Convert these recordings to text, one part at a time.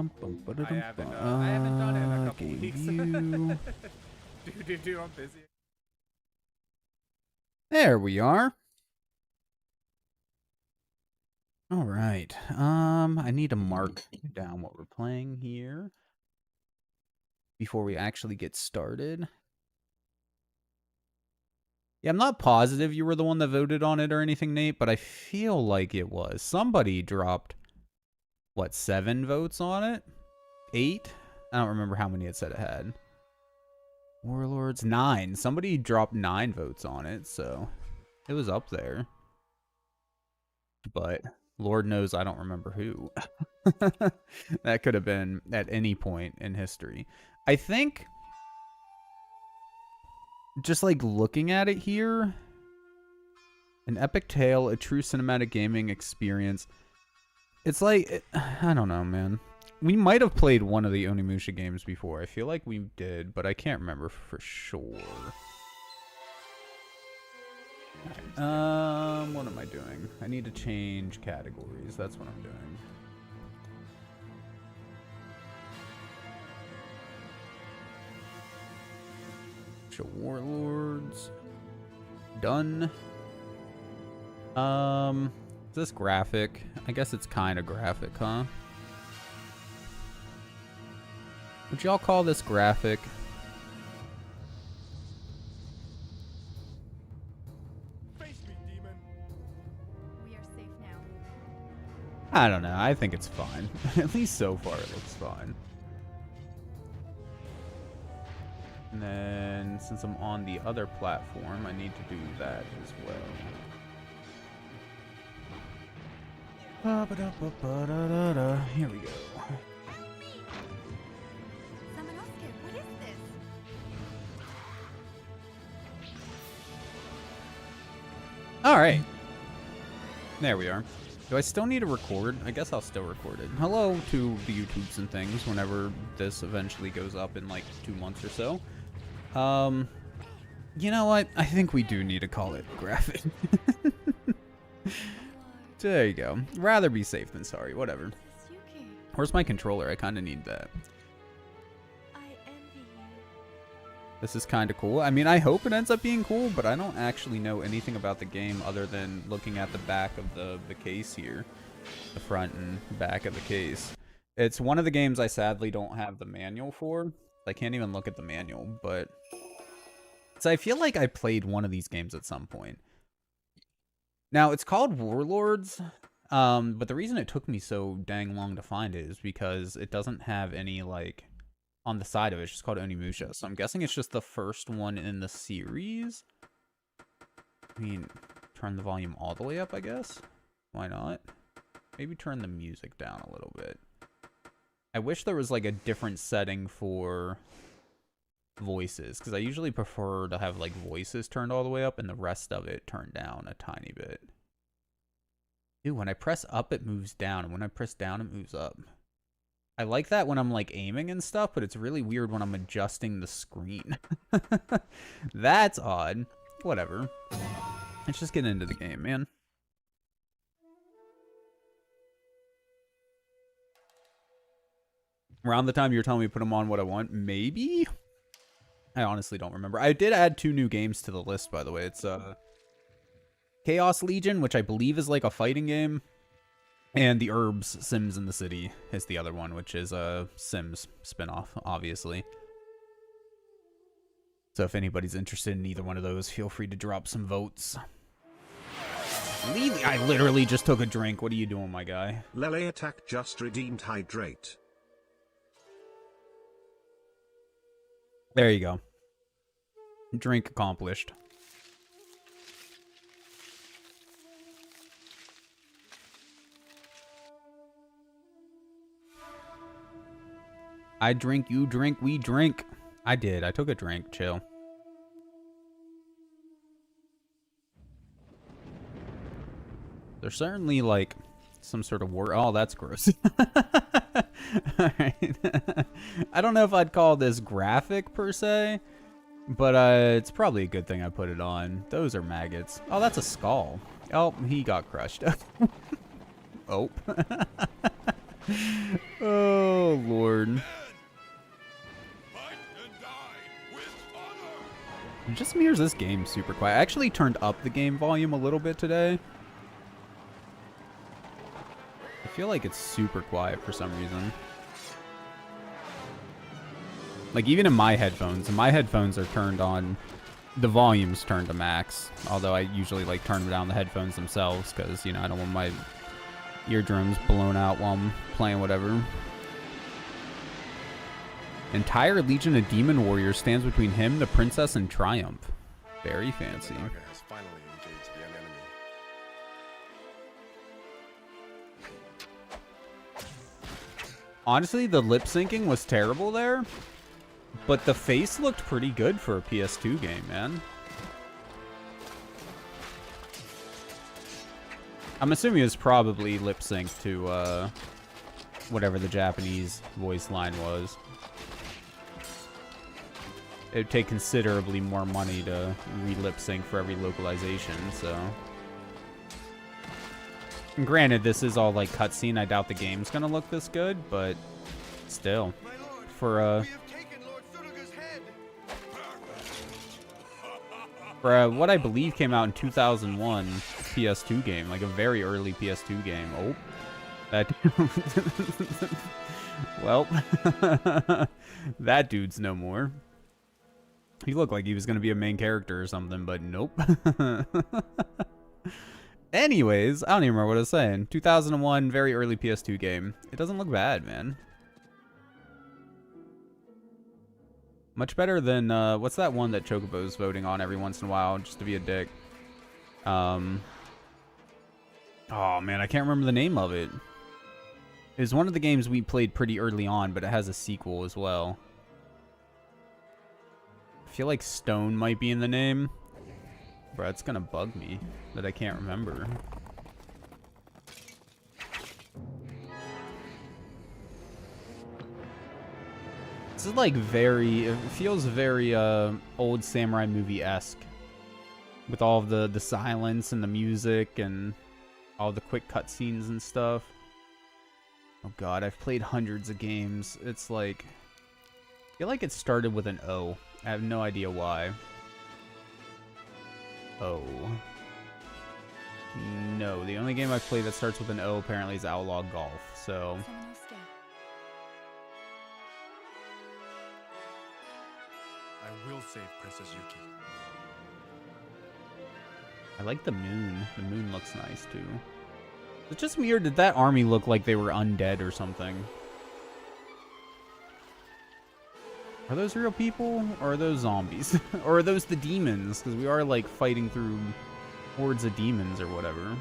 I haven't done it in a couple weeks. Dude, I'm busy. There we are. All right. I need to mark down what we're playing here before we actually get started. Yeah, I'm not positive you were the one that voted on it or anything, Nate, but I feel like it was. Somebody dropped, what, 7 votes on it? 8? I don't remember how many it said it had. Warlords, 9. Somebody dropped 9 votes on it, so it was up there. But Lord knows I don't remember who. That could have been at any point in history. I think, just like looking at it here, an epic tale, a true cinematic gaming experience. It's like, I don't know, man. We might have played one of the Onimusha games before. I feel like we did, but I can't remember for sure. What am I doing? I need to change categories. That's what I'm doing. Show Warlords. Done. Is this graphic? I guess it's kind of graphic, huh? Would y'all call this graphic? I don't know. I think it's fine. At least so far it looks fine. And then, since I'm on the other platform, I need to do that as well. Here we go. What is this? All right. There we are. Do I still need to record? I guess I'll still record it. Hello to the YouTubes and things whenever this eventually goes up in like 2 months or so. You know what? I think we do need to call it graphic. There you go. Rather be safe than sorry. Whatever. Where's my controller? I kind of need that. This is kind of cool. I mean, I hope it ends up being cool, but I don't actually know anything about the game other than looking at the back of the case here. The front and back of the case. It's one of the games I sadly don't have the manual for. I can't even look at the manual, but... So I feel like I played one of these games at some point. Now, it's called Warlords, but the reason it took me so dang long to find it is because it doesn't have any, like... On the side of it, it's just called Onimusha. So I'm guessing it's just the first one in the series. I mean, turn the volume all the way up, I guess. Why not? Maybe turn the music down a little bit. I wish there was like a different setting for voices, because I usually prefer to have like voices turned all the way up and the rest of it turned down a tiny bit. Dude, when I press up, it moves down, and when I press down, it moves up. I like that when I'm like aiming and stuff, but it's really weird when I'm adjusting the screen. That's odd. Whatever. Let's just get into the game, man. Around the time you're telling me to put them on what I want, maybe? I honestly don't remember. I did add 2 new games to the list, by the way. It's Chaos Legion, which I believe is like a fighting game. And the Herbs Sims in the City is the other one, which is a Sims spinoff, obviously. So if anybody's interested in either one of those, feel free to drop some votes. I literally just took a drink. What are you doing, my guy? Lele attack just redeemed hydrate. There you go. Drink accomplished. I drink, you drink, we drink. I did. I took a drink. Chill. There's certainly, like, some sort of war. Oh, that's gross. Alright. I don't know if I'd call this graphic, per se. But it's probably a good thing I put it on. Those are maggots. Oh, that's a skull. Oh, he got crushed. Oh. Oh, Lord. It just mirrors this game super quiet. I actually turned up the game volume a little bit today. I feel like it's super quiet for some reason. Like, even in my headphones are turned on, the volume's turned to max. Although I usually, like, turn down the headphones themselves because, you know, I don't want my eardrums blown out while I'm playing whatever. Entire legion of demon warriors stands between him, the princess, and triumph. Very fancy. Has finally engaged the enemy. Honestly, the lip syncing was terrible there, but the face looked pretty good for a PS2 game, man. I'm assuming it was probably lip synced to whatever the Japanese voice line was. It would take considerably more money to re-lip sync for every localization, so. And granted, this is all like cutscene. I doubt the game's gonna look this good, but still. For what I believe came out in 2001 PS2 game, like a very early PS2 game. Oh, that. Well, that dude's no more. He looked like he was going to be a main character or something, but nope. Anyways, I don't even remember what I was saying. 2001, very early PS2 game. It doesn't look bad, man. Much better than, what's that one that Chocobo's voting on every once in a while, just to be a dick? Oh, man, I can't remember the name of it. It was one of the games we played pretty early on, but it has a sequel as well. I feel like Stone might be in the name. Bro, it's gonna bug me that I can't remember. This is like very, it feels very old samurai movie-esque. With all of the silence and the music and all the quick cutscenes and stuff. Oh god, I've played hundreds of games. It's like, I feel like it started with an O. I have no idea why. Oh. No, the only game I've played that starts with an O apparently is Outlaw Golf, so. I will save Princess Yuki. I like the moon. The moon looks nice too. It's just weird. Did that army look like they were undead or something? Are those real people, or are those zombies? Or are those the demons? Because we are, like, fighting through hordes of demons or whatever.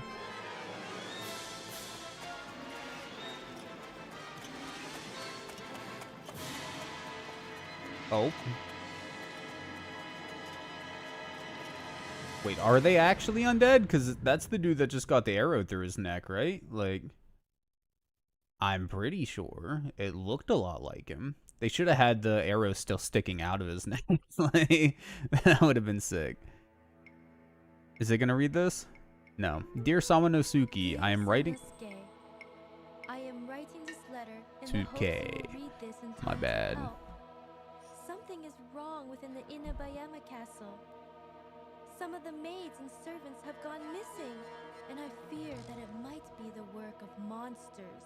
Oh. Wait, are they actually undead? Because that's the dude that just got the arrow through his neck, right? Like, I'm pretty sure it looked a lot like him. They should have had the arrow still sticking out of his neck. Like, that would have been sick. Is it going to read this? No. Dear Samanosuke, I am writing... I am writing this letter in to the hopes K. you will read this in My time to bad. help. Something is wrong within the Inabayama castle. Some of the maids and servants have gone missing, and I fear that it might be the work of monsters.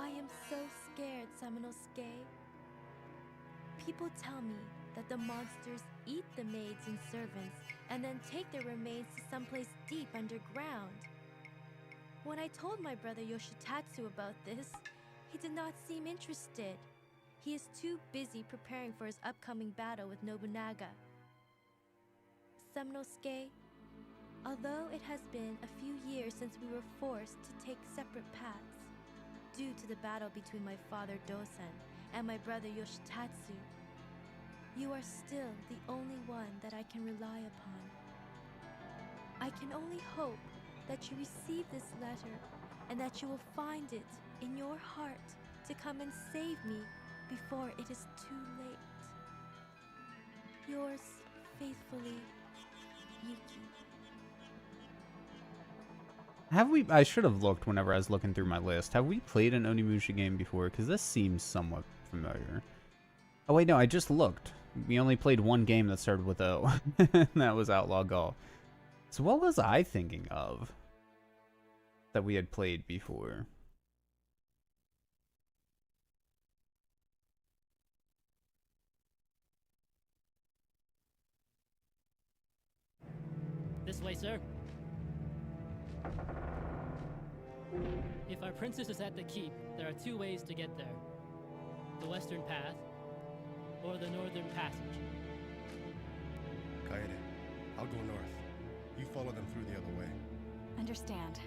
I am so scared, Samanosuke. People tell me that the monsters eat the maids and servants and then take their remains to someplace deep underground. When I told my brother Yoshitatsu about this, he did not seem interested. He is too busy preparing for his upcoming battle with Nobunaga. Samanosuke, although it has been a few years since we were forced to take separate paths, due to the battle between my father Dosen and my brother Yoshitatsu, you are still the only one that I can rely upon. I can only hope that you receive this letter and that you will find it in your heart to come and save me before it is too late. Yours faithfully, Yuki. Have we? I should have looked whenever I was looking through my list. Have we played an Onimusha game before? Because this seems somewhat familiar. Oh wait, no, I just looked. We only played one game that started with O. And that was Outlaw Golf. So what was I thinking of that we had played before? This way, sir. If our princess is at the keep, there are two ways to get there. The western path, or the northern passage. Kaede, I'll go north. You follow them through the other way. Understand.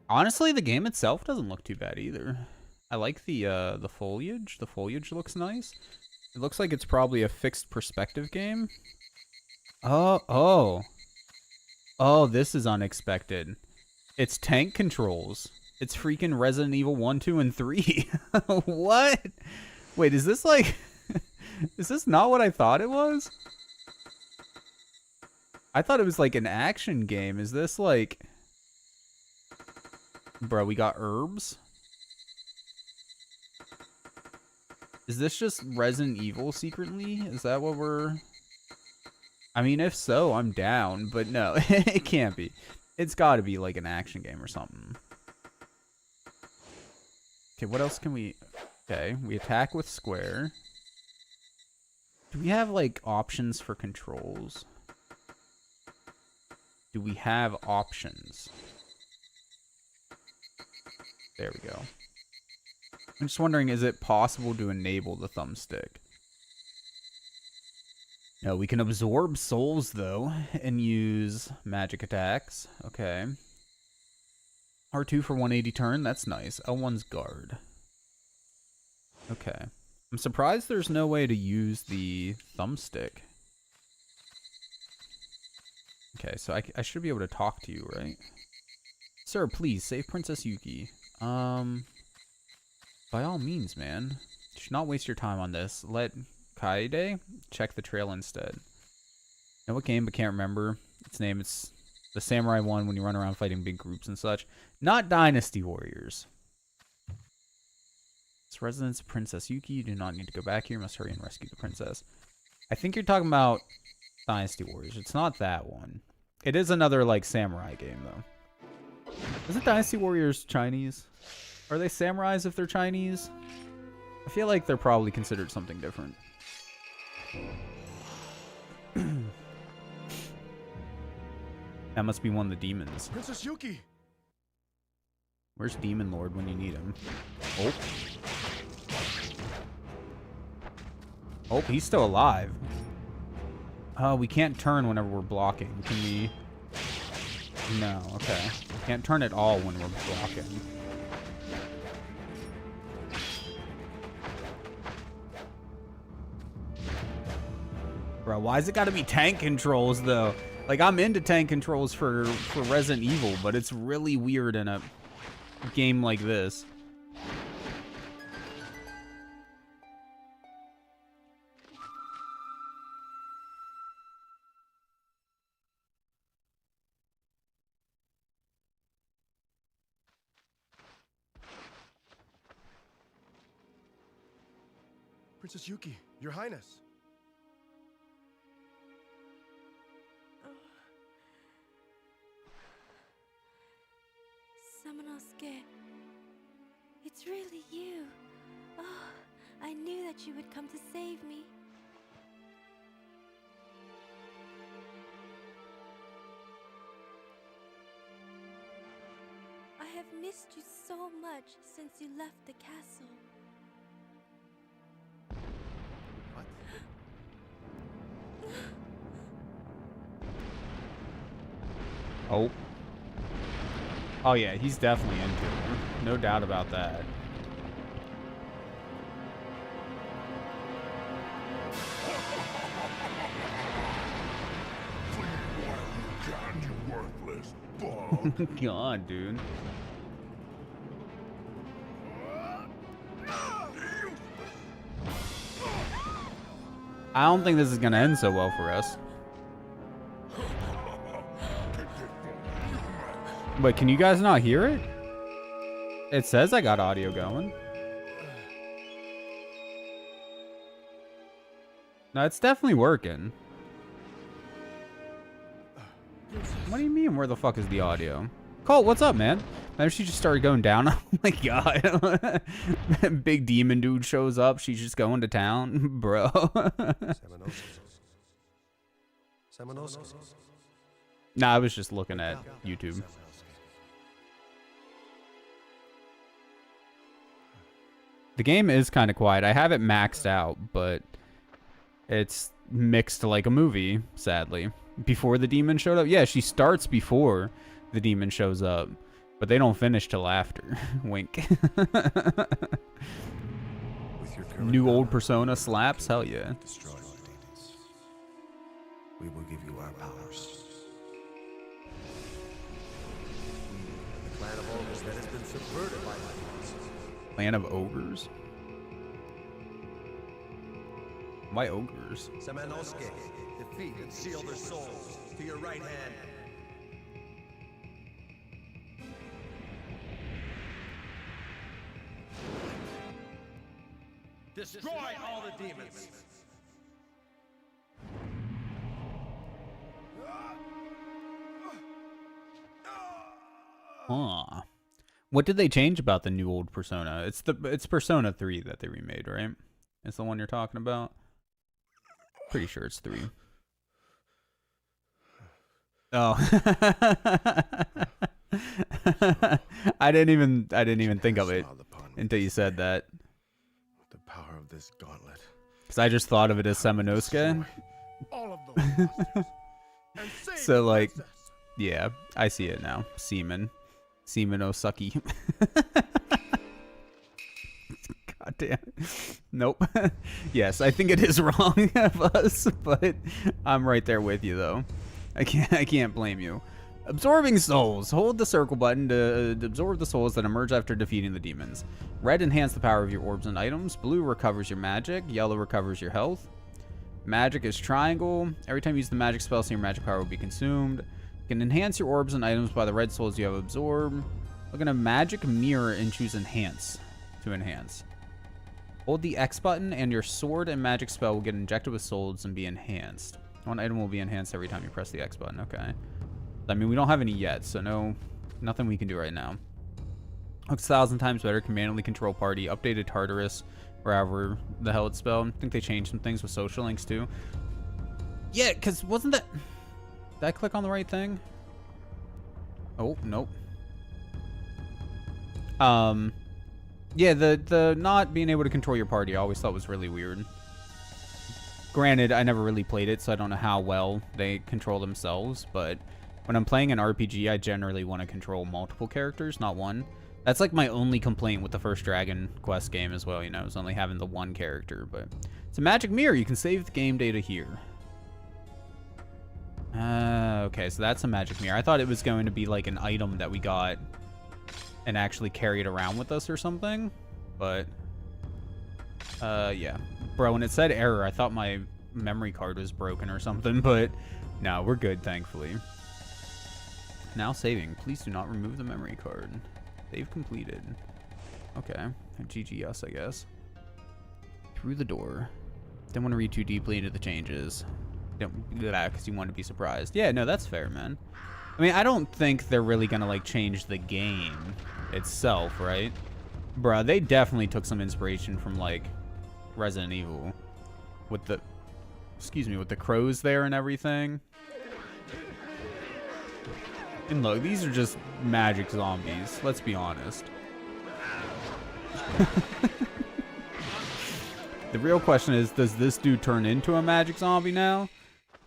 Honestly, the game itself doesn't look too bad either. I like the foliage. The foliage looks nice. It looks like it's probably a fixed perspective game. Oh, this is unexpected. It's tank controls. It's freaking Resident Evil 1, 2, and 3. What? Wait, is this like... is this not what I thought it was? I thought it was like an action game. Is this like... Bro, we got herbs? Is this just Resident Evil secretly? Is that what we're... I mean, if so, I'm down. But no, it can't be. It's got to be like an action game or something. Okay, what else can we... Okay, we attack with square. Do we have, like, options for controls? Do we have options? There we go. I'm just wondering, is it possible to enable the thumbstick? No, we can absorb souls, though, and use magic attacks. Okay. R2 for 180 turn, that's nice. L1's guard. Okay. I'm surprised there's no way to use the thumbstick. Okay, so I should be able to talk to you, right? Sir, please, save Princess Yuki. By all means, man. You should not waste your time on this. Let Kaede check the trail instead. Know what game, but can't remember its name. It's the samurai one when you run around fighting big groups and such. Not Dynasty Warriors. It's Residence of Princess Yuki. You do not need to go back here. You must hurry and rescue the princess. I think you're talking about Dynasty Warriors. It's not that one. It is another, like, samurai game, though. Isn't Dynasty Warriors Chinese? Are they samurais if they're Chinese? I feel like they're probably considered something different. That must be one of the demons. Princess Yuki! Where's Demon Lord when you need him? Oh. Oh, he's still alive. We can't turn whenever we're blocking. Can we? No, okay. We can't turn at all when we're blocking. Bro, why's it gotta be tank controls, though? Like, I'm into tank controls for Resident Evil, but it's really weird in a game like this. Princess Yuki, Your Highness. Samanosuke, it's really you. Oh, I knew that you would come to save me. I have missed you so much since you left the castle. Oh. Oh yeah, he's definitely into it. No doubt about that. God, dude. I don't think this is gonna end so well for us. Wait, can you guys not hear it? It says I got audio going. No, it's definitely working. What do you mean, where the fuck is the audio? Colt, what's up, man? Maybe she just started going down. Oh my god. Big demon dude shows up. She's just going to town. Bro. Nah, I was just looking at YouTube. The game is kind of quiet. I have it maxed out, but it's mixed like a movie, sadly. Before the demon showed up? Yeah, she starts before the demon shows up, but they don't finish till after. Wink. New old Persona slaps? Hell yeah. Destroy all demons. We will give you our powers. The clan of ogres that has been subverted by demons. Clan of ogres? Why ogres? Samanosuke, defeat and seal their souls to your right hand. Destroy all the demons. Huh. What did they change about the new old Persona? It's Persona 3 that they remade, right? It's the one you're talking about? Pretty sure it's 3. Oh. I didn't even think of it until you said that. The power of this gauntlet. Cuz I just thought of it as Samanosuke. All of those monsters. And save So the like, princess. yeah, I see it now. Seaman Osuki. God damn. Nope. Yes, I think it is wrong of us, but I'm right there with you though. I can't blame you. Absorbing souls. Hold the circle button to absorb the souls that emerge after defeating the demons. Red enhances the power of your orbs and items. Blue recovers your magic. Yellow recovers your health. Magic is triangle. Every time you use the magic spell, so your magic power will be consumed. You can enhance your orbs and items by the red souls you have absorbed. Look at a magic mirror and choose enhance to enhance. Hold the X button and your sword and magic spell will get injected with souls and be enhanced. One item will be enhanced every time you press the X button. Okay. I mean, we don't have any yet, so nothing we can do right now. Looks 1,000 times better. Can manually control party. Updated Tartarus, wherever the hell it's spelled. I think they changed some things with social links too. Yeah, because wasn't that... Did I click on the right thing? Oh, nope. Yeah, the not being able to control your party I always thought was really weird. Granted, I never really played it, so I don't know how well they control themselves, but when I'm playing an RPG, I generally want to control multiple characters, not one. That's like my only complaint with the first Dragon Quest game as well, you know, is only having the one character, but it's a magic mirror. You can save the game data here. Okay, so that's a magic mirror. I thought it was going to be like an item that we got and actually carried around with us or something, but yeah. Bro, when it said error, I thought my memory card was broken or something, but no, we're good, thankfully. Now saving. Please do not remove the memory card. Save completed. Okay. GG us, I guess. Through the door. Didn't want to read too deeply into the changes. Don't do that because you want to be surprised. Yeah, no, that's fair, man. I mean, I don't think they're really going to, like, change the game itself, right? Bruh, they definitely took some inspiration from, like, Resident Evil. With the... Excuse me, with the crows there and everything. And look, these are just magic zombies. Let's be honest. The real question is, does this dude turn into a magic zombie now?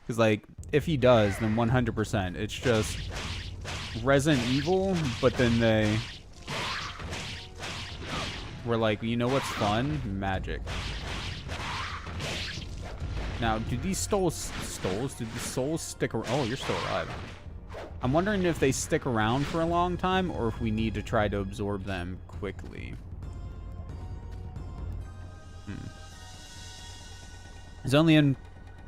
Because, like, if he does, then 100%. It's just Resident Evil, but then they were like, you know what's fun? Magic. Now, do these did the souls stick around? Oh, you're still alive. I'm wondering if they stick around for a long time or if we need to try to absorb them quickly. It's only in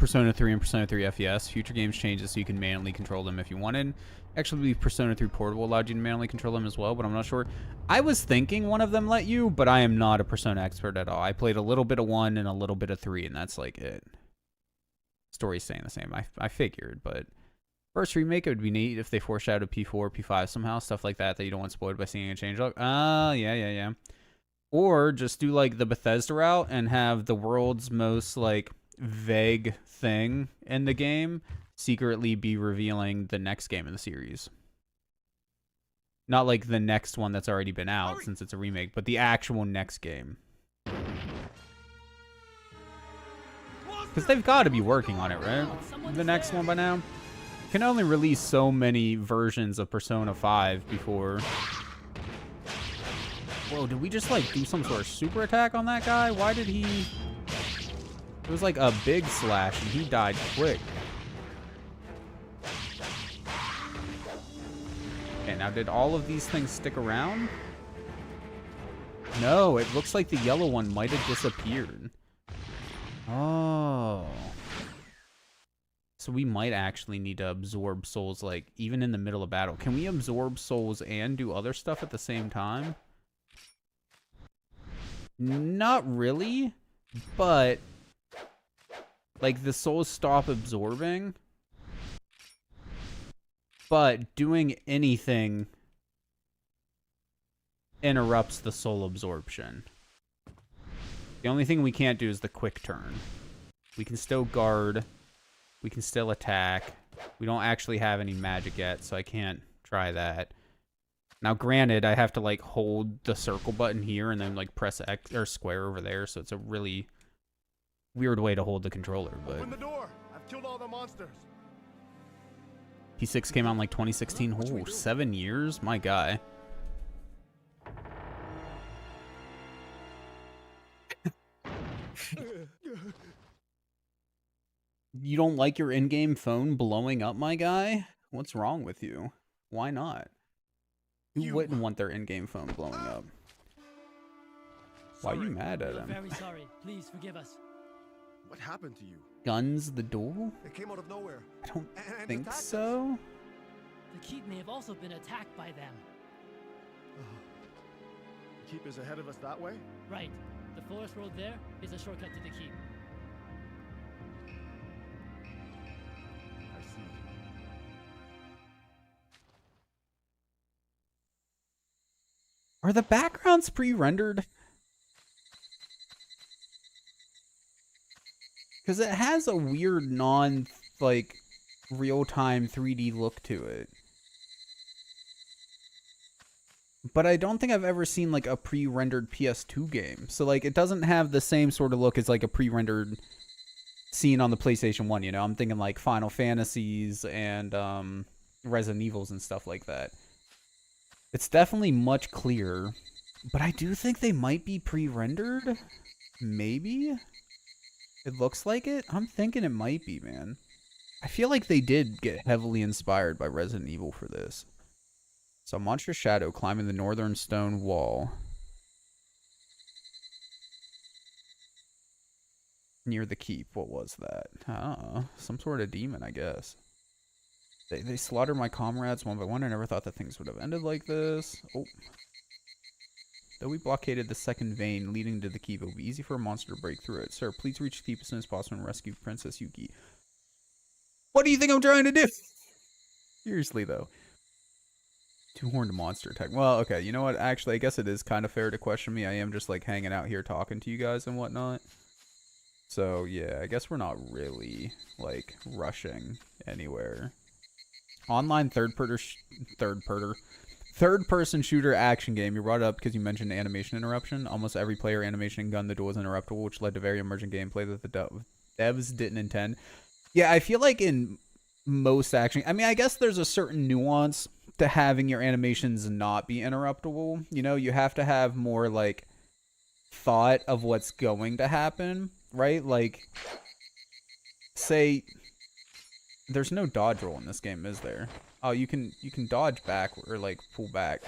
Persona 3 and Persona 3 FES. Future games changes so you can manually control them if you wanted. Actually, Persona 3 Portable allowed you to manually control them as well, but I'm not sure. I was thinking one of them let you, but I am not a Persona expert at all. I played a little bit of 1 and a little bit of 3, and that's like it. Story's staying the same. I figured, but first remake, it would be neat if they foreshadowed P4, P5 somehow, stuff like that you don't want spoiled by seeing a changelog. Yeah. Or just do like the Bethesda route and have the world's most like vague thing in the game secretly be revealing the next game in the series. Not like the next one that's already been out since it's a remake, but the actual next game. Because they've got to be working on it, right? The next one by now. You can only release so many versions of Persona 5 before... Whoa, did we just like do some sort of super attack on that guy? Why did he... It was like a big slash and he died quick. Okay, now did all of these things stick around? No, it looks like the yellow one might have disappeared. Oh. So we might actually need to absorb souls, like, even in the middle of battle. Can we absorb souls and do other stuff at the same time? Not really, but... like, the souls stop absorbing. But doing anything interrupts the soul absorption. The only thing we can't do is the quick turn. We can still guard. We can still attack. We don't actually have any magic yet, so I can't try that. Now, granted, I have to, like, hold the circle button here and then, like, press X or square over there, so it's a really weird way to hold the controller, but... Open the door! I've killed all the monsters! P6 came out in, like, 2016. Oh, 7 years? My guy. You don't like your in-game phone blowing up, my guy? What's wrong with you? Why not? Who wouldn't want their in-game phone blowing up? Why are you mad at him? Very sorry. Please forgive us. What happened to you? Guns the duel? It came out of nowhere. I don't And think attacked us. so. The keep may have also been attacked by them. The keep is ahead of us that way? Right. The forest road there is a shortcut to the keep. I see. Are the backgrounds pre-rendered? Because it has a weird like, real-time 3D look to it. But I don't think I've ever seen, like, a pre-rendered PS2 game. So, like, it doesn't have the same sort of look as, like, a pre-rendered scene on the PlayStation 1, you know? I'm thinking, like, Final Fantasies and Resident Evils and stuff like that. It's definitely much clearer. But I do think they might be pre-rendered. Maybe? It looks like it? I'm thinking it might be, man. I feel like they did get heavily inspired by Resident Evil for this. So, Monster Shadow climbing the northern stone wall. Near the keep. What was that? Some sort of demon, I guess. They slaughtered my comrades one by one. I never thought that things would have ended like this. Oh. Though we blockaded the second vein leading to the keep, it will be easy for a monster to break through it. Sir, please reach the keep as soon as possible and rescue Princess Yuki. What do you think I'm trying to do? Seriously, though. Two-horned monster attack. Well, okay, you know what? Actually, I guess it is kind of fair to question me. I am just, like, hanging out here talking to you guys and whatnot. So, yeah, I guess we're not really, like, rushing anywhere. Online third-person shooter action game. You brought it up because you mentioned animation interruption. Almost every player animation in Gun the Duel is interruptible, which led to very emergent gameplay that the devs didn't intend. Yeah, I feel like in most action... I mean, I guess there's a certain nuance to having your animations not be interruptible. You know, you have to have more, like, thought of what's going to happen, right? Like, say... There's no dodge roll in this game, is there? Oh, you can dodge back or, like, pull back.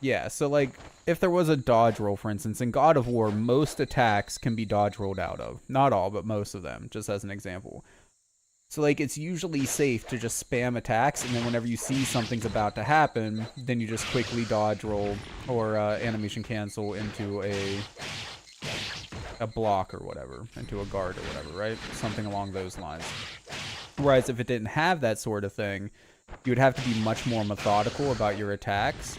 Yeah, so like if there was a dodge roll, for instance, in God of War, most attacks can be dodge rolled out of. Not all, but most of them, just as an example. So like it's usually safe to just spam attacks, and then whenever you see something's about to happen, then you just quickly dodge roll or animation cancel into a block or whatever, into a guard or whatever, right? Something along those lines. Whereas if it didn't have that sort of thing, you would have to be much more methodical about your attacks,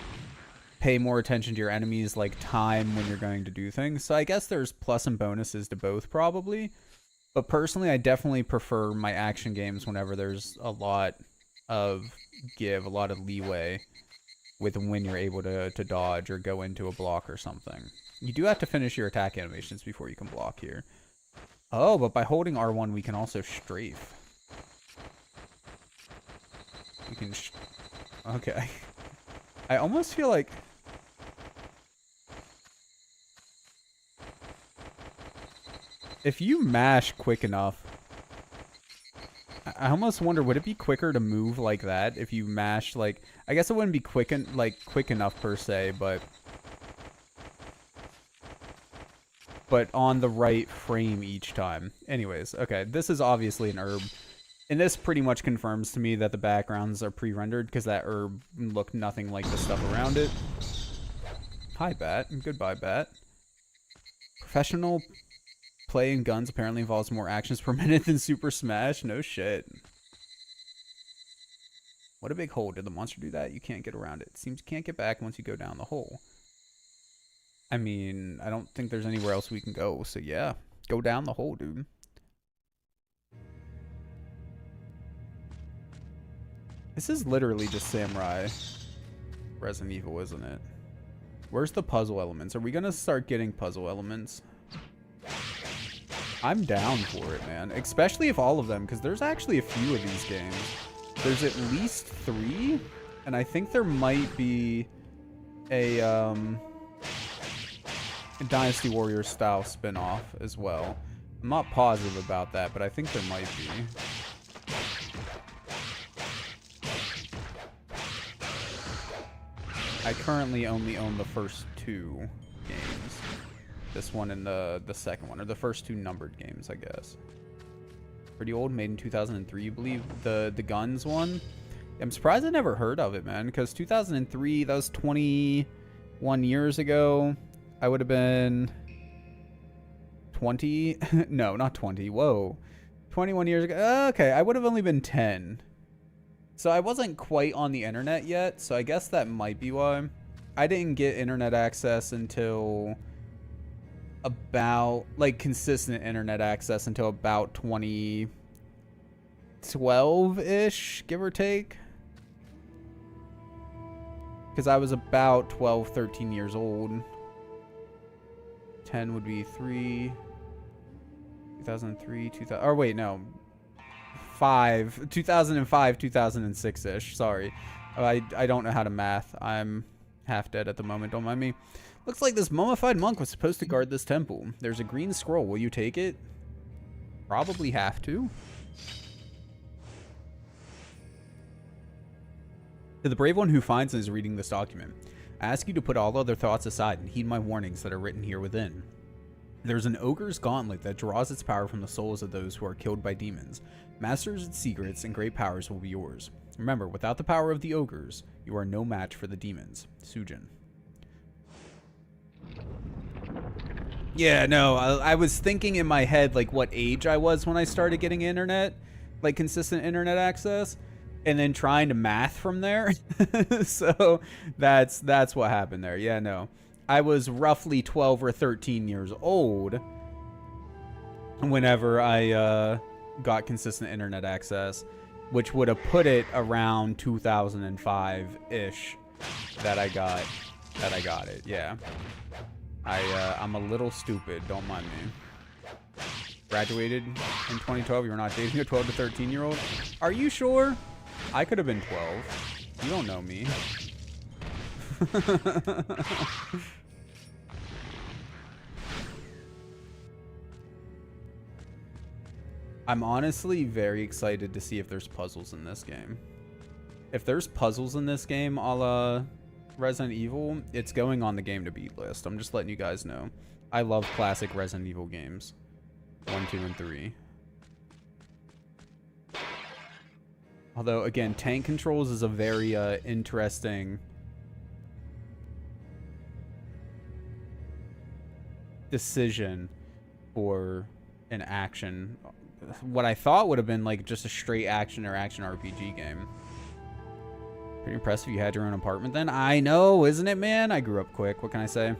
pay more attention to your enemies, like time when you're going to do things. So I guess there's plus and bonuses to both probably. But personally, I definitely prefer my action games whenever there's a lot of give, a lot of leeway with when you're able to dodge or go into a block or something. You do have to finish your attack animations before you can block here. Oh, but by holding R1, we can also strafe. We can... okay. I almost feel like... if you mash quick enough... I almost wonder, would it be quicker to move like that if you mash, like... I guess it wouldn't be quick enough per se, but on the right frame each time. Anyways, okay, this is obviously an herb. And this pretty much confirms to me that the backgrounds are pre-rendered, because that herb looked nothing like the stuff around it. Hi, Bat. Goodbye, Bat. Professional playing guns apparently involves more actions per minute than Super Smash. No shit. What a big hole. Did the monster do that? You can't get around it. Seems you can't get back once you go down the hole. I mean, I don't think there's anywhere else we can go, so yeah. Go down the hole, dude. This is literally just Samurai Resident Evil, isn't it? Where's the puzzle elements? Are we gonna start getting puzzle elements? I'm down for it, man. Especially if all of them, because there's actually a few of these games. There's at least 3, and I think there might be a Dynasty Warriors style spin-off as well. I'm not positive about that, but I think there might be. I currently only own the first 2 games. This one and the second one, or the first 2 numbered games, I guess. Pretty old, made in 2003, you believe? The guns one? I'm surprised I never heard of it, man, because 2003, that was 21 years ago. I would have been 20. No, not 20. Whoa. 21 years ago. Okay, I would have only been 10. So I wasn't quite on the internet yet, so I guess that might be why. I didn't get internet access until about, like, consistent internet access until about 2012-ish, give or take. Because I was about 12, 13 years old. 10 would be 2003, 2000, or wait, no. 2005, 2006-ish, sorry. I don't know how to math. I'm half dead at the moment, don't mind me. Looks like this mummified monk was supposed to guard this temple. There's a green scroll. Will you take it? Probably have to. To the brave one who finds and is reading this document, I ask you to put all other thoughts aside and heed my warnings that are written here within. There's an ogre's gauntlet that draws its power from the souls of those who are killed by demons. Masters its secrets and great powers will be yours. Remember, without the power of the ogres, you are no match for the demons. Sujin. Yeah, no, I was thinking in my head, like, what age I was when I started getting internet, like, consistent internet access, and then trying to math from there. So that's what happened there. Yeah, no. I was roughly 12 or 13 years old whenever I got consistent internet access, which would have put it around 2005-ish that I got it. Yeah. I'm a little stupid, don't mind me. Graduated in 2012, you're not dating a 12 to 13 year old? Are you sure? I could have been 12. You don't know me. I'm honestly very excited to see if there's puzzles in this game. If there's puzzles in this game, I'll Resident Evil, it's going on the game to beat list. I'm just letting you guys know. I love classic Resident Evil games. 1, 2, and 3. Although, again, tank controls is a very interesting decision for an action. What I thought would have been like just a straight action or action RPG game. Pretty impressive you had your own apartment then. I know, isn't it, man? I grew up quick. What can I say?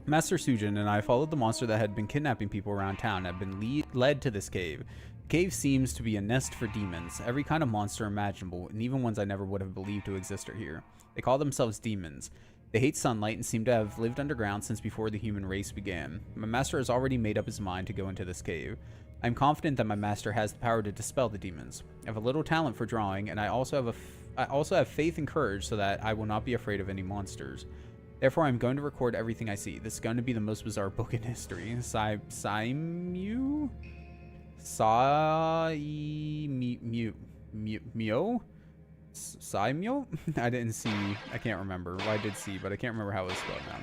Master Sujin and I followed the monster that had been kidnapping people around town and had been led to this cave. The cave seems to be a nest for demons. Every kind of monster imaginable, and even ones I never would have believed to exist are here. They call themselves demons. They hate sunlight and seem to have lived underground since before the human race began. My master has already made up his mind to go into this cave. I'm confident that my master has the power to dispel the demons. I have a little talent for drawing, and I also have faith and courage so that I will not be afraid of any monsters. Therefore, I'm going to record everything I see. This is going to be the most bizarre book in history. Saimyo? Saimyo? I didn't see. I can't remember. Well, I did see, but I can't remember how it was spelled now.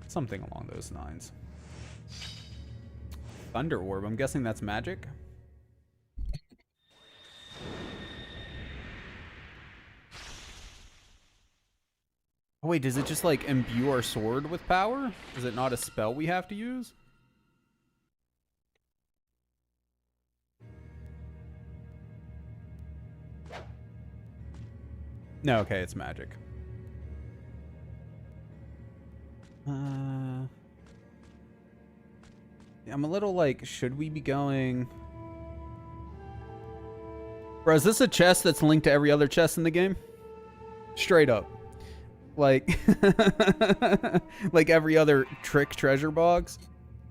Something along those lines. Thunder Orb. I'm guessing that's magic. Oh, wait, does it just like imbue our sword with power? Is it not a spell we have to use? No, okay, it's magic. I'm a little like, should we be going? Bro, is this a chest that's linked to every other chest in the game? Straight up. Like, like every other trick treasure box?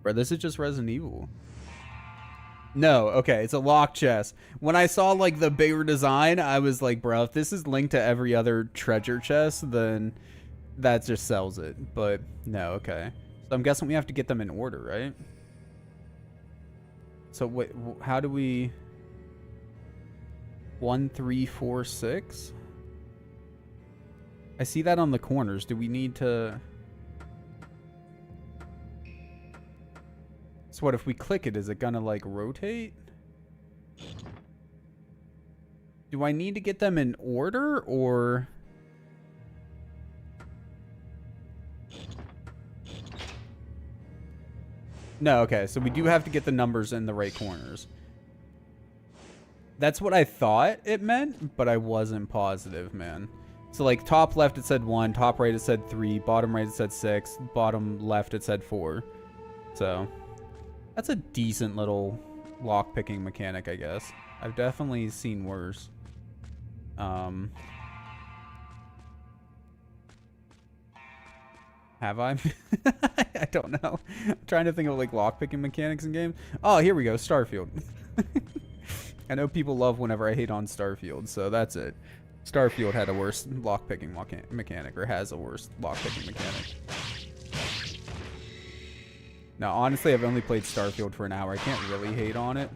Bro, this is just Resident Evil. No, okay, it's a locked chest. When I saw like the bigger design, I was like, bro, if this is linked to every other treasure chest, then that just sells it. But no, okay. So I'm guessing we have to get them in order, right? So wait, how do we... 1, 3, 4, 6? I see that on the corners. Do we need to... So what, if we click it, is it gonna like rotate? Do I need to get them in order, or... No, okay, so we do have to get the numbers in the right corners. That's what I thought it meant, but I wasn't positive, man. So like top left it said 1, top right it said 3, bottom right it said 6, bottom left it said 4. So that's a decent little lock picking mechanic, I guess. I've definitely seen worse. Have I? I don't know. I'm trying to think of like lock picking mechanics in games. Oh, here we go, Starfield. I know people love whenever I hate on Starfield, so that's it. Starfield had a worse lockpicking mechanic, or has a worse lockpicking mechanic. Now, honestly, I've only played Starfield for an hour. I can't really hate on it.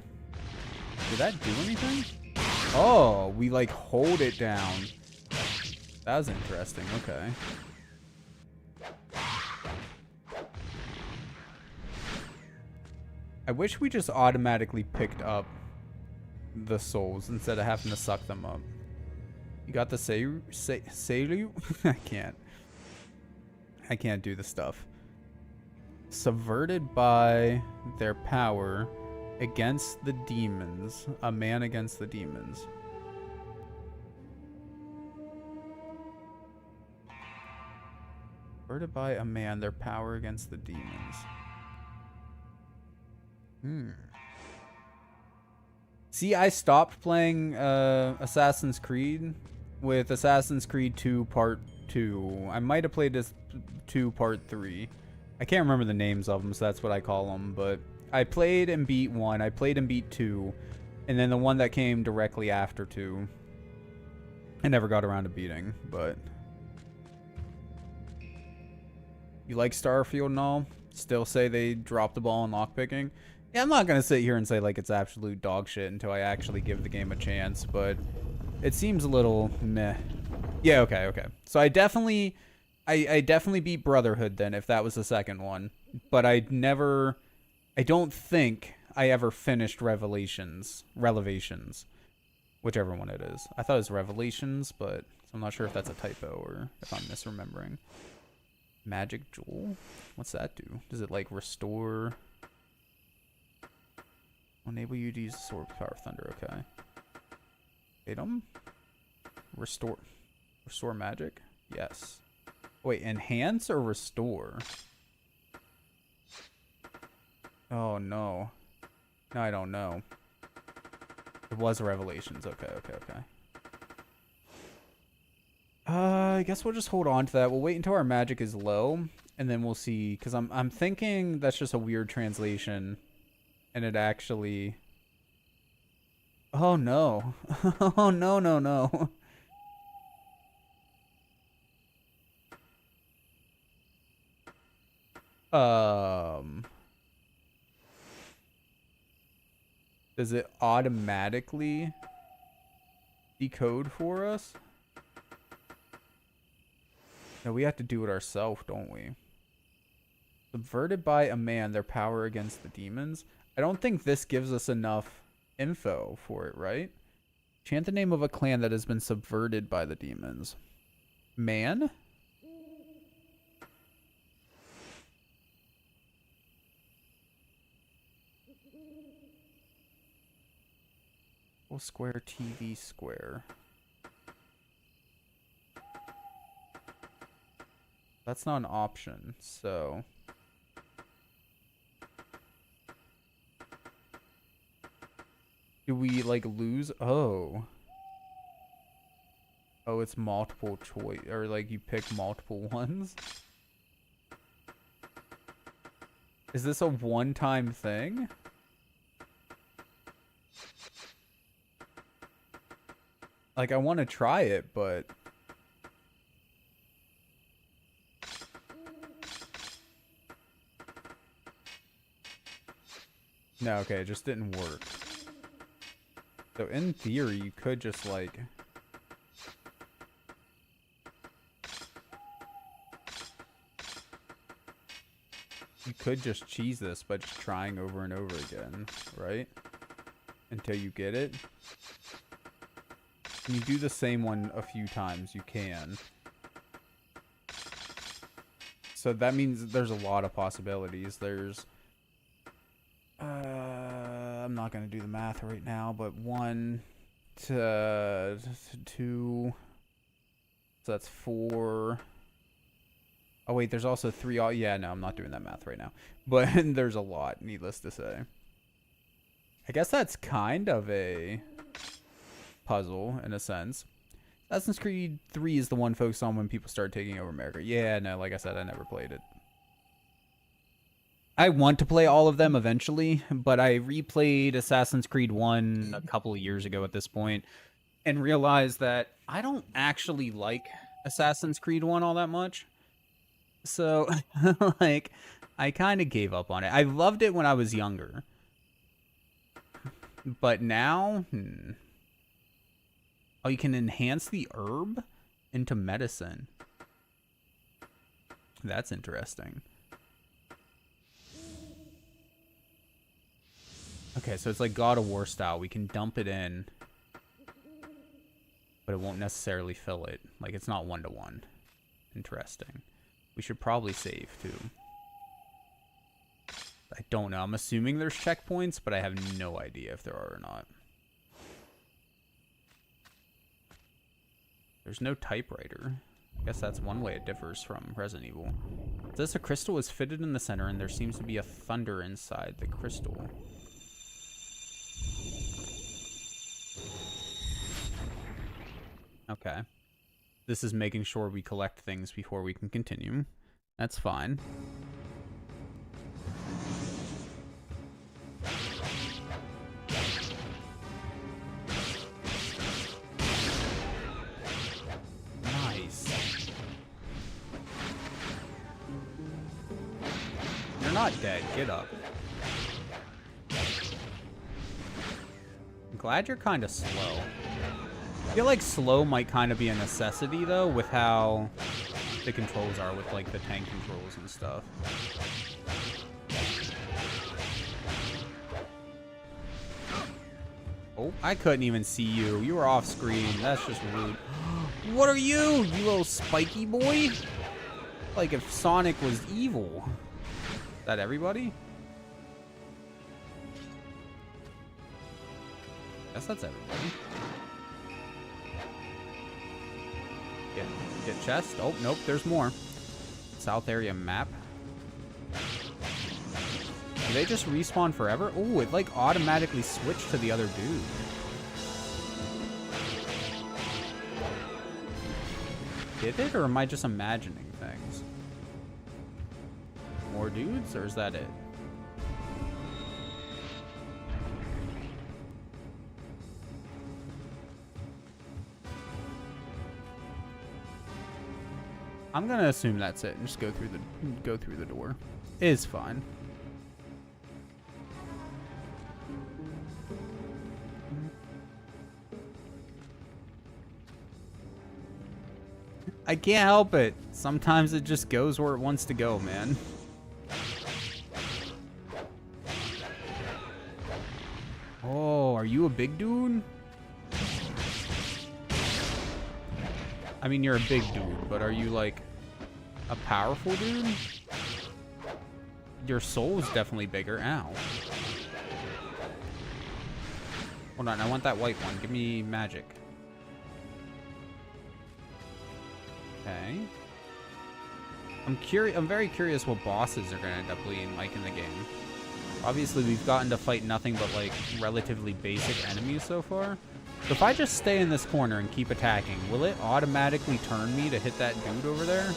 Did that do anything? Oh, we like hold it down. That was interesting. Okay. I wish we just automatically picked up the souls instead of having to suck them up. You got the Seiru? I can't do the stuff. Subverted by their power against the demons. A man against the demons. Subverted by a man, their power against the demons. See, I stopped playing Assassin's Creed with Assassin's Creed 2 Part 2. I might have played this 2 Part 3. I can't remember the names of them, so that's what I call them. But I played and beat 1. I played and beat 2. And then the one that came directly after 2. I never got around to beating, but... You like Starfield and all? Still say they dropped the ball in lockpicking? Yeah, I'm not going to sit here and say like it's absolute dog shit until I actually give the game a chance, but it seems a little meh. Yeah, okay, okay. So I definitely beat Brotherhood then, if that was the second one. But I don't think I ever finished Revelations. Whichever one it is. I thought it was Revelations, but I'm not sure if that's a typo or if I'm misremembering. Magic Jewel? What's that do? Does it, like, restore... Enable you to use the Sword with Power of Thunder, okay. Item? Restore magic? Yes. Wait, enhance or restore? Oh, no. No, I don't know. It was Revelations. Okay, okay, okay. I guess we'll just hold on to that. We'll wait until our magic is low, and then we'll see. Because I'm thinking that's just a weird translation, and it actually... Oh, no. Oh, no, no, no. Does it automatically decode for us? No, we have to do it ourselves, don't we? Subverted by a man, their power against the demons. I don't think this gives us enough info for it, right? Chant the name of a clan that has been subverted by the demons. Man? Full square TV square. That's not an option, so... Do we, like, lose? Oh. Oh, it's multiple choice, or, like, you pick multiple ones? Is this a one-time thing? Like, I want to try it, but... No, okay, it just didn't work. So in theory, you could just like... You could just cheese this by just trying over and over again, right? Until you get it. When you do the same one a few times, you can. So that means there's a lot of possibilities. There's... I'm not going to do the math right now, but 1 to 2. So that's 4. Oh, wait, there's also 3. Oh, yeah, no, I'm not doing that math right now. But there's a lot, needless to say. I guess that's kind of a puzzle, in a sense. Assassin's Creed 3 is the one focused on when people start taking over America. Yeah, no, like I said, I never played it. I want to play all of them eventually, but I replayed Assassin's Creed 1 a couple of years ago at this point and realized that I don't actually like Assassin's Creed 1 all that much. So, like, I kind of gave up on it. I loved it when I was younger. But now, Oh, you can enhance the herb into medicine. That's interesting. Okay, so it's like God of War style. We can dump it in, but it won't necessarily fill it. Like, it's not 1-to-1. Interesting. We should probably save, too. I don't know. I'm assuming there's checkpoints, but I have no idea if there are or not. There's no typewriter. I guess that's one way it differs from Resident Evil. It says a crystal is fitted in the center, and there seems to be a thunder inside the crystal. Okay. This is making sure we collect things before we can continue. That's fine. Nice. You're not dead. Get up. I'm glad you're kind of slow. I feel like slow might kind of be a necessity, though, with how the controls are with, like, the tank controls and stuff. Oh, I couldn't even see you. You were off screen. That's just rude. What are you? You little spiky boy? Like if Sonic was evil. Is that everybody? Guess that's everybody. Get chest. Oh, nope, there's more. South area map. Do they just respawn forever? Oh, it like automatically switched to the other dude. Did it, or am I just imagining things? More dudes, or is that it? I'm gonna assume that's it and just go through the door. Is fine. I can't help it. Sometimes it just goes where it wants to go, man. Oh, are you a big dude? I mean, you're a big dude, but are you like a powerful dude? Your soul's definitely bigger. Ow. Hold on, I want that white one. Give me magic. Okay. I'm very curious what bosses are gonna end up being like in the game. Obviously, we've gotten to fight nothing but like relatively basic enemies so far. So if I just stay in this corner and keep attacking, will it automatically turn me to hit that dude over there?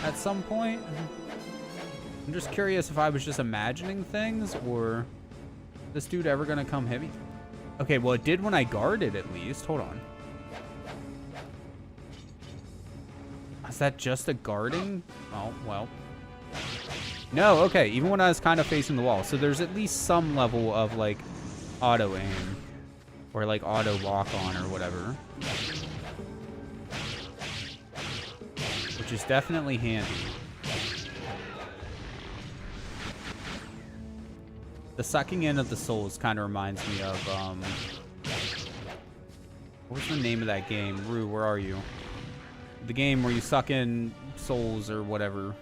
At some point? I'm just curious if I was just imagining things, or this dude ever gonna come hit me? Okay, well it did when I guarded at least. Hold on. Is that just a guarding? Oh, well. No, okay, even when I was kind of facing the wall. So there's at least some level of like auto aim. Or like auto lock on or whatever. Which is definitely handy. The sucking in of the souls kind of reminds me of, what was the name of that game? Rue, where are you? The game where you suck in souls or whatever.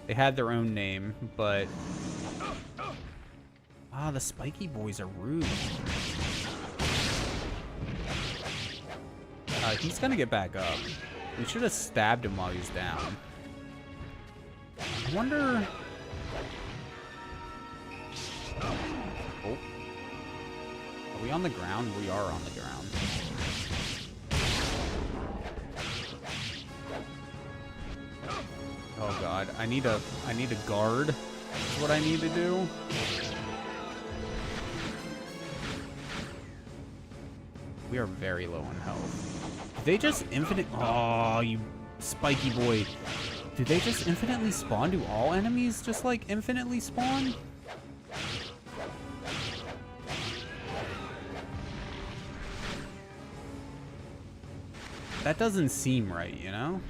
They had their own name, but... Ah, the spiky boys are rude. He's gonna get back up. We should have stabbed him while he's down. I wonder... Oh. Are we on the ground? We are on the ground. Oh god, I need a guard. That's what I need to do. We are very low on health. Did they just infinite... Oh, you spiky boy. Do they just infinitely spawn? Do all enemies just like infinitely spawn? That doesn't seem right, you know?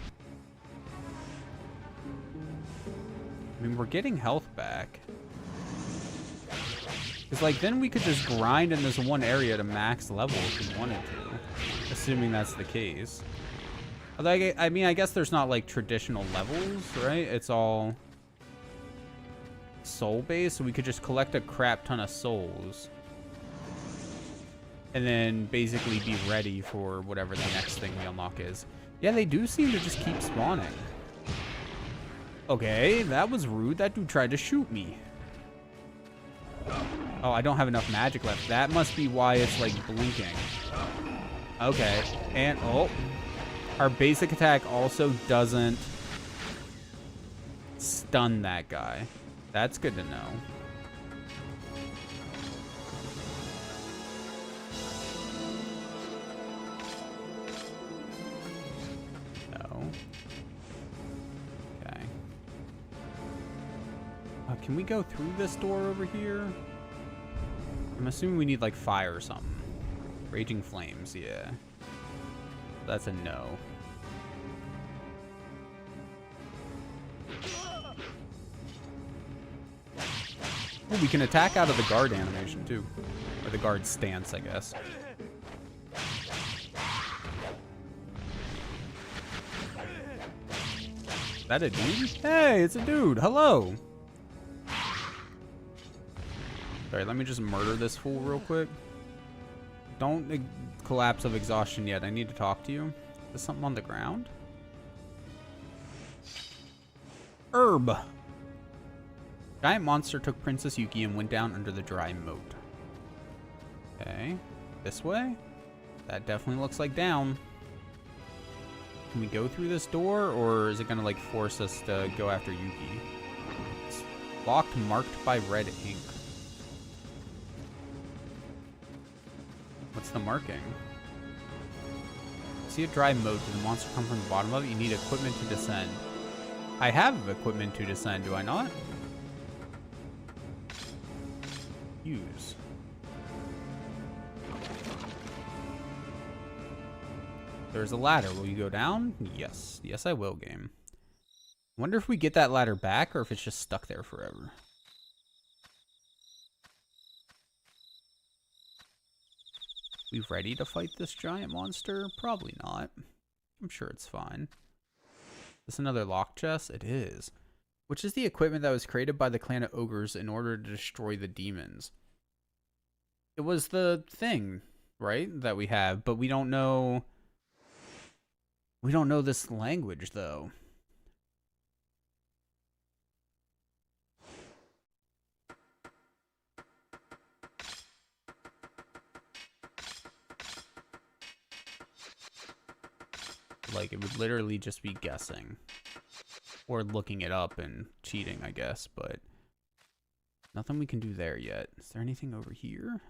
I mean, we're getting health back. Because, like, then we could just grind in this one area to max level if we wanted to. Assuming that's the case. Although, I mean, I guess there's not, like, traditional levels, right? It's all soul-based, so we could just collect a crap ton of souls. And then basically be ready for whatever the next thing we unlock is. Yeah, they do seem to just keep spawning. Okay, that was rude. That dude tried to shoot me. Oh, I don't have enough magic left. That must be why it's, like, blinking. Okay. And, oh. Our basic attack also doesn't stun that guy. That's good to know. No. Okay. Can we go through this door over here? I'm assuming we need, like, fire or something. Raging Flames, yeah. That's a no. Oh, we can attack out of the guard animation too. Or the guard stance, I guess. Is that a dude? Hey, it's a dude. Hello. Sorry, let me just murder this fool real quick. Don't collapse of exhaustion yet. I need to talk to you. Is something on the ground? Herb. Giant monster took Princess Yuki and went down under the dry moat. Okay. This way? That definitely looks like down. Can we go through this door, or is it gonna like force us to go after Yuki? It's locked, marked by red ink. What's the marking? See a dry moat. Does the monster come from the bottom of it? You need equipment to descend. I have equipment to descend, do I not? Use. There's a ladder. Will you go down? Yes. Yes, I will, game. Wonder if we get that ladder back or if it's just stuck there forever. We ready to fight this giant monster? Probably not. I'm sure it's fine. Is this another lock chest? It is. Which is the equipment that was created by the clan of ogres in order to destroy the demons. It was the thing, right, that we have, but we don't know... We don't know this language, though. Like, it would literally just be guessing. Or looking it up and cheating, I guess, but... Nothing we can do there yet. Is there anything over here?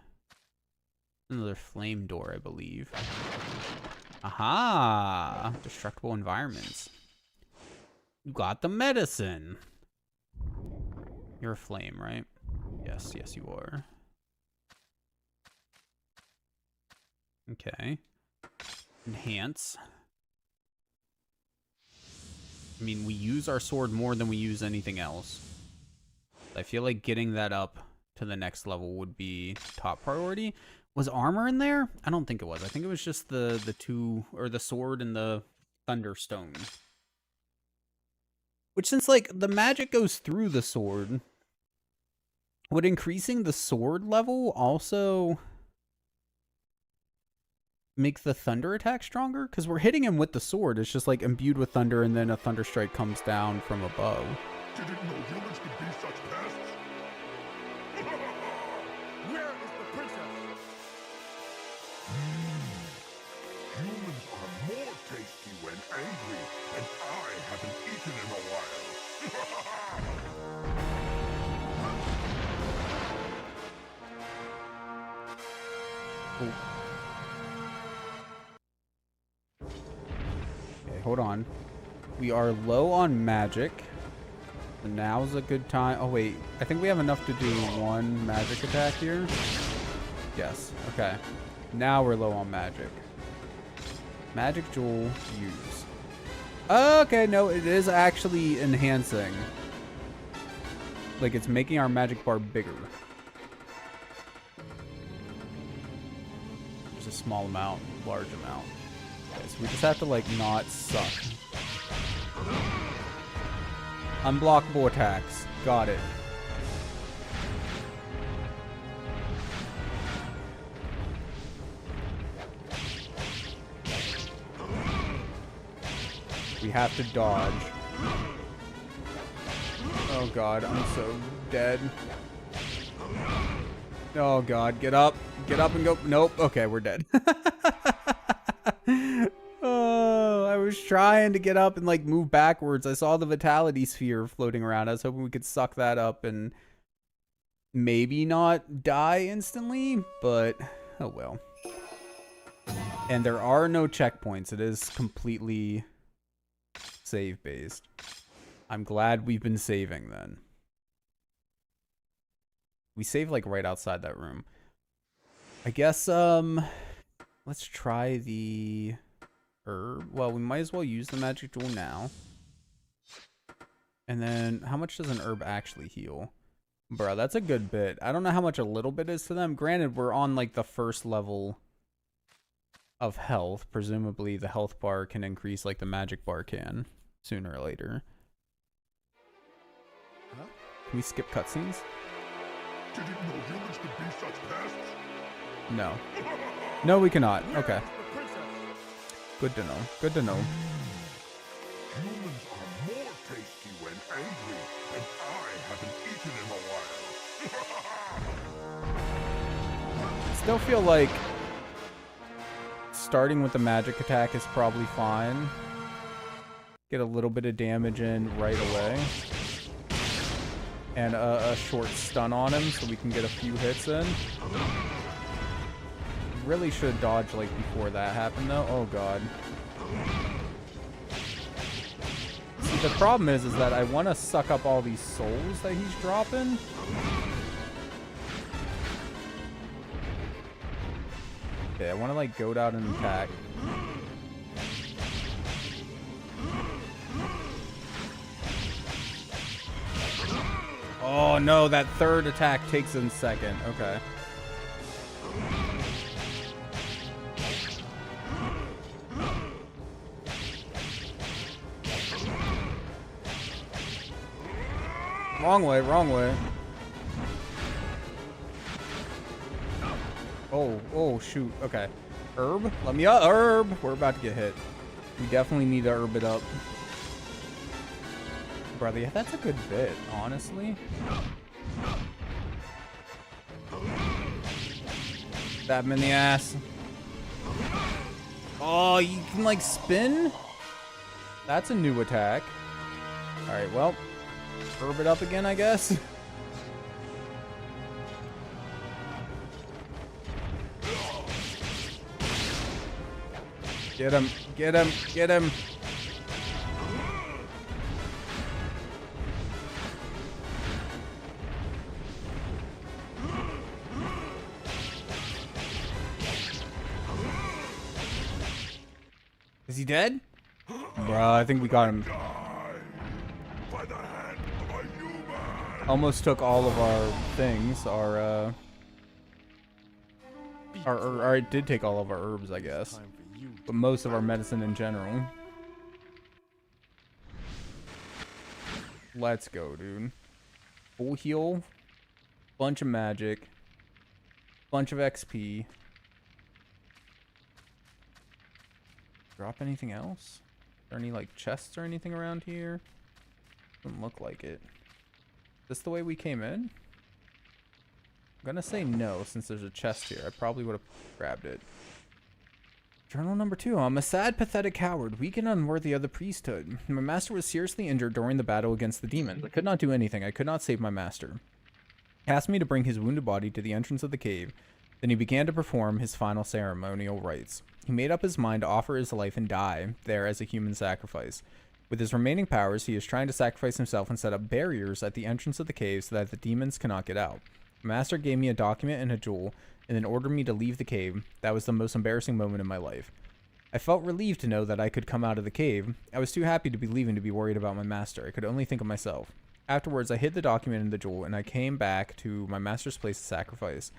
Another flame door, I believe. Aha! Destructible environments. You got the medicine! You're a flame, right? Yes, yes you are. Okay. Enhance. I mean, we use our sword more than we use anything else. I feel like getting that up to the next level would be top priority. Was armor in there? I don't think it was. I think it was just the two, or the sword and the thunderstone. Which, since like the magic goes through the sword, would increasing the sword level also make the thunder attack stronger? Because we're hitting him with the sword. It's just like imbued with thunder, and then a thunder strike comes down from above. Didn't know humans could be such pests. Where is the princess? Humans are more tasty when angry, and I haven't eaten in a while. Oh. Okay, hold on. We are low on magic. So now's a good time. Oh, wait. I think we have enough to do one magic attack here. Yes. Okay. Now we're low on magic. Magic Jewel, use. Okay, no, it is actually enhancing. Like, it's making our magic bar bigger. There's a small amount, large amount. Okay, so we just have to, like, not suck. Unblockable attacks. Got it. We have to dodge. Oh god, I'm so dead. Oh god, get up. Get up and go. Nope. Okay, we're dead. Oh, I was trying to get up and like move backwards. I saw the vitality sphere floating around. I was hoping we could suck that up and maybe not die instantly, but oh well. And there are no checkpoints. It is completely save based. I'm glad we've been saving then. We save like right outside that room. I guess Let's try the herb. Well, we might as well use the magic jewel now. And then, how much does an herb actually heal? Bro, that's a good bit. I don't know how much a little bit is to them. Granted, we're on like the first level of health. Presumably, the health bar can increase like the magic bar can sooner or later. Huh? Can we skip cutscenes? Didn't know humans could be such pests. No. No, we cannot. Okay. The princess. Good to know. Good to know. Humans are more tasty when angry, and I haven't eaten in a while. Still feel like starting with the magic attack is probably fine. Get a little bit of damage in right away. And a short stun on him so we can get a few hits in. Really should dodge like before that happened though. Oh god. See, the problem is that I want to suck up all these souls that he's dropping. Okay, I want to like goad out an attack. Oh no, that third attack takes in second. Okay. Wrong way, wrong way. Oh, shoot. Okay. Herb? Let me up. Herb! We're about to get hit. We definitely need to herb it up. Brother, yeah, that's a good bit, honestly. Stab him in the ass. Oh, you can, like, spin? That's a new attack. Alright, well. Herb it up again, I guess. Get him, get him, get him. Is he dead? Bruh, I think we got him. By the hand of a human. Almost took all of our things, or it did take all of our herbs, I guess. Time for you. But most of our medicine in general. Let's go, dude. Full heal. Bunch of magic. Bunch of XP. Drop anything else? Are there any, like, chests or anything around here? Doesn't look like it. Is this the way we came in? I'm gonna say no, since there's a chest here. I probably would have grabbed it. Journal number 2. I'm a sad, pathetic coward, weak and unworthy of the priesthood. My master was seriously injured during the battle against the demons. I could not do anything. I could not save my master. He asked me to bring his wounded body to the entrance of the cave. Then he began to perform his final ceremonial rites. He made up his mind to offer his life and die there as a human sacrifice. With his remaining powers, he is trying to sacrifice himself and set up barriers at the entrance of the cave so that the demons cannot get out. The master gave me a document and a jewel, and then ordered me to leave the cave. That was the most embarrassing moment in my life. I felt relieved to know that I could come out of the cave. I was too happy to be leaving to be worried about my master. I could only think of myself. Afterwards, I hid the document and the jewel, and I came back to my master's place of sacrifice.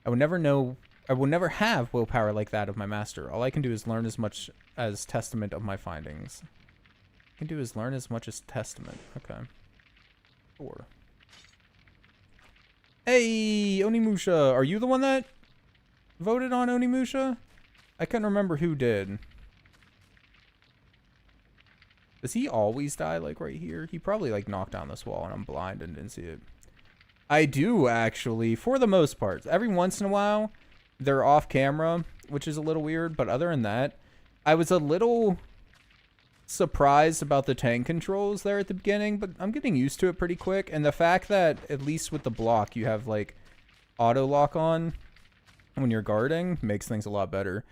I will never have willpower like that of my master. All I can do is learn as much as testament of my findings. I can do is learn as much as testament. Okay. Sure. Hey, Onimusha, are you the one that voted on Onimusha? I couldn't remember who did. Does he always die, like, right here? He probably, like, knocked down this wall and I'm blind and didn't see it. I do, actually, for the most part. Every once in a while, they're off camera, which is a little weird, but other than that, I was a little surprised about the tank controls there at the beginning, but I'm getting used to it pretty quick, and the fact that, at least with the block, you have, like, auto lock on when you're guarding makes things a lot better.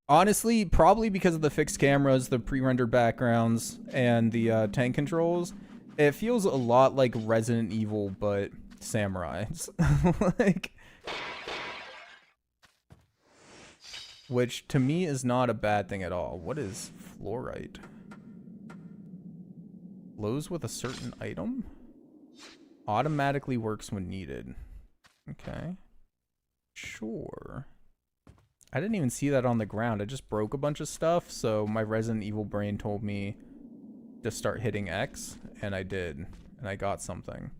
Honestly, probably because of the fixed cameras, the pre-rendered backgrounds, and the tank controls, it feels a lot like Resident Evil, but samurai. Like, which to me is not a bad thing at all. What is fluorite? Flows with a certain item? Automatically works when needed. Okay. Sure. I didn't even see that on the ground. I just broke a bunch of stuff, so my Resident Evil brain told me to start hitting X, and I did. And I got something.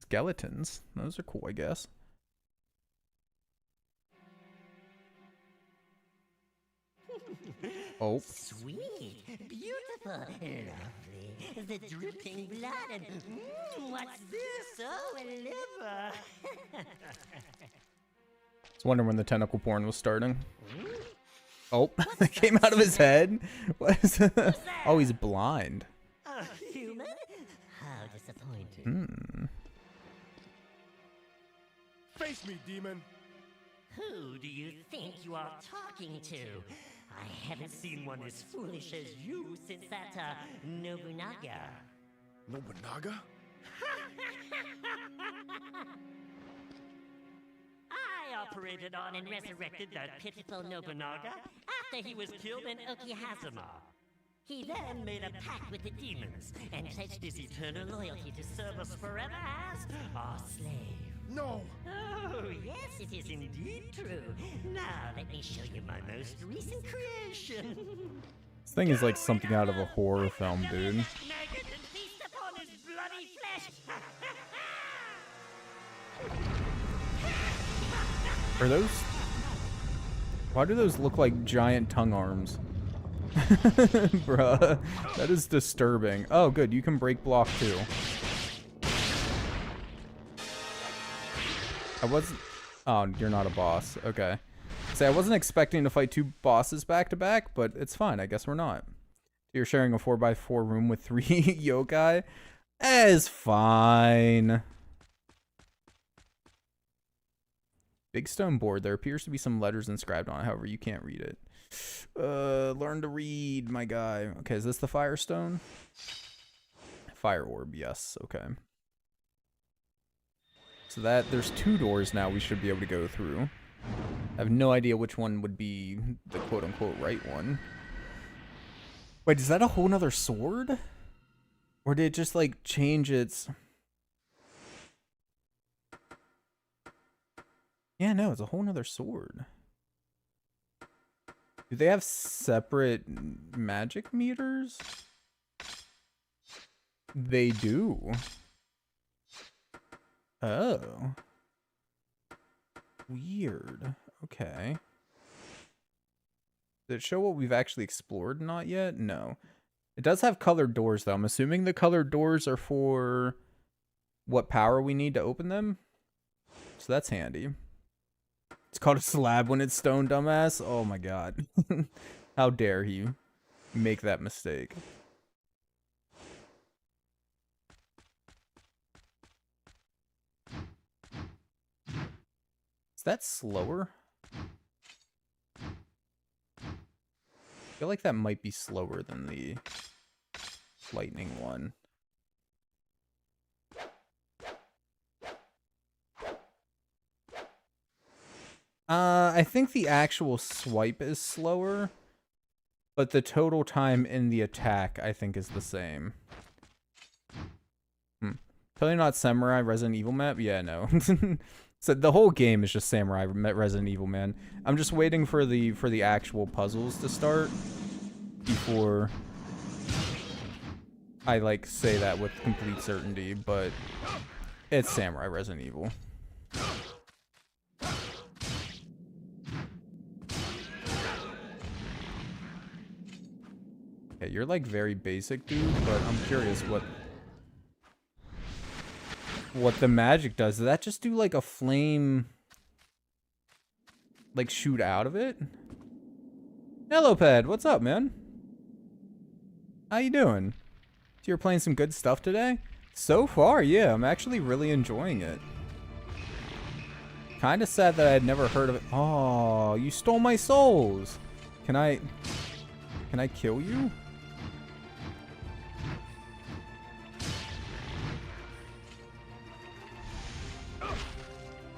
Skeletons. Those are cool, I guess. Oh. Sweet, beautiful, lovely. The dripping blood and what's this? Oh, a liver. I was wondering when the tentacle porn was starting. Oh, it came out of his head. What is that? Oh, he's blind. A human? How disappointing. Face me, demon. Who do you think you are talking to? I haven't seen one as foolish as you since that, Nobunaga. Nobunaga? I operated on and resurrected that pitiful Nobunaga after he was killed in Okihazuma. He then made a pact with the demons and pledged his eternal loyalty to serve us forever as our slave. No! Oh, yes, it is indeed true. Now let me show you my most recent creation. This thing is like something out of a horror film, dude. Maggot and feast upon his bloody flesh. Are those... Why do those look like giant tongue arms? Bruh, that is disturbing. Oh, good, you can break block too. I wasn't... Oh, you're not a boss. Okay. See, I wasn't expecting to fight 2 bosses back to back, but it's fine. I guess we're not. You're sharing a 4x4 room with 3 yokai? It's fine. Big stone board. There appears to be some letters inscribed on it. However, you can't read it. Learn to read, my guy. Okay, is this the firestone? Fire orb, yes. Okay. So that, there's 2 doors now we should be able to go through. I have no idea which one would be the quote-unquote right one. Wait, is that a whole nother sword? Or did it just, like, change its... Yeah, no, it's a whole nother sword. Do they have separate magic meters? They do. Oh. Weird. Okay. Did it show what we've actually explored? Not yet? No. It does have colored doors, though. I'm assuming the colored doors are for what power we need to open them. So that's handy. It's called a slab when it's stone, dumbass. Oh my god. How dare he make that mistake. Is that slower? I feel like that might be slower than the lightning one. I think the actual swipe is slower, but the total time in the attack, I think, is the same. Totally not Samurai Resident Evil map? Yeah, no. So the whole game is just Samurai Resident Evil, man. I'm just waiting for the actual puzzles to start before I like say that with complete certainty, but it's Samurai Resident Evil. Yeah, you're like very basic, dude, but I'm curious what the magic does. Does that just do like a flame, like shoot out of it? Hello, Ped. What's up, man? How you doing? So you're playing some good stuff today? So far, yeah. I'm actually really enjoying it. Kind of sad that I had never heard of it. Oh, you stole my souls. Can I kill you?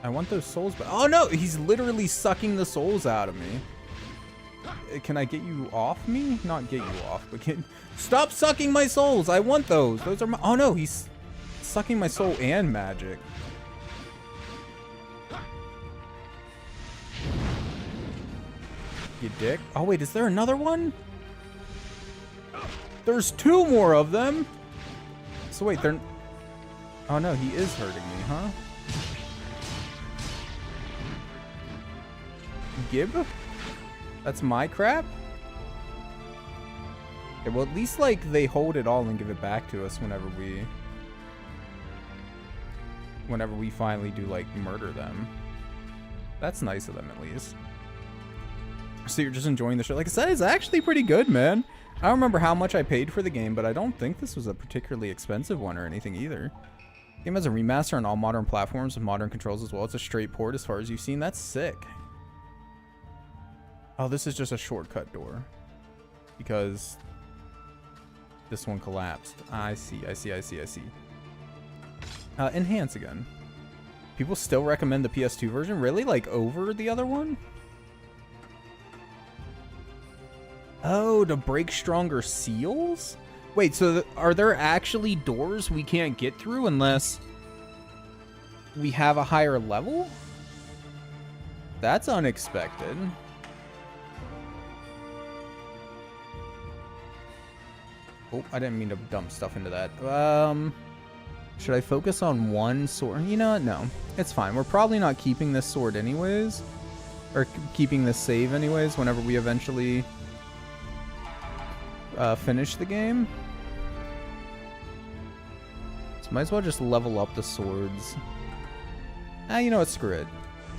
I want those souls, but oh no, he's literally sucking the souls out of me. Can I get you off me? Not get you off, but stop sucking my souls. I want those. Those are my, oh no, he's sucking my soul and magic. You dick. Oh wait, is there another one? There's 2 more of them. So wait, they're, oh no, he is hurting me, huh? Gib? That's my crap? Okay, well at least like they hold it all and give it back to us whenever we finally do like murder them. That's nice of them at least. So you're just enjoying the show. Like I said, it's actually pretty good, man. I don't remember how much I paid for the game, but I don't think this was a particularly expensive one or anything either. The game has a remaster on all modern platforms with modern controls as well. It's a straight port as far as you've seen. That's sick. Oh, this is just a shortcut door. Because this one collapsed. I see. Enhance again. People still recommend the PS2 version? Really? Like over the other one? Oh, to break stronger seals? Wait, so are there actually doors we can't get through unless we have a higher level? That's unexpected. Oh, I didn't mean to dump stuff into that. Should I focus on one sword? You know what? No, it's fine. We're probably not keeping this sword anyways. Or keeping this save anyways whenever we eventually finish the game. So might as well just level up the swords. You know what? Screw it.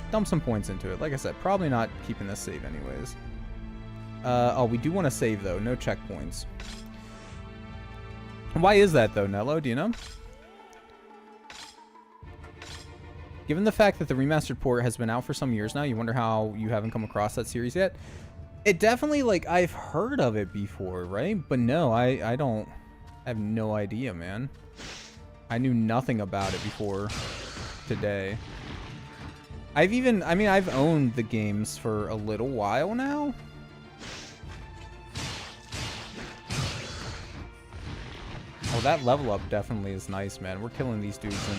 Dump some points into it. Like I said, probably not keeping this save anyways. Oh, we do want to save though. No checkpoints. Why is that though, Nello? Do you know? Given the fact that the remastered port has been out for some years now, you wonder how you haven't come across that series yet? It definitely, like, I've heard of it before, right? But no, I don't, I have no idea, man. I knew nothing about it before today. I've owned the games for a little while now. Oh, that level up definitely is nice, man. We're killing these dudes in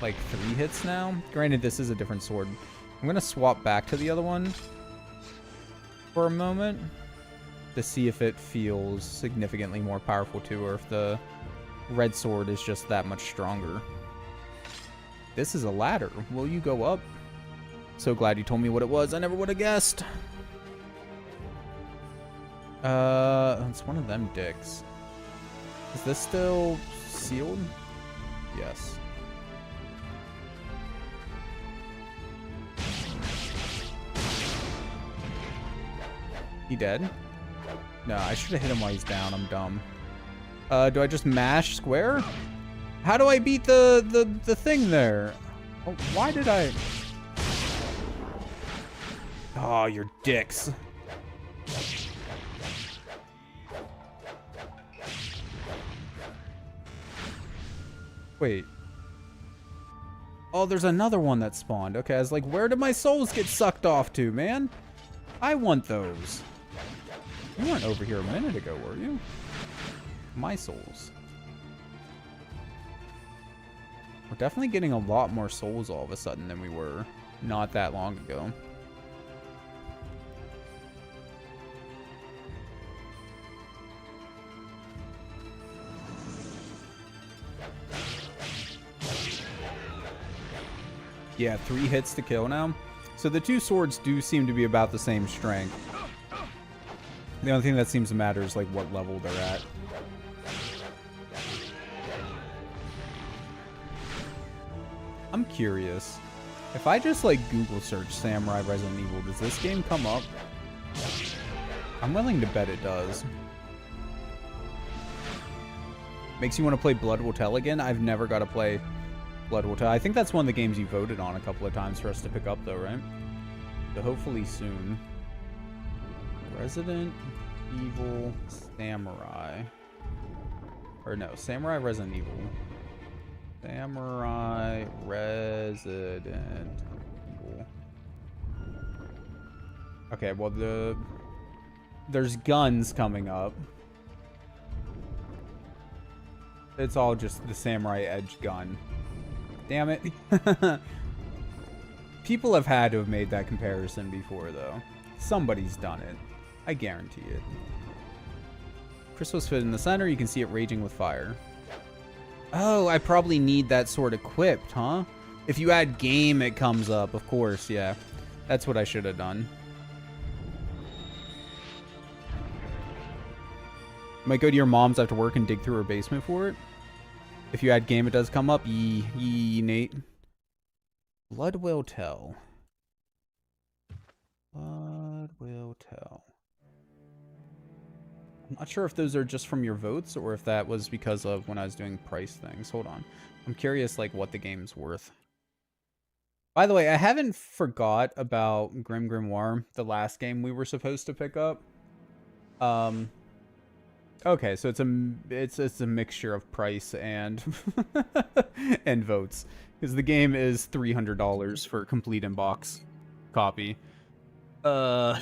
like 3 hits now. Granted, this is a different sword. I'm gonna swap back to the other one for a moment to see if it feels significantly more powerful too, or if the red sword is just that much stronger. This is a ladder. Will you go up? So glad you told me what it was. I never would have guessed. It's one of them dicks. Is this still sealed? Yes. He dead? No, I should have hit him while he's down. I'm dumb. Do I just mash square? How do I beat the thing there? Oh, why did I? Oh, you're dicks. Wait. Oh, there's another one that spawned. Okay, I was like, where did my souls get sucked off to, man? I want those. You weren't over here a minute ago, were you? My souls. We're definitely getting a lot more souls all of a sudden than we were not that long ago. Yeah, 3 hits to kill now. So the 2 swords do seem to be about the same strength. The only thing that seems to matter is like what level they're at. I'm curious. If I just like Google search Samurai Resident Evil, does this game come up? I'm willing to bet it does. Makes you want to play Blood Will Tell again? I've never got to play Blood Will Tell. I think that's one of the games you voted on a couple of times for us to pick up though, right? So hopefully soon. Resident Evil Samurai. Or no, Samurai Resident Evil. Samurai Resident Evil. Okay, well there's guns coming up. It's all just the Samurai Edge gun. Damn it. People have had to have made that comparison before, though. Somebody's done it. I guarantee it. Crystal's fit in the center. You can see it raging with fire. Oh, I probably need that sword equipped, huh? If you add game, it comes up. Of course, yeah. That's what I should have done. Might go to your mom's after work and dig through her basement for it. If you add game, it does come up. Yee, Nate. Blood will tell. Blood will tell. I'm not sure if those are just from your votes or if that was because of when I was doing price things. Hold on. I'm curious, like, what the game's worth. By the way, I haven't forgot about Grim Grimoire, the last game we were supposed to pick up. Okay, so it's a mixture of price and and votes, because the game is $300 for a complete in-box copy. So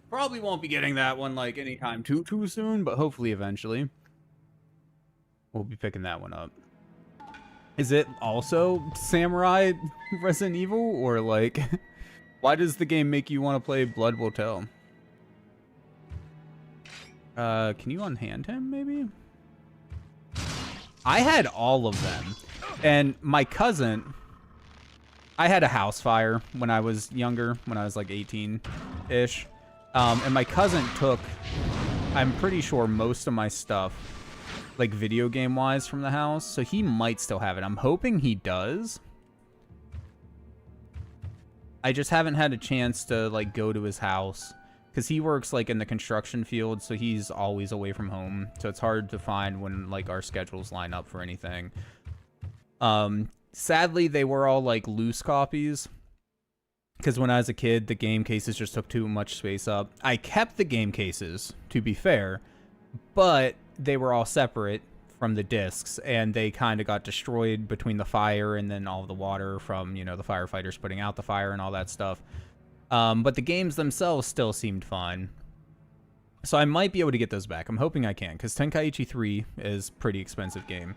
probably won't be getting that one like anytime too soon, but hopefully eventually we'll be picking that one up. Is it also Samurai Resident Evil, or like why does the game make you want to play Blood Will Tell? Can you unhand him, maybe? I had all of them. And my cousin... I had a house fire when I was younger, when I was like 18-ish. And my cousin took, I'm pretty sure, most of my stuff, like video game-wise, from the house. So he might still have it. I'm hoping he does. I just haven't had a chance to, like, go to his house. Because he works, like, in the construction field, so he's always away from home. So it's hard to find when, like, our schedules line up for anything. Sadly, they were all, like, loose copies. Because when I was a kid, the game cases just took too much space up. I kept the game cases, to be fair. But they were all separate from the discs. And they kind of got destroyed between the fire and then all the water from, you know, the firefighters putting out the fire and all that stuff. But the games themselves still seemed fun. So I might be able to get those back. I'm hoping I can, because Tenkaichi 3 is a pretty expensive game.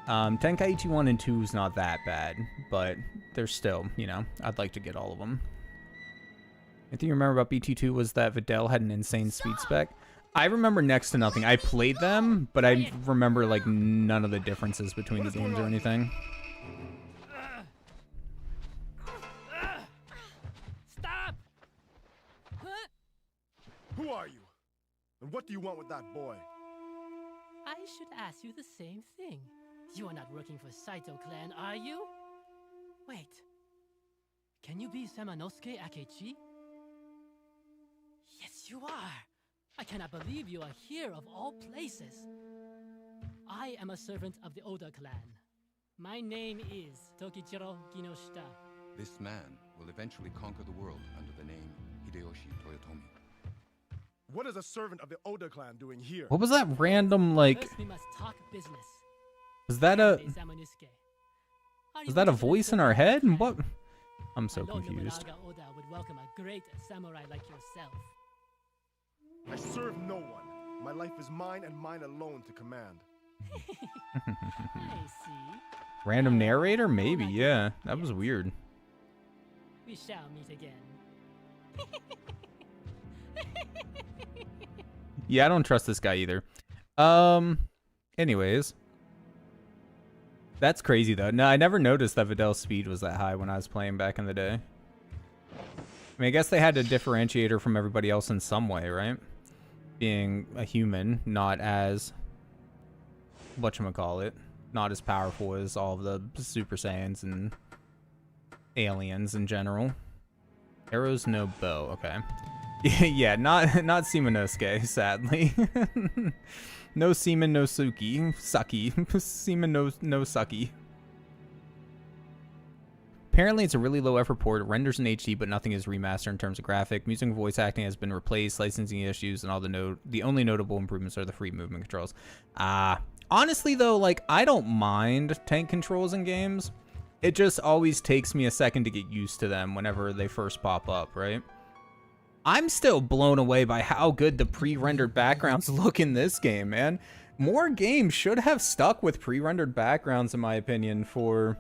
Tenkaichi 1 and 2 is not that bad, but they're still, you know, I'd like to get all of them. I think you remember about BT2 was that Videl had an insane speed spec. I remember next to nothing. I played them, but I remember, like, none of the differences between the games or anything. Who are you? And what do you want with that boy? I should ask you the same thing. You are not working for Saito clan, are you? Wait. Can you be Samanosuke Akechi? Yes, you are. I cannot believe you are here of all places. I am a servant of the Oda clan. My name is Tokichiro Kinoshita. This man will eventually conquer the world under the name Hideyoshi Toyotomi. What is a servant of the Oda clan doing here? What was that random, like... First we must talk business. Was that a voice in our head? And what? I'm so confused. Oda would welcome a great samurai like yourself. I serve no one. My life is mine and mine alone to command. I see. Random narrator? Maybe, yeah. That was weird. We shall meet again. Yeah, I don't trust this guy either. Anyways. That's crazy, though. No, I never noticed that Videl's speed was that high when I was playing back in the day. I mean, I guess they had to differentiate her from everybody else in some way, right? Being a human, not as... whatchamacallit. Not as powerful as all of the Super Saiyans and aliens in general. Arrows, no bow. Okay. Yeah, not Shimanosuke, sadly. No semen, no suki. Sucky. Semen, no sucky. Apparently, it's a really low effort port. It renders in HD, but nothing is remastered in terms of graphic. Music and voice acting has been replaced, licensing issues, and all the only notable improvements are the free movement controls. Honestly, though, like, I don't mind tank controls in games. It just always takes me a second to get used to them whenever they first pop up, right? I'm still blown away by how good the pre-rendered backgrounds look in this game, man. More games should have stuck with pre-rendered backgrounds, in my opinion, for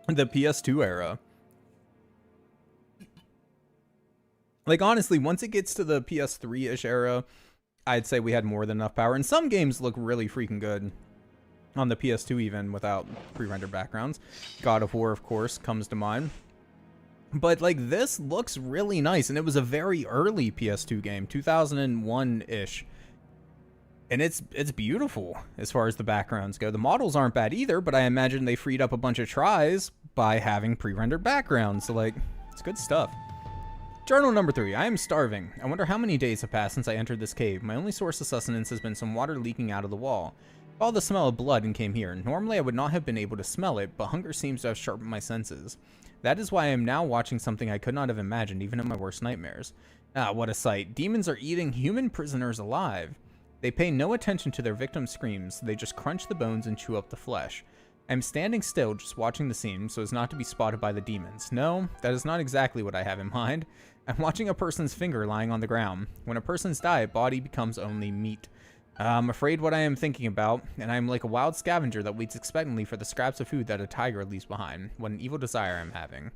the PS2 era. Like, honestly, once it gets to the PS3-ish era, I'd say we had more than enough power. And some games look really freaking good on the PS2 even without pre-rendered backgrounds. God of War, of course, comes to mind. But, like, this looks really nice. And it was a very early PS2 game, 2001-ish. And it's beautiful as far as the backgrounds go. The models aren't bad either, but I imagine they freed up a bunch of tries by having pre-rendered backgrounds. So, like, it's good stuff. Journal number 3. I am starving. I wonder how many days have passed since I entered this cave. My only source of sustenance has been some water leaking out of the wall. I followed the smell of blood and came here. Normally I would not have been able to smell it, but hunger seems to have sharpened my senses. That is why I am now watching something I could not have imagined even in my worst nightmares. Ah, what a sight. Demons are eating human prisoners alive. They pay no attention to their victims' screams. They just crunch the bones and chew up the flesh. I'm standing still, just watching the scene, so as not to be spotted by the demons. No, that is not exactly what I have in mind. I'm watching a person's finger lying on the ground. When a person's died, body becomes only meat. I'm afraid what I am thinking about, and I am like a wild scavenger that waits expectantly for the scraps of food that a tiger leaves behind. What an evil desire I'm having.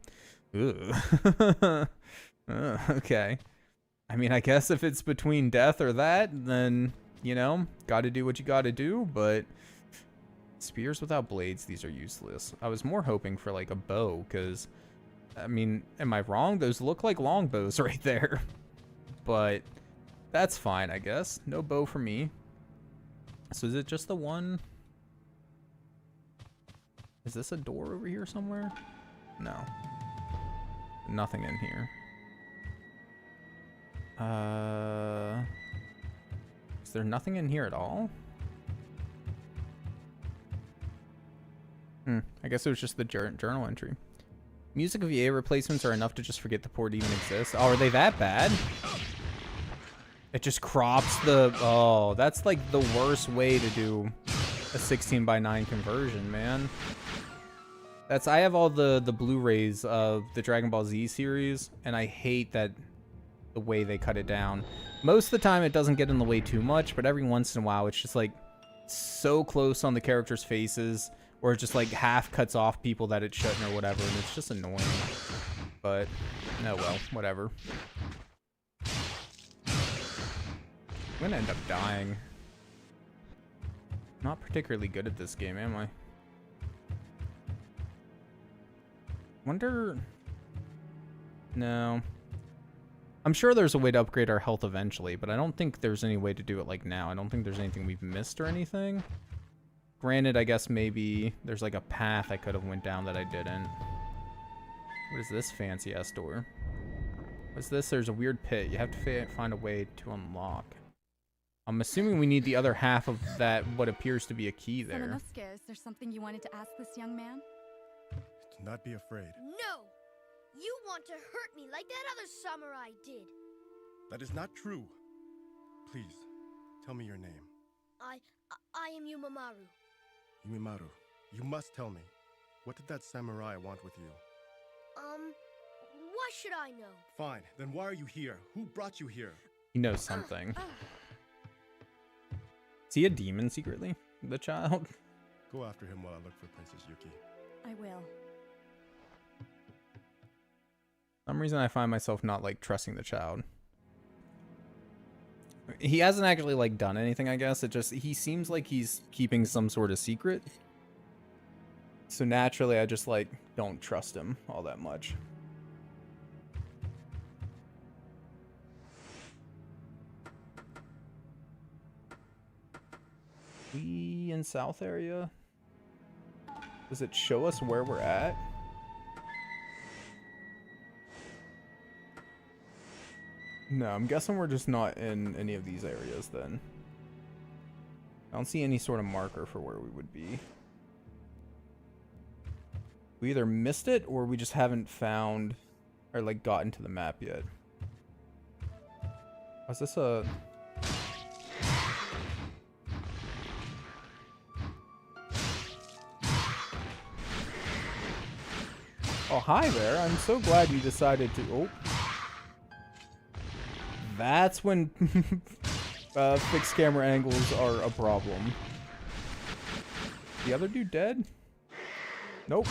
Ooh. Okay. I mean, I guess if it's between death or that, then, you know, gotta do what you gotta do, but spears without blades, these are useless. I was more hoping for, like, a bow, because, I mean, am I wrong? Those look like longbows right there. But that's fine, I guess. No bow for me. So is it just the one? Is this a door over here somewhere? No. Nothing in here. Is there nothing in here at all? I guess it was just the journal entry. Music of EA replacements are enough to just forget the port even exists. Oh, are they that bad? It just crops the... Oh, that's like the worst way to do a 16:9 conversion, man. I have all the Blu-rays of the Dragon Ball Z series, and I hate that the way they cut it down. Most of the time it doesn't get in the way too much, but every once in a while it's just like so close on the characters' faces, or it just like half cuts off people that it shouldn't or whatever, and it's just annoying. But, no, well, whatever. I'm gonna end up dying. Not particularly good at this game, am I? Wonder... No. I'm sure there's a way to upgrade our health eventually, but I don't think there's any way to do it like now. I don't think there's anything we've missed or anything. Granted, I guess maybe there's like a path I could have went down that I didn't. What is this fancy-ass door? What's this? There's a weird pit. You have to find a way to unlock. I'm assuming we need the other half of that, what appears to be a key there. Is there something you wanted to ask this young man? Do not be afraid. No! You want to hurt me like that other samurai did. That is not true. Please, tell me your name. I am Yumimaru. Yumimaru, you must tell me. What did that samurai want with you? Why should I know? Fine, then why are you here? Who brought you here? He knows something. Is he a demon secretly? The child? Go after him while I look for Princess Yuki. I will. For some reason I find myself not like trusting the child. He hasn't actually like done anything, I guess. It just, he seems like he's keeping some sort of secret. So naturally I just like don't trust him all that much. We in south area? Does it show us where we're at? No, I'm guessing we're just not in any of these areas then. I don't see any sort of marker for where we would be. We either missed it or we just haven't found or like gotten to the map yet. Was this a... Oh, hi there. I'm so glad you decided to... Oh. That's when fixed camera angles are a problem. The other dude dead? Nope.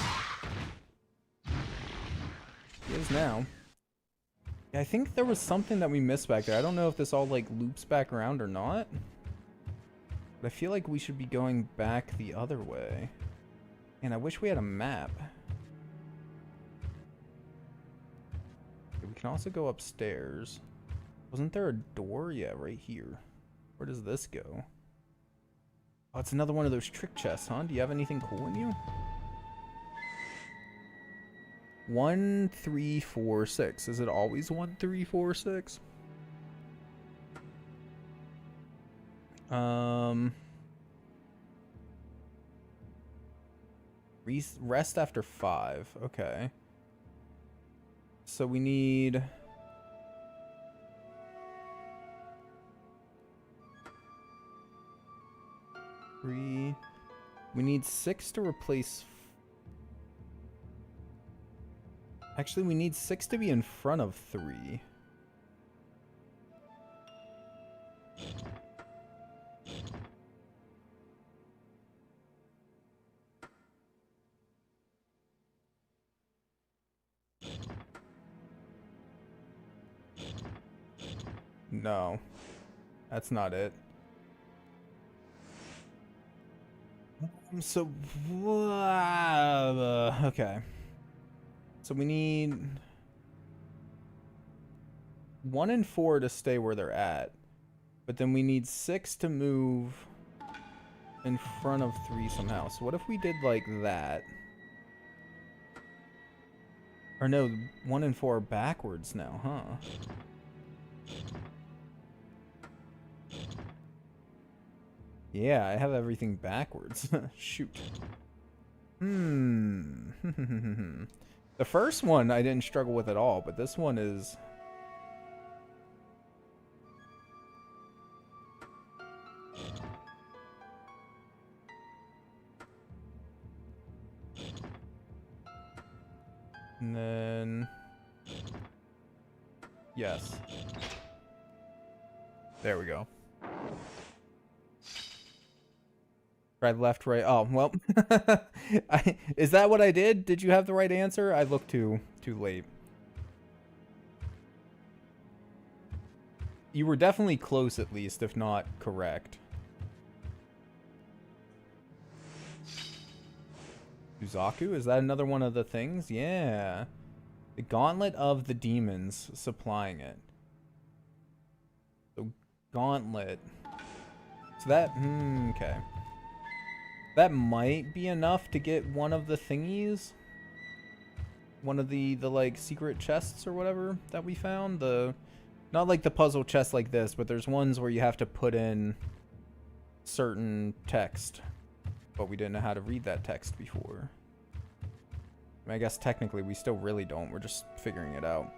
He is now. Yeah, I think there was something that we missed back there. I don't know if this all, like, loops back around or not. But I feel like we should be going back the other way. And I wish we had a map. We can also go upstairs. Wasn't there a door? Yeah, right here. Where does this go? Oh, it's another one of those trick chests, huh? Do you have anything cool in you? 1, 3, 4, 6. Is it always 1, 3, 4, 6? Rest after 5. Okay. So we need... We need 6 to replace... Actually, we need 6 to be in front of 3. No. That's not it. So, okay. So we need 1 and 4 to stay where they're at. But then we need 6 to move in front of 3 somehow. So what if we did like that? Or no, 1 and 4 are backwards now, huh? Yeah, I have everything backwards. Shoot. The first one I didn't struggle with at all, but this one is... And then... Yes. There we go. Right, left, right. Oh, well. Is that what I did? Did you have the right answer? I looked too late. You were definitely close, at least, if not correct. Uzaku? Is that another one of the things? Yeah. The Gauntlet of the Demons supplying it. So, Gauntlet. So that... okay. That might be enough to get one of the thingies. One of the like, secret chests or whatever that we found. Not like the puzzle chest like this, but there's ones where you have to put in certain text. But we didn't know how to read that text before. I mean, I guess technically we still really don't. We're just figuring it out.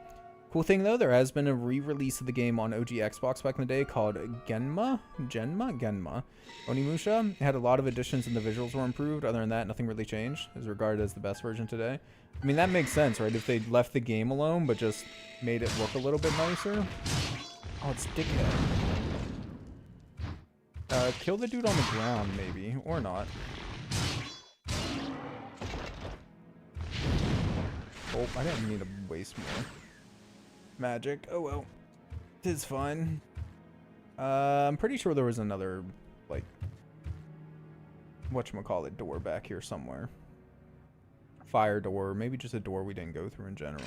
Cool thing though, there has been a re-release of the game on OG Xbox back in the day called Genma? Onimusha. It had a lot of additions and the visuals were improved. Other than that, nothing really changed. It is regarded as the best version today. I mean, that makes sense, right? If they left the game alone, but just made it look a little bit nicer. Oh, it's dickhead. Kill the dude on the ground, maybe. Or not. Oh, I didn't mean to waste more magic. Oh well. It's fine. I'm pretty sure there was another, like, whatchamacallit door back here somewhere. Fire door. Maybe just a door we didn't go through in general.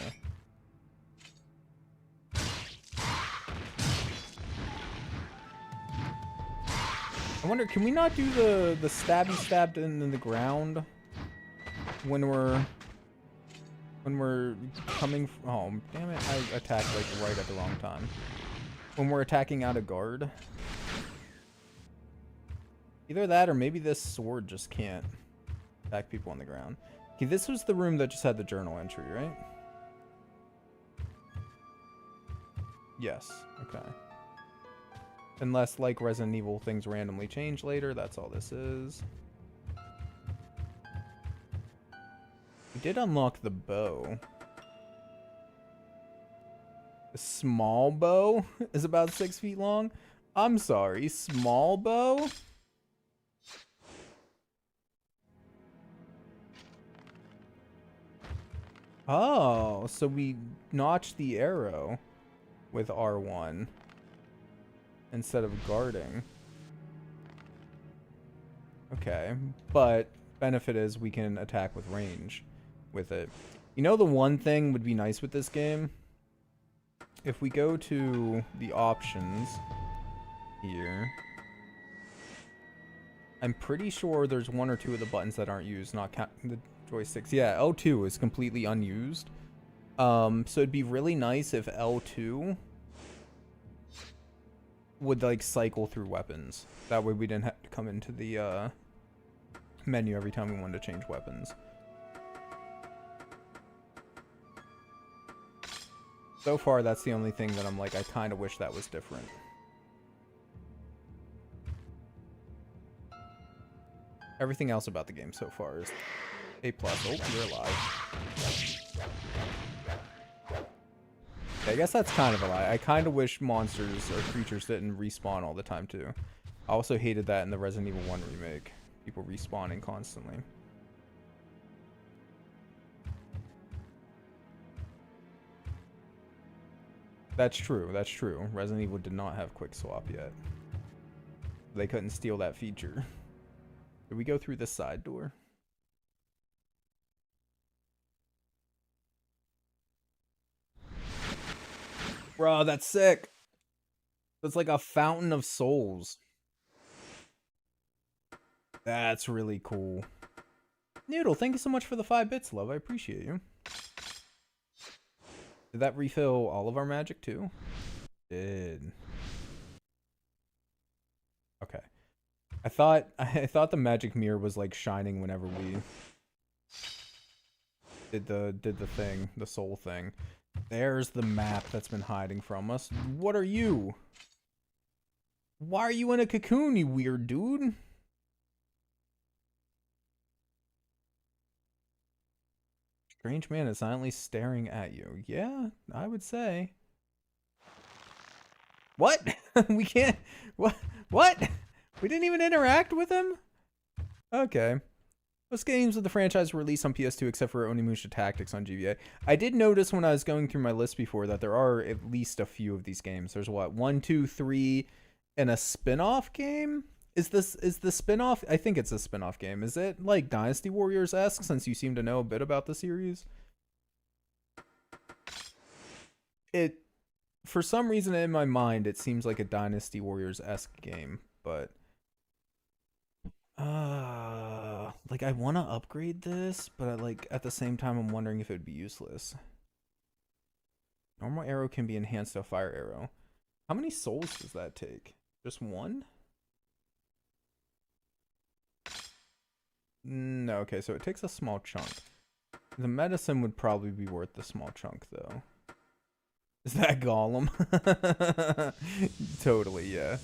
I wonder, can we not do the stabby stabbed in the ground when we're coming... Oh, damn it. I attacked, like, right at the wrong time. When we're attacking out of guard. Either that or maybe this sword just can't attack people on the ground. Okay, this was the room that just had the journal entry, right? Yes. Okay. Unless, like, Resident Evil things randomly change later. That's all this is. did unlock the bow. A small bow is about 6 feet long. I'm sorry, small bow? Oh, so we notched the arrow with R1 instead of guarding. Okay, but benefit is we can attack with range with it. You know, the one thing would be nice with this game? If we go to the options here, I'm pretty sure there's 1 or 2 of the buttons that aren't used, not counting the joysticks. Yeah, L2 is completely unused. So it'd be really nice if L2 would like cycle through weapons. That way we didn't have to come into the menu every time we wanted to change weapons. So far, that's the only thing that I'm like, I kind of wish that was different. Everything else about the game so far is A+. Oh, you're alive. I guess that's kind of a lie. I kind of wish monsters or creatures didn't respawn all the time, too. I also hated that in the Resident Evil 1 remake. People respawning constantly. That's true, that's true. Resident Evil did not have quick swap yet. They couldn't steal that feature. Did we go through this side door? Bro, that's sick. It's like a fountain of souls. That's really cool. Noodle, thank you so much for the 5 bits, love. I appreciate you. Did that refill all of our magic too? Did. Okay. I thought the magic mirror was like shining whenever we did the thing, the soul thing. There's the map that's been hiding from us. What are you? Why are you in a cocoon, you weird dude? Strange man is silently staring at you. Yeah, I would say. What? We can't. What? What? We didn't even interact with him? Okay. Most games of the franchise were released on PS2 except for Onimusha Tactics on GBA. I did notice when I was going through my list before that there are at least a few of these games. There's what? 1, 2, 3, and a spin-off game? Is the spin-off? I think it's a spin-off game. Is it like Dynasty Warriors-esque since you seem to know a bit about the series? For some reason in my mind, it seems like a Dynasty Warriors-esque game, but like I want to upgrade this, but at the same time I'm wondering if it would be useless. Normal arrow can be enhanced to a fire arrow. How many souls does that take? Just 1? No, okay, so it takes a small chunk. The medicine would probably be worth the small chunk, though. Is that Gollum? Totally, yeah.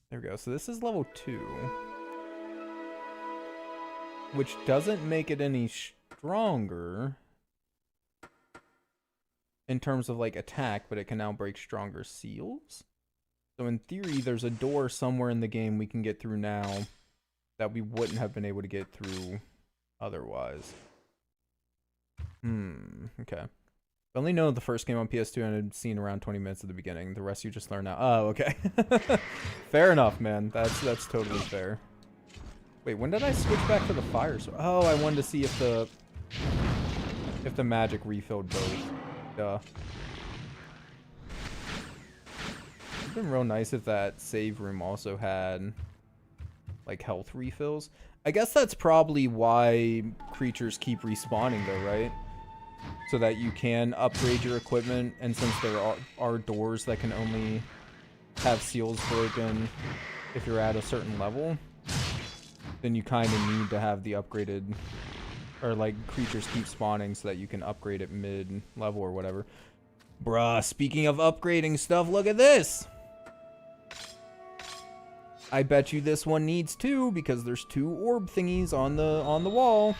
There we go. So this is level 2. Which doesn't make it any stronger in terms of, like, attack, but it can now break stronger seals. So in theory, there's a door somewhere in the game we can get through now that we wouldn't have been able to get through otherwise. Okay. I only know the first game on PS2 and I'd seen around 20 minutes at the beginning. The rest you just learn now. Oh, okay. Fair enough, man. That's totally fair. Wait, when did I switch back to the fire sword? Oh, I wanted to see if the magic refilled both. Duh. It'd been real nice if that save room also had like health refills. I guess that's probably why creatures keep respawning though, right? So that you can upgrade your equipment, and since there are doors that can only have seals broken if you're at a certain level, then you kind of need to have the upgraded, or like creatures keep spawning so that you can upgrade at mid-level or whatever. Bruh, speaking of upgrading stuff, look at this! I bet you this one needs 2 because there's 2 orb thingies on the wall.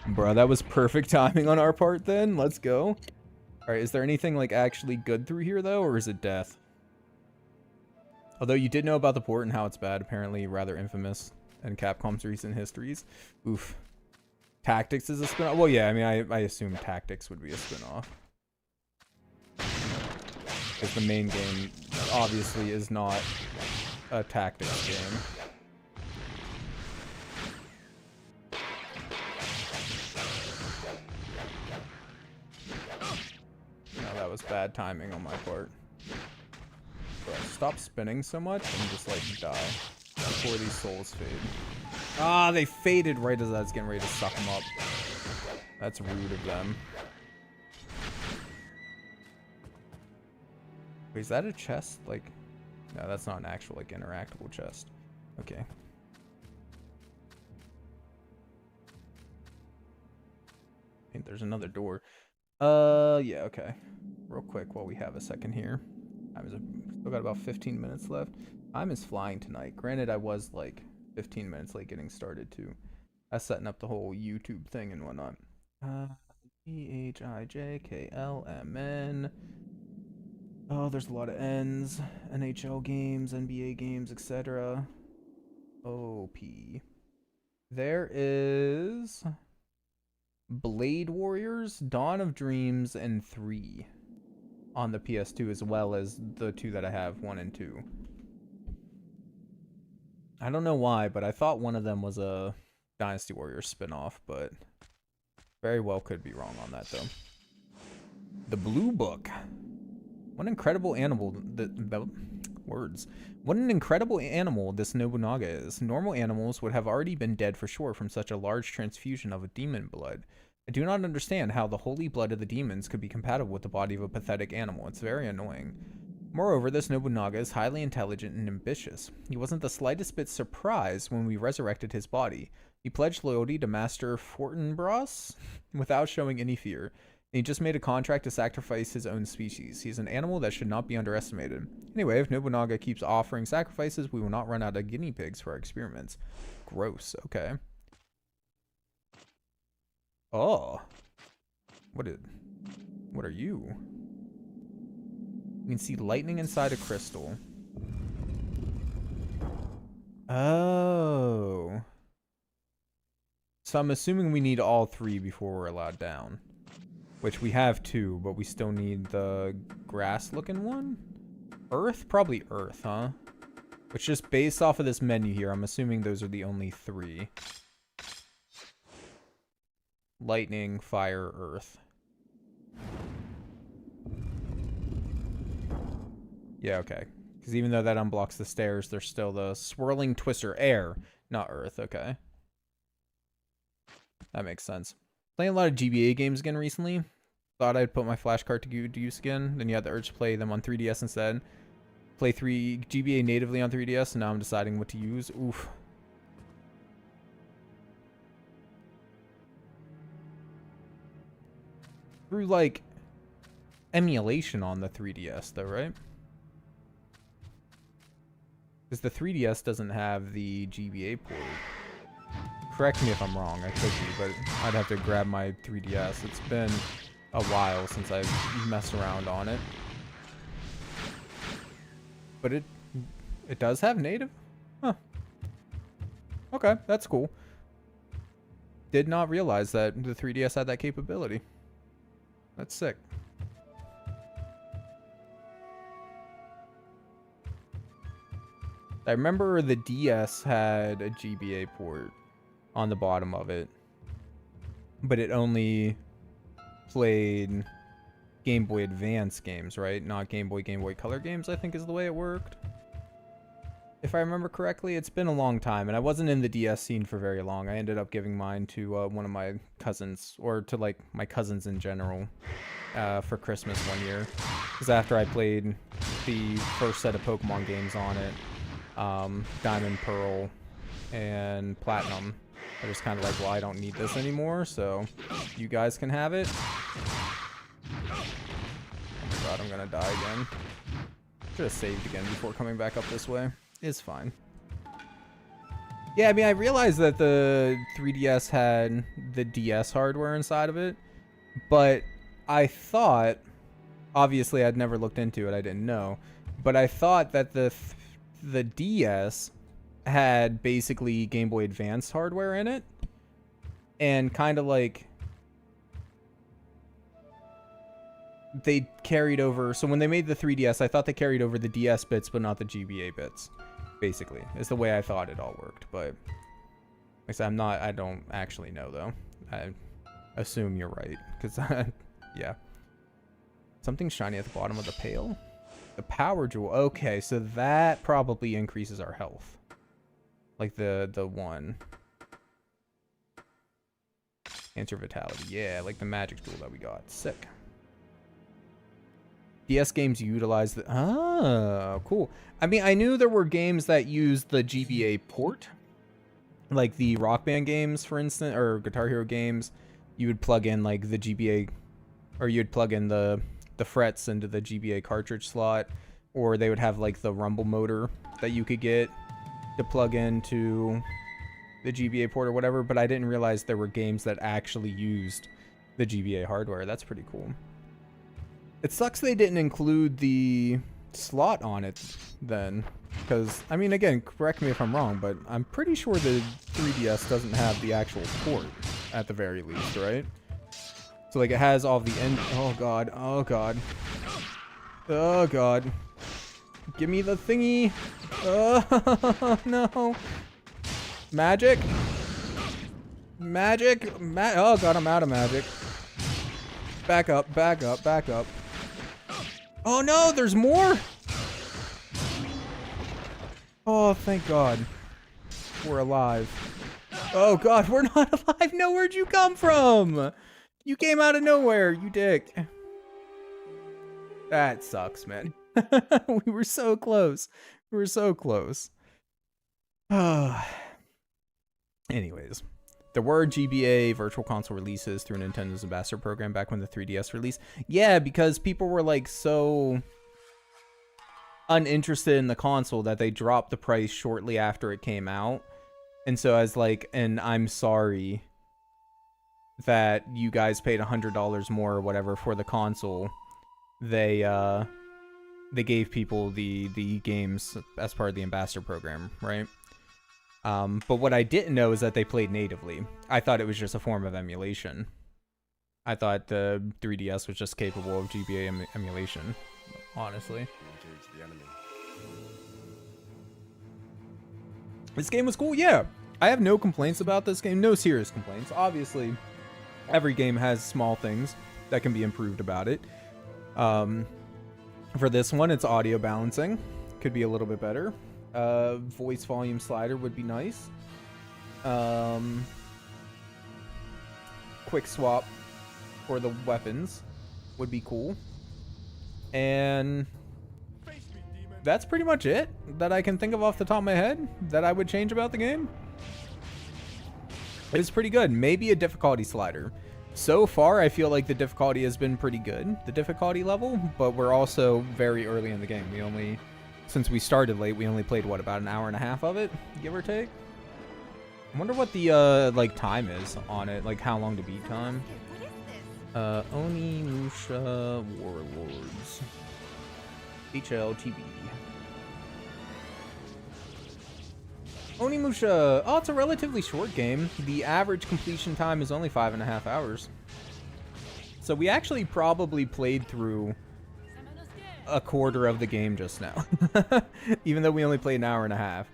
Bro, that was perfect timing on our part then. Let's go. Alright, is there anything like actually good through here though, or is it death? Although you did know about the port and how it's bad, apparently rather infamous in Capcom's recent histories. Oof. Tactics is a spin-off? Well, yeah, I mean, I assume Tactics would be a spin-off. Because the main game obviously is not a tactics game. No, that was bad timing on my part. Bro, stop spinning so much and just like die before these souls fade. Ah, they faded right as I was getting ready to suck them up. That's rude of them. Wait, is that a chest? Like, no, that's not an actual like interactable chest. Okay. I think there's another door. Yeah, okay. Real quick while we have a second here. Still got about 15 minutes left. Time is flying tonight. Granted, I was like 15 minutes late getting started too. That's setting up the whole YouTube thing and whatnot. PHIJKLMN. Oh, there's a lot of N's. NHL games, NBA games, etc. OP. There is Blade Warriors, Dawn of Dreams, and 3 on the PS2, as well as the 2 that I have, 1 and 2. I don't know why, but I thought one of them was a Dynasty Warriors spin-off, but very well could be wrong on that, though. The Blue Book. What an incredible animal What an incredible animal this Nobunaga is. Normal animals would have already been dead for sure from such a large transfusion of a demon blood. I do not understand how the holy blood of the demons could be compatible with the body of a pathetic animal. It's very annoying. Moreover, this Nobunaga is highly intelligent and ambitious. He wasn't the slightest bit surprised when we resurrected his body. He pledged loyalty to Master Fortinbras without showing any fear. And he just made a contract to sacrifice his own species. He's an animal that should not be underestimated. Anyway, if Nobunaga keeps offering sacrifices, we will not run out of guinea pigs for our experiments. Gross, okay. Oh. What are you? You can see lightning inside a crystal. Oh. So I'm assuming we need all 3 before we're allowed down. Which we have 2, but we still need the grass-looking one? Earth? Probably earth, huh? Which just based off of this menu here, I'm assuming those are the only 3. Lightning, fire, earth. Yeah, okay. Because even though that unblocks the stairs, there's still the swirling twister. Air, not earth. Okay. That makes sense. Playing a lot of GBA games again recently. Thought I'd put my flashcard to good use again. Then you had the urge to play them on 3DS instead. Play GBA natively on 3DS, and now I'm deciding what to use. Oof. Through, like, emulation on the 3DS, though, right? Because the 3DS doesn't have the GBA port. Correct me if I'm wrong, I could be, but I'd have to grab my 3DS. It's been a while since I've messed around on it. But it does have native? Huh. Okay, that's cool. Did not realize that the 3DS had that capability. That's sick. I remember the DS had a GBA port on the bottom of it, but it only played Game Boy Advance games, right? Not Game Boy Color games, I think is the way it worked. If I remember correctly, it's been a long time, and I wasn't in the DS scene for very long. I ended up giving mine to one of my cousins, or to like my cousins in general, for Christmas one year. Because after I played the first set of Pokemon games on it, Diamond, Pearl, and Platinum, I was kind of like, well, I don't need this anymore, so you guys can have it. Oh my god, I'm gonna die again. Should have saved again before coming back up this way. It's fine. Yeah, I mean, I realized that the 3DS had the DS hardware inside of it, but I thought, obviously I'd never looked into it, I didn't know, but I thought that the DS had basically Game Boy Advance hardware in it, and kind of like they carried over. So when they made the 3DS, I thought they carried over the DS bits, but not the GBA bits. Basically, is the way I thought it all worked. But like I said, I don't actually know though. I assume you're right, because yeah. Something shiny at the bottom of the pail. The power jewel. Okay, so that probably increases our health. Like the one. Answer vitality. Yeah, like the magic jewel that we got. Sick. DS games utilize the... Oh, cool. I mean, I knew there were games that used the GBA port. Like the Rock Band games, for instance, or Guitar Hero games. You would plug in like the GBA... Or you'd plug in the frets into the GBA cartridge slot. Or they would have like the rumble motor that you could get to plug into the GBA port or whatever. But I didn't realize there were games that actually used the GBA hardware. That's pretty cool. It sucks they didn't include the slot on it then. Because, I mean, again, correct me if I'm wrong, but I'm pretty sure the 3DS doesn't have the actual port at the very least, right? So, like, it has all the end... Oh, God. Oh, God. Oh, God. Give me the thingy. Oh, no. Magic? Magic? Oh, God, I'm out of magic. Back up, back up, back up. Oh, no, there's more? Oh, thank God. We're alive. Oh, God, we're not alive. No, where'd you come from? You came out of nowhere, you dick. That sucks, man. We were so close. We were so close. Anyways. There were GBA Virtual Console releases through Nintendo's Ambassador Program back when the 3DS released. Yeah, because people were like so uninterested in the console that they dropped the price shortly after it came out. And so as like, and I'm sorry that you guys paid $100 more or whatever for the console. They gave people the games as part of the Ambassador Program, right? But what I didn't know is that they played natively. I thought it was just a form of emulation. I thought the 3DS was just capable of GBA emulation, honestly. This game was cool, yeah. I have no complaints about this game, no serious complaints. Obviously, every game has small things that can be improved about it. For this one, it's audio balancing. Could be a little bit better. Voice volume slider would be nice. Quick swap for the weapons would be cool. And that's pretty much it that I can think of off the top of my head that I would change about the game. It was pretty good. Maybe a difficulty slider. So far, I feel like the difficulty has been pretty good, the difficulty level, but we're also very early in the game. We only, since we started late, we only played, what, about an hour and a half of it, give or take? I wonder what the, like, time is on it, like, how long to beat time. Onimusha Warlords. HLTV. Onimusha, oh, it's a relatively short game. The average completion time is only 5.5 hours. So we actually probably played through a quarter of the game just now. Even though we only played an hour and a half.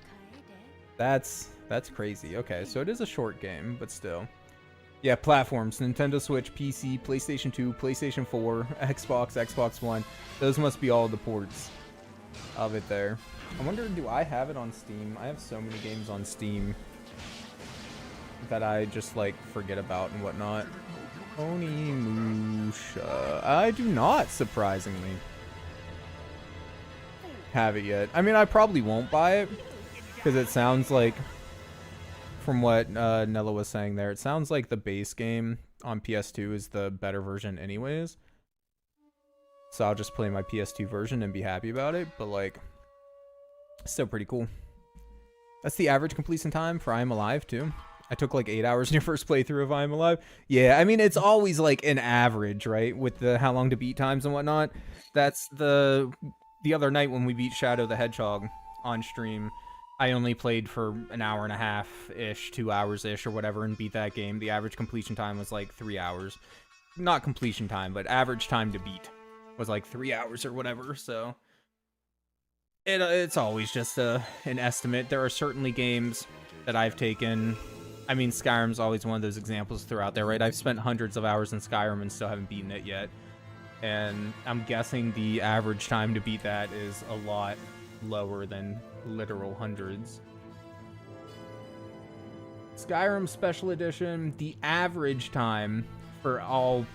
That's crazy. Okay, so it is a short game, but still. Yeah, platforms. Nintendo Switch, PC, PlayStation 2, PlayStation 4, Xbox, Xbox One. Those must be all the ports of it there. I wonder, do I have it on Steam? I have so many games on Steam that I just, like, forget about and whatnot. Onimusha. I do not, surprisingly, have it yet. I mean, I probably won't buy it, because it sounds like, from what Nella was saying there, it sounds like the base game on PS2 is the better version anyways. So I'll just play my PS2 version and be happy about it, but, like, Still pretty cool. That's the average completion time for I Am Alive, too. I took like 8 hours in your first playthrough of I Am Alive. Yeah, I mean, it's always like an average, right? With the how long to beat times and whatnot. That's the other night when we beat Shadow the Hedgehog on stream. I only played for an hour and a half-ish, 2 hours-ish or whatever, and beat that game. The average completion time was like 3 hours. Not completion time, but average time to beat was like 3 hours or whatever, so... It's always just an estimate. There are certainly games that I've taken... I mean, Skyrim's always one of those examples throughout there, right? I've spent hundreds of hours in Skyrim and still haven't beaten it yet. And I'm guessing the average time to beat that is a lot lower than literal hundreds. Skyrim Special Edition, the average time for all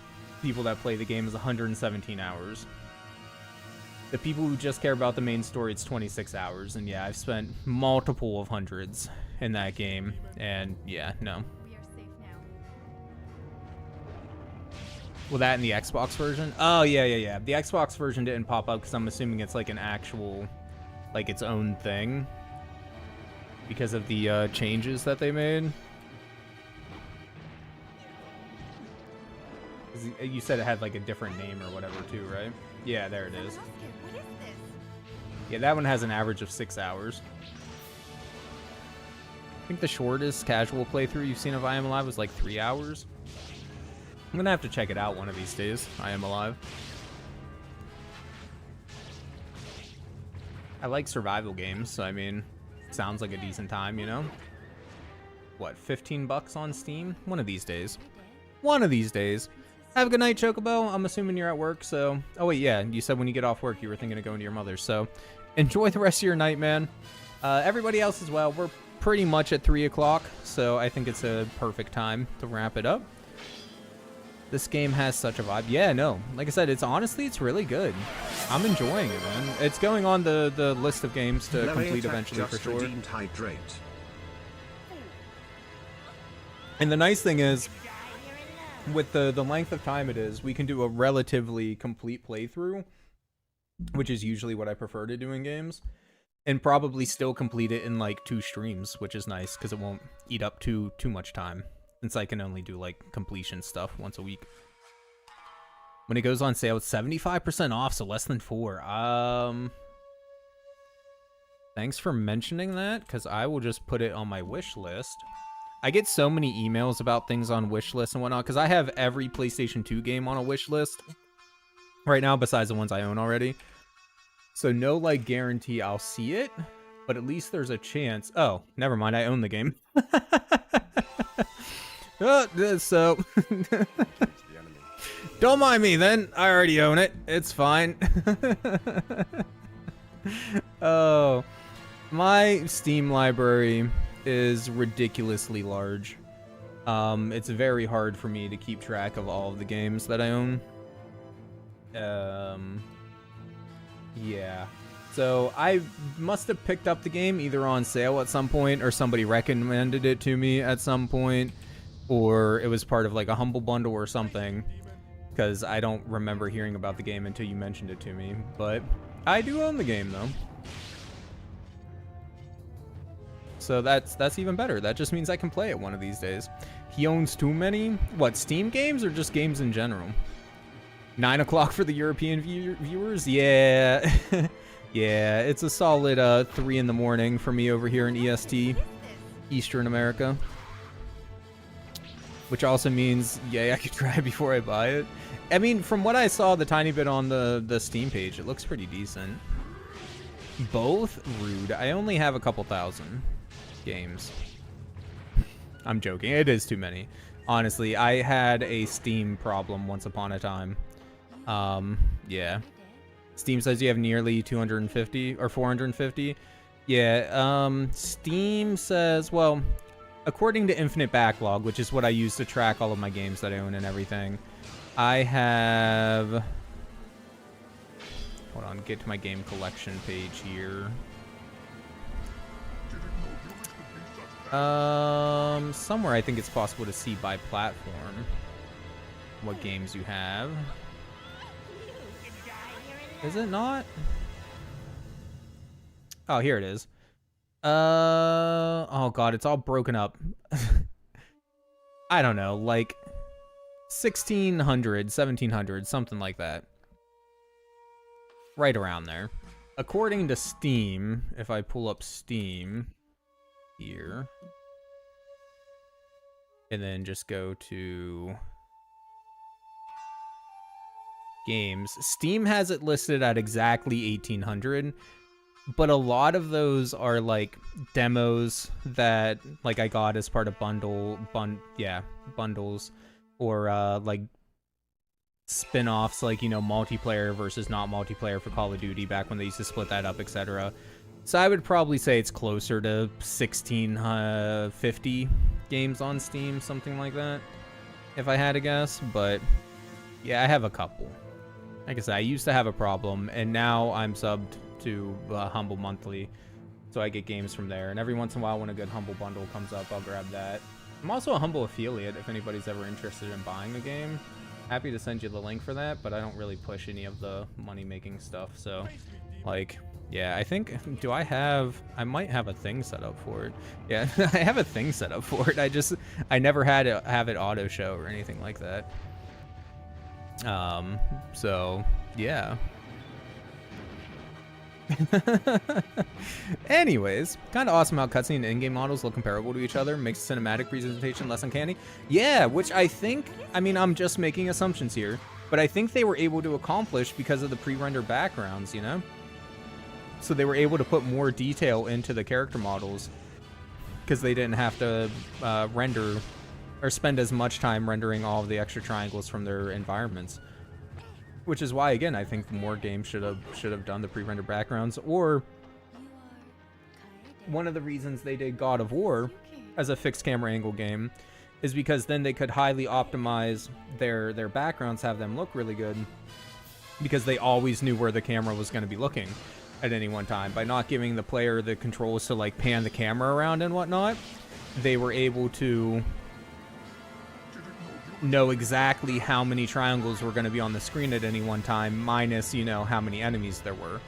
people that play the game is 117 hours. The people who just care about the main story, it's 26 hours. And yeah, I've spent multiple of hundreds in that game. And yeah, no. Well, that in the Xbox version? Oh, yeah. The Xbox version didn't pop up because I'm assuming it's like an actual, like its own thing. Because of the changes that they made. You said it had like a different name or whatever too, right? Yeah, there it is. Yeah, that one has an average of 6 hours. I think the shortest casual playthrough you've seen of I Am Alive was like 3 hours. I'm gonna have to check it out one of these days, I Am Alive. I like survival games, so I mean, sounds like a decent time, you know? What, 15 bucks on Steam? One of these days. One of these days. Have a good night, Chocobo. I'm assuming you're at work, so... Oh, wait, yeah. You said when you get off work, you were thinking of going to your mother's, so... Enjoy the rest of your night, man. Everybody else as well. We're pretty much at 3 o'clock, so I think it's a perfect time to wrap it up. This game has such a vibe. Yeah, no. Like I said, it's really good. I'm enjoying it, man. It's going on the list of games to complete eventually, for sure. And the nice thing is... with the length of time it is, we can do a relatively complete playthrough, which is usually what I prefer to do in games, and probably still complete it in like 2 streams, which is nice because it won't eat up too much time, since I can only do like completion stuff once a week. When it goes on sale, it's 75% off, so less than 4. Thanks for mentioning that, because I will just put it on my wish list. I get so many emails about things on wish lists and whatnot, because I have every PlayStation 2 game on a wish list right now, besides the ones I own already. So no, like, guarantee I'll see it, but at least there's a chance. Oh, never mind, I own the game. So, don't mind me then. I already own it. It's fine. Oh, my Steam library is ridiculously large. It's very hard for me to keep track of all of the games that I own. Yeah. So I must have picked up the game either on sale at some point, or somebody recommended it to me at some point, or it was part of like a Humble Bundle or something, because I don't remember hearing about the game until you mentioned it to me. But I do own the game though. So that's even better. That just means I can play it one of these days. He owns too many? What, Steam games or just games in general? 9 o'clock for the European viewers? Yeah. Yeah, it's a solid 3 in the morning for me over here in EST, Eastern America. Which also means, yeah, I could try before I buy it. I mean, from what I saw the tiny bit on the Steam page, it looks pretty decent. Both? Rude. I only have a couple thousand games. I'm joking. It is too many. Honestly, I had a Steam problem once upon a time. Yeah. Steam says you have nearly 250 or 450. Yeah, Steam says, well, according to Infinite Backlog, which is what I use to track all of my games that I own and everything, I have... Hold on, get to my game collection page here. Somewhere I think it's possible to see by platform what games you have. Is it not? Oh, here it is. Oh god, it's all broken up. I don't know, like 1600, 1700, something like that. Right around there. According to Steam, if I pull up Steam here, and then just go to games, Steam has it listed at exactly 1800, but a lot of those are like demos that like I got as part of bundles, or like spin-offs, like, you know, multiplayer versus not multiplayer for Call of Duty back when they used to split that up, etc. So I would probably say it's closer to 1650 games on Steam, something like that, if I had to guess. But yeah, I have a couple. Like I said, I used to have a problem, and now I'm subbed to Humble Monthly, so I get games from there. And every once in a while, when a good Humble bundle comes up, I'll grab that. I'm also a Humble affiliate if anybody's ever interested in buying a game. Happy to send you the link for that, but I don't really push any of the money-making stuff, so, like, yeah, I think, I might have a thing set up for it. Yeah, I have a thing set up for it. I never had to have it auto-show or anything like that. So, yeah. Anyways, kind of awesome how cutscene and in-game models look comparable to each other. Makes the cinematic presentation less uncanny. Yeah, which I think, I mean, I'm just making assumptions here, but I think they were able to accomplish because of the pre-rendered backgrounds, you know? So they were able to put more detail into the character models because they didn't have to render or spend as much time rendering all of the extra triangles from their environments. Which is why, again, I think more games should have done the pre-rendered backgrounds. Or one of the reasons they did God of War as a fixed camera angle game is because then they could highly optimize their backgrounds, have them look really good, because they always knew where the camera was going to be looking at any one time. By not giving the player the controls to like pan the camera around and whatnot, they were able to know exactly how many triangles were going to be on the screen at any one time, minus, you know, how many enemies there were.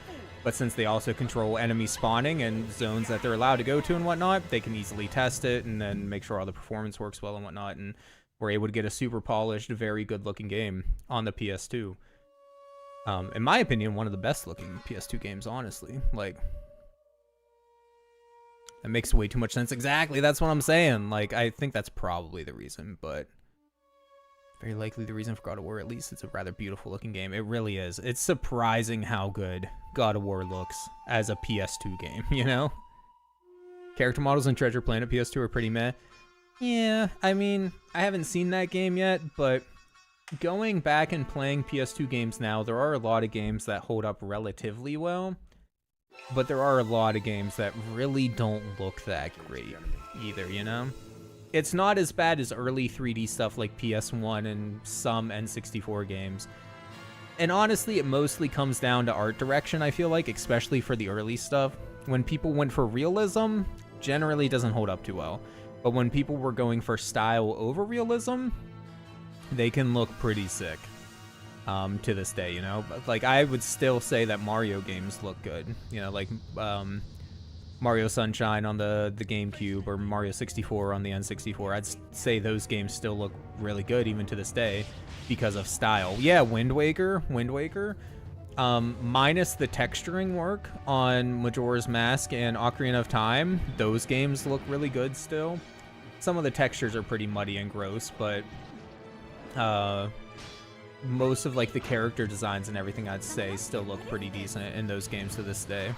But since they also control enemy spawning and zones that they're allowed to go to and whatnot, they can easily test it and then make sure all the performance works well and whatnot, and we're able to get a super polished, very good looking game on the PS2. In my opinion, one of the best looking PS2 games, honestly. Like, that makes way too much sense. Exactly, that's what I'm saying. Like, I think that's probably the reason, but very likely the reason for God of War. At least it's a rather beautiful looking game. It really is. It's surprising how good God of War looks as a PS2 game, you know? Character models in Treasure Planet PS2 are pretty meh. Yeah, I mean, I haven't seen that game yet, but going back and playing PS2 games now, there are a lot of games that hold up relatively well, but there are a lot of games that really don't look that great either, you know? It's not as bad as early 3D stuff like PS1 and some N64 games. And honestly, it mostly comes down to art direction, I feel like, especially for the early stuff. When people went for realism, generally doesn't hold up too well. But when people were going for style over realism, they can look pretty sick to this day, you know? Like, I would still say that Mario games look good. You know, like Mario Sunshine on the GameCube or Mario 64 on the N64. I'd say those games still look really good even to this day because of style. Yeah, Wind Waker. Minus the texturing work on Majora's Mask and Ocarina of Time, those games look really good still. Some of the textures are pretty muddy and gross, but most of like the character designs and everything, I'd say, still look pretty decent in those games to this day.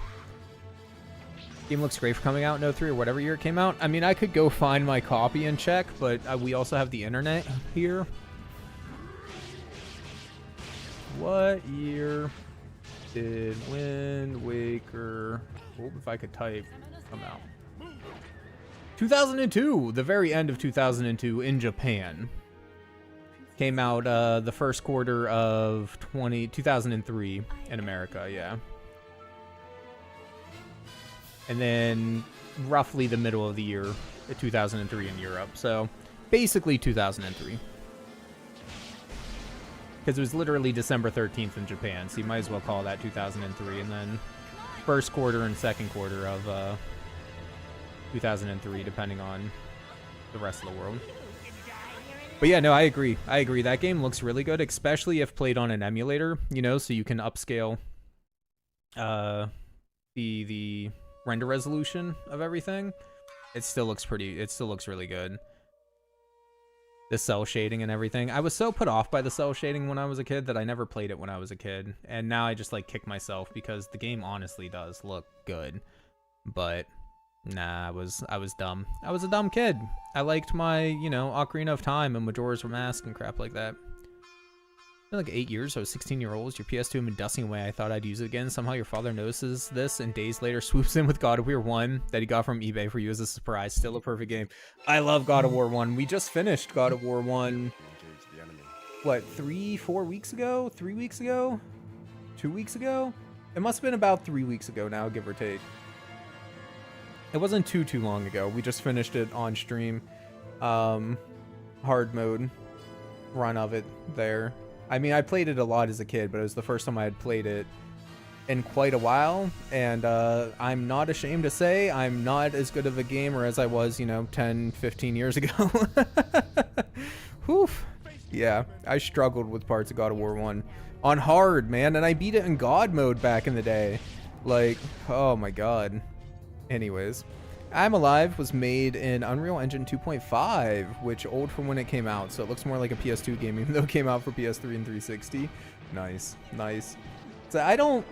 Game looks great for coming out in 03 or whatever year it came out. I mean, I could go find my copy and check, but we also have the internet here. What year did Wind Waker, if I could type, come out? 2002, the very end of 2002 in Japan. Came out the first quarter of 2003 in America, yeah. And then roughly the middle of the year, 2003 in Europe. So basically 2003. Because it was literally December 13th in Japan, so you might as well call that 2003. And then first quarter and second quarter of 2003, depending on the rest of the world. But yeah, no, I agree. That game looks really good, especially if played on an emulator, you know, so you can upscale the render resolution of everything. It still looks really good. The cell shading and everything. I was so put off by the cell shading when I was a kid that I never played it when I was a kid. And now I just like kick myself because the game honestly does look good. But nah, I was dumb. I was a dumb kid. I liked my, you know, Ocarina of Time and Majora's Mask and crap like that. It's been like 8 years. I was 16-year-old. Your PS2 had been dusting away. I thought I'd use it again. Somehow your father notices this and days later swoops in with God of War 1 that he got from eBay for you as a surprise. Still a perfect game. I love God of War 1. We just finished God of War 1, what, 3-4 weeks ago? 3 weeks ago? 2 weeks ago? It must have been about 3 weeks ago now, give or take. It wasn't too long ago. We just finished it on stream. Hard mode run of it there. I mean, I played it a lot as a kid, but it was the first time I had played it in quite a while. And I'm not ashamed to say I'm not as good of a gamer as I was, you know, 10, 15 years ago. Whew. Yeah, I struggled with parts of God of War 1 on hard, man. And I beat it in God mode back in the day. Like, oh my God. Anyways, I'm Alive was made in Unreal Engine 2.5, which old from when it came out, so it looks more like a PS2 game, even though it came out for PS3 and 360. Nice, nice. So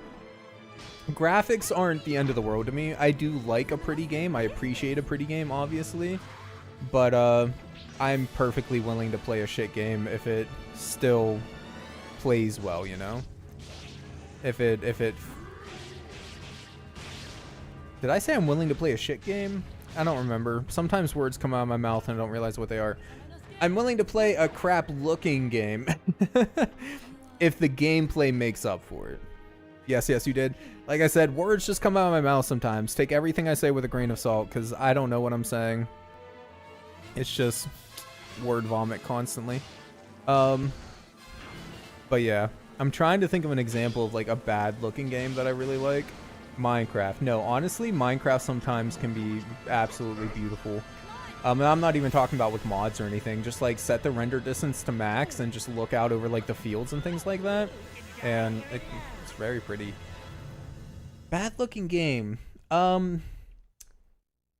graphics aren't the end of the world to me. I do like a pretty game. I appreciate a pretty game, obviously, but I'm perfectly willing to play a shit game if it still plays well, you know? If it Did I say I'm willing to play a shit game? I don't remember. Sometimes words come out of my mouth and I don't realize what they are. I'm willing to play a crap-looking game if the gameplay makes up for it. Yes, you did. Like I said, words just come out of my mouth sometimes. Take everything I say with a grain of salt because I don't know what I'm saying. It's just word vomit constantly. But yeah, I'm trying to think of an example of like a bad-looking game that I really like. Minecraft. No, honestly, Minecraft sometimes can be absolutely beautiful. And I'm not even talking about with mods or anything. Just like set the render distance to max and just look out over like the fields and things like that. And it's very pretty. Bad looking game.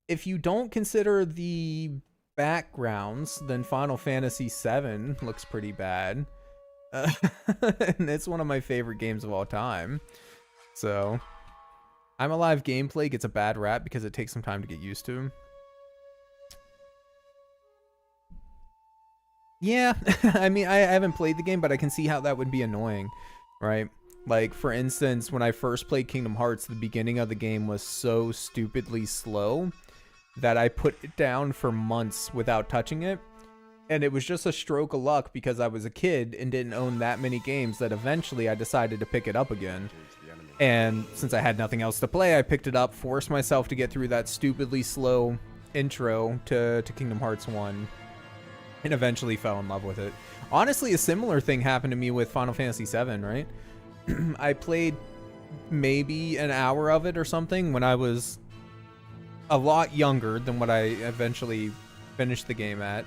If you don't consider the backgrounds, then Final Fantasy VII looks pretty bad. And it's one of my favorite games of all time. So I'm Alive gameplay gets a bad rap because it takes some time to get used to. Yeah, I mean, I haven't played the game, but I can see how that would be annoying, right? Like, for instance, when I first played Kingdom Hearts, the beginning of the game was so stupidly slow that I put it down for months without touching it. And it was just a stroke of luck because I was a kid and didn't own that many games that eventually I decided to pick it up again. And since I had nothing else to play, I picked it up, forced myself to get through that stupidly slow intro to Kingdom Hearts 1, and eventually fell in love with it. Honestly, a similar thing happened to me with Final Fantasy VII, right? I played maybe an hour of it or something when I was a lot younger than what I eventually finished the game at.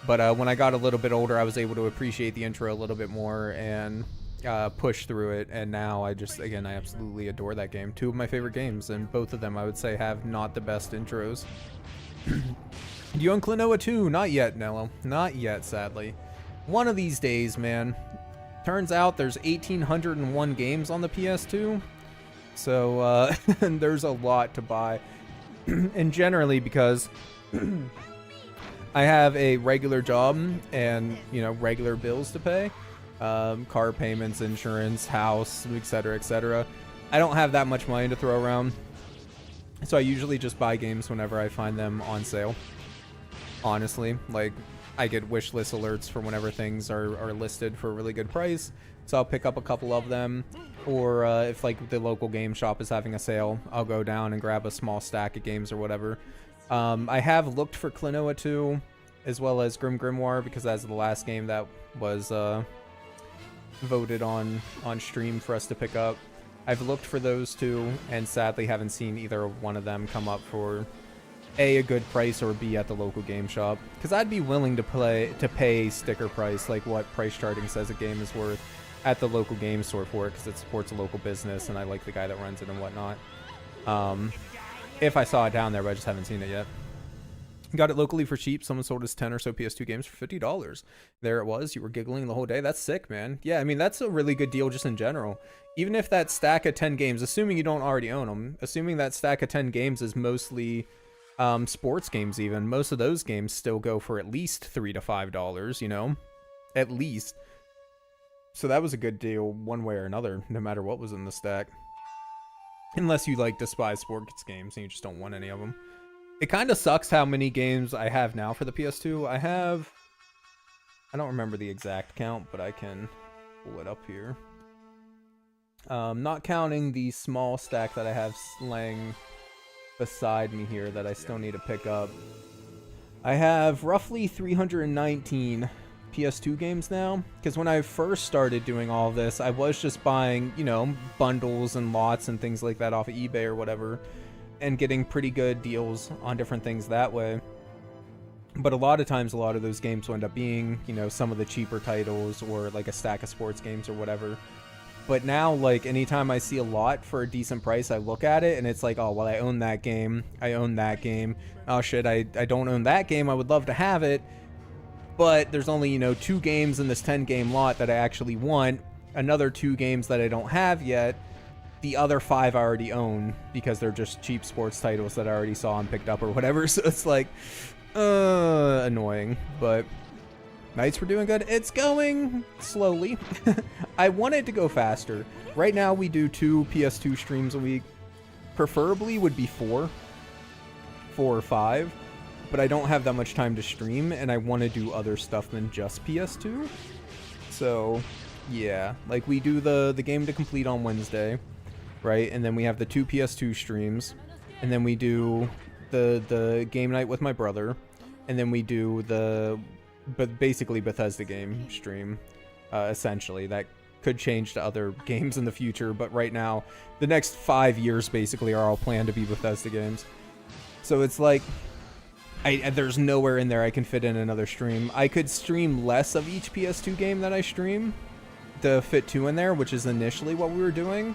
But when I got a little bit older, I was able to appreciate the intro a little bit more and push through it, and now I absolutely adore that game. Two of my favorite games, and both of them I would say have not the best intros. Do you own Klonoa 2? Not yet, Nello. Not yet, sadly. One of these days, man. Turns out there's 1,801 games on the PS2, so there's a lot to buy. And generally because I have a regular job and, you know, regular bills to pay. Car payments, insurance, house, etc., etc. I don't have that much money to throw around, so I usually just buy games whenever I find them on sale. Honestly, like, I get wish list alerts for whenever things are listed for a really good price, so I'll pick up a couple of them. Or if like the local game shop is having a sale, I'll go down and grab a small stack of games or whatever. I have looked for Klonoa 2 as well as Grim Grimoire because that's the last game that was voted on stream for us to pick up. I've looked for those two, and sadly haven't seen either one of them come up for A, good price, or B, at the local game shop. Because I'd be willing to pay sticker price, like what price charting says a game is worth, at the local game store for it, because it supports a local business, and I like the guy that runs it and whatnot. If I saw it down there, but I just haven't seen it yet. Got it locally for cheap. Someone sold us 10 or so PS2 games for $50. There it was. You were giggling the whole day. That's sick, man. Yeah, I mean, that's a really good deal just in general. Even if that stack of 10 games, assuming you don't already own them, assuming that stack of 10 games is mostly sports games even, most of those games still go for at least $3 to $5, you know? At least. So that was a good deal one way or another, no matter what was in the stack. Unless you, like, despise sports games and you just don't want any of them. It kind of sucks how many games I have now for the PS2. I don't remember the exact count, but I can pull it up here. Not counting the small stack that I have laying beside me here that I still need to pick up. I have roughly 319 PS2 games now, because when I first started doing all of this, I was just buying, you know, bundles and lots and things like that off of eBay or whatever, and getting pretty good deals on different things that way. But a lot of times, a lot of those games will end up being, you know, some of the cheaper titles or like a stack of sports games or whatever. But now, like, anytime I see a lot for a decent price, I look at it and it's like, oh, well, I own that game. I own that game. Oh, shit, I don't own that game. I would love to have it. But there's only, you know, 2 games in this 10-game lot that I actually want. Another 2 games that I don't have yet. The other 5 I already own because they're just cheap sports titles that I already saw and picked up or whatever. So it's like, annoying. But nights were doing good. It's going slowly. I want it to go faster. Right now we do 2 PS2 streams a week. Preferably would be 4 or 5. But I don't have that much time to stream, and I want to do other stuff than just PS2. So, yeah. Like, we do the game to complete on Wednesday, right? And then we have the 2 PS2 streams. And then we do the game night with my brother. And then we do basically Bethesda game stream, essentially. That could change to other games in the future, but right now, the next 5 years basically are all planned to be Bethesda games. So it's like, there's nowhere in there I can fit in another stream. I could stream less of each PS2 game that I stream to fit 2 in there, which is initially what we were doing.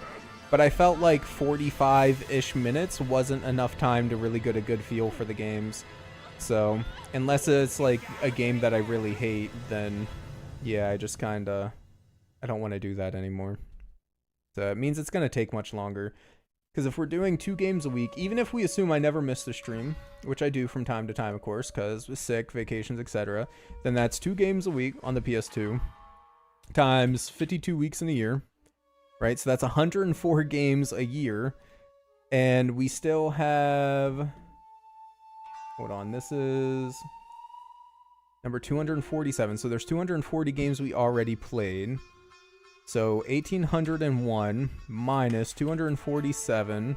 But I felt like 45-ish minutes wasn't enough time to really get a good feel for the games. So, unless it's like a game that I really hate, then yeah, I just kinda, I don't want to do that anymore. So it means it's gonna take much longer. Because if we're doing 2 games a week, even if we assume I never miss a stream, which I do from time to time, of course, because with sick, vacations, etc., then that's 2 games a week on the PS2 times 52 weeks in a year, right? So that's 104 games a year, and we still have, hold on, this is number 247, so there's 240 games we already played. So 1,801 minus 247,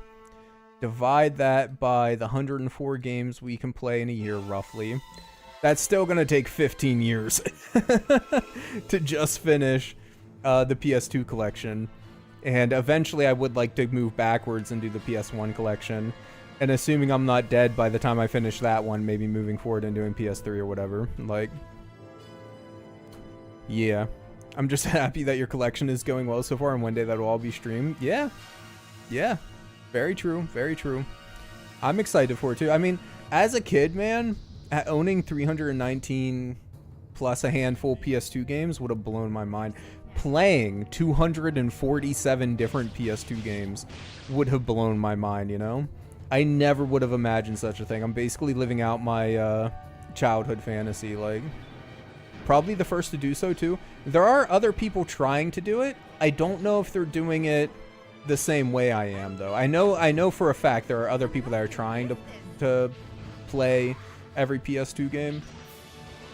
divide that by the 104 games we can play in a year, roughly. That's still going to take 15 years to just finish the PS2 collection. And eventually I would like to move backwards and do the PS1 collection. And assuming I'm not dead by the time I finish that one, maybe moving forward and doing PS3 or whatever. Like, yeah. I'm just happy that your collection is going well so far, and one day that'll all be streamed. Yeah. Yeah. Very true. Very true. I'm excited for it, too. I mean, as a kid, man, owning 319 plus a handful PS2 games would have blown my mind. Playing 247 different PS2 games would have blown my mind, you know? I never would have imagined such a thing. I'm basically living out my childhood fantasy, like... Probably the first to do so, too. There are other people trying to do it. I don't know if they're doing it the same way I am, though. I know for a fact there are other people that are trying to play every PS2 game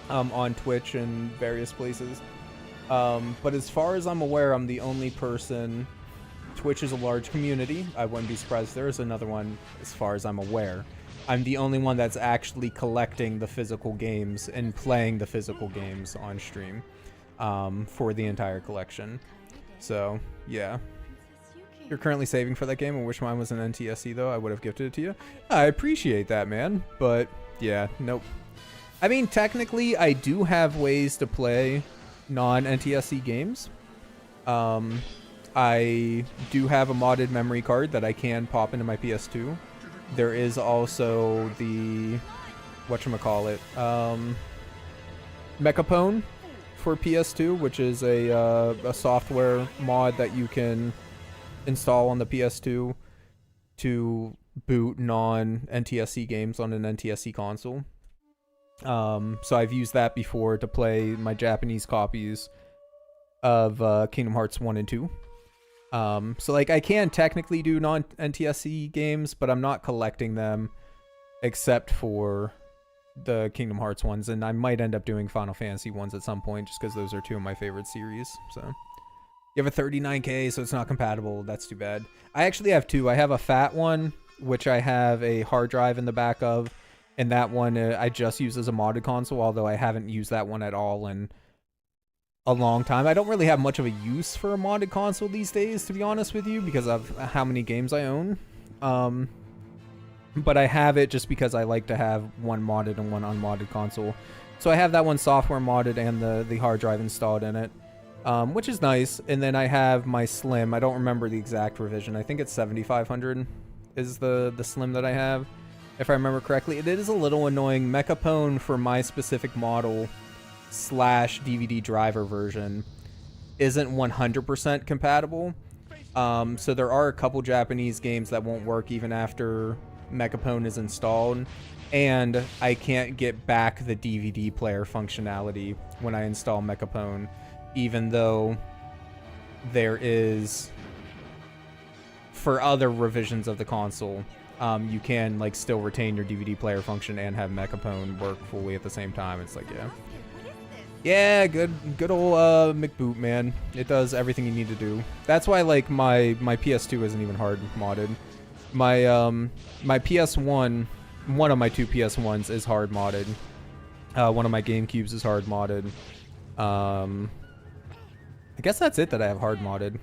on Twitch and various places. But as far as I'm aware, I'm the only person. Twitch is a large community. I wouldn't be surprised if there is another one, as far as I'm aware. I'm the only one that's actually collecting the physical games and playing the physical games on stream for the entire collection. So, yeah. You're currently saving for that game. I wish mine was an NTSC though. I would have gifted it to you. I appreciate that, man. But yeah, nope. I mean, technically, I do have ways to play non-NTSC games. I do have a modded memory card that I can pop into my PS2. There is also the whatchamacallit, Mechapone for PS2, which is a software mod that you can install on the PS2 to boot non-NTSC games on an NTSC console. So I've used that before to play my Japanese copies of Kingdom Hearts 1 and 2. So like I can technically do non-NTSC games, but I'm not collecting them except for the Kingdom Hearts ones, and I might end up doing Final Fantasy ones at some point just because those are two of my favorite series. So you have a 39K, so it's not compatible. That's too bad. I actually have two. I have a fat one, which I have a hard drive in the back of, and that one I just use as a modded console, although I haven't used that one at all in a long time. I don't really have much of a use for a modded console these days, to be honest with you, because of how many games I own. But I have it just because I like to have one modded and one unmodded console. So I have that one software modded and the hard drive installed in it, which is nice. And then I have my Slim. I don't remember the exact revision. I think it's 7500 is the Slim that I have, if I remember correctly. It is a little annoying. Mechapone for my specific model / DVD driver version isn't 100% compatible. So there are a couple Japanese games that won't work even after Mechapone is installed, and I can't get back the DVD player functionality when I install Mechapone, even though there is, for other revisions of the console, you can like still retain your DVD player function and have Mechapone work fully at the same time. It's like, yeah, good old McBoot, man. It does everything you need to do. That's why like my PS2 isn't even hard modded. My PS1, one of my two PS1s is hard modded. One of my GameCubes is hard modded. I guess that's it that I have hard modded.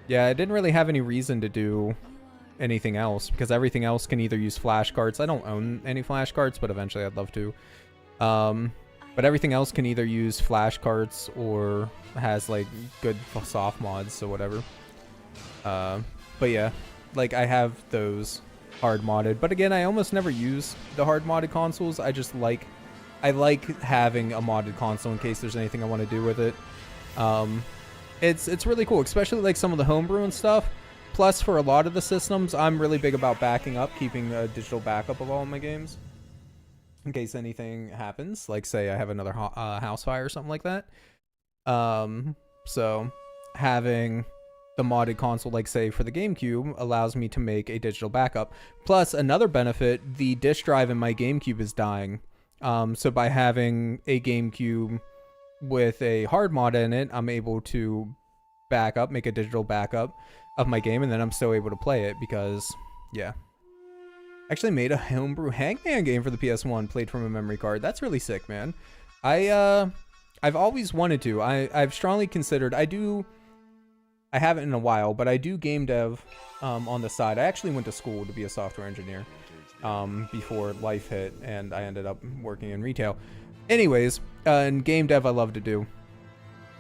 Yeah, I didn't really have any reason to do anything else because everything else can either use flash cards. I don't own any flash cards, but eventually I'd love to. But everything else can either use flash cards or has like good soft mods, so whatever. But yeah, like I have those hard modded, but again, I almost never use the hard modded consoles. I like having a modded console in case there's anything I want to do with it. It's really cool, especially like some of the homebrew and stuff. Plus, for a lot of the systems, I'm really big about backing up, keeping a digital backup of all of my games in case anything happens, like say I have another house fire or something like that. So having the modded console, like say for the GameCube, allows me to make a digital backup. Plus, another benefit, the disk drive in my GameCube is dying. So by having a GameCube with a hard mod in it, I'm able to back up, make a digital backup of my game, and then I'm still able to play it because, yeah. Actually made a homebrew Hangman game for the PS1, played from a memory card. That's really sick, man. I've always wanted to. I've strongly considered. I haven't in a while, but I do game dev on the side. I actually went to school to be a software engineer before life hit, and I ended up working in retail. Anyways, and game dev I love to do.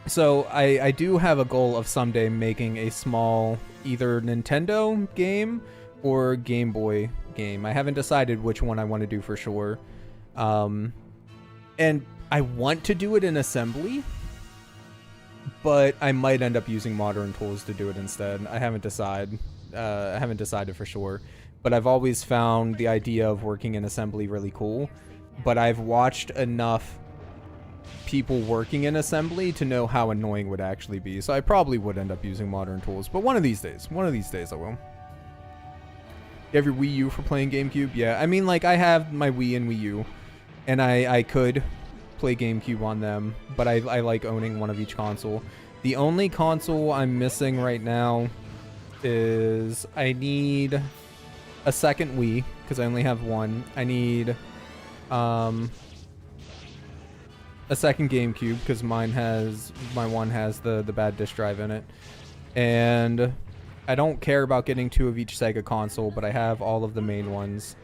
So I do have a goal of someday making a small either Nintendo game or Game Boy game. I haven't decided which one I want to do for sure. And I want to do it in assembly, but I might end up using modern tools to do it instead. I haven't decided for sure, but I've always found the idea of working in assembly really cool. But I've watched enough people working in assembly to know how annoying it would actually be. So I probably would end up using modern tools, but one of these days I will. You have your Wii U for playing GameCube? Yeah, I mean, like, I have my Wii and Wii U, and I could play GameCube on them, but I like owning one of each console. The only console I'm missing right now is I need a second Wii, because I only have one. I need a second GameCube, because my one has the bad disk drive in it. And I don't care about getting 2 of each Sega console, but I have all of the main ones,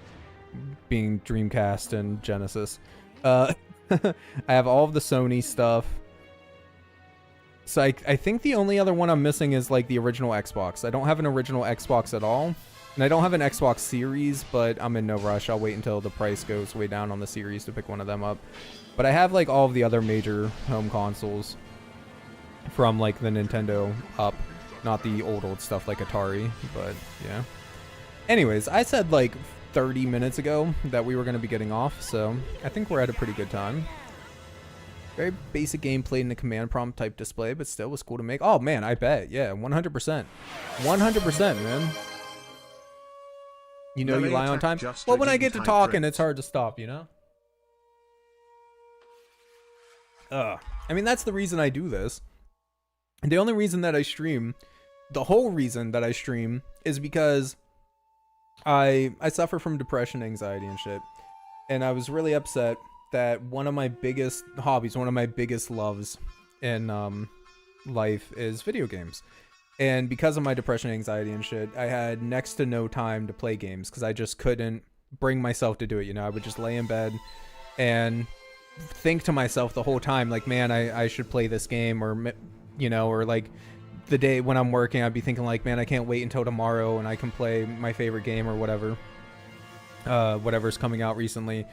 being Dreamcast and Genesis. I have all of the Sony stuff. So I think the only other one I'm missing is like the original Xbox. I don't have an original Xbox at all. And I don't have an Xbox Series, but I'm in no rush. I'll wait until the price goes way down on the Series to pick one of them up. But I have like all of the other major home consoles from like the Nintendo up. Not the old stuff like Atari, but yeah. Anyways, I said like 30 minutes ago that we were going to be getting off, so I think we're at a pretty good time. Very basic gameplay in the command prompt type display, but still was cool to make. Oh man, I bet. Yeah, 100%. 100%, man. You know you lie on time. Well, when I get to talking, it's hard to stop, you know? I mean, that's the reason I do this. And the only reason that I stream, the whole reason that I stream, is because I suffer from depression, anxiety, and shit. And I was really upset that one of my biggest hobbies, one of my biggest loves in life is video games. And because of my depression, anxiety, and shit, I had next to no time to play games because I just couldn't bring myself to do it, you know? I would just lay in bed and think to myself the whole time, like, man, I should play this game, or, you know, or like the day when I'm working, I'd be thinking like, man, I can't wait until tomorrow and I can play my favorite game or whatever, whatever's coming out recently.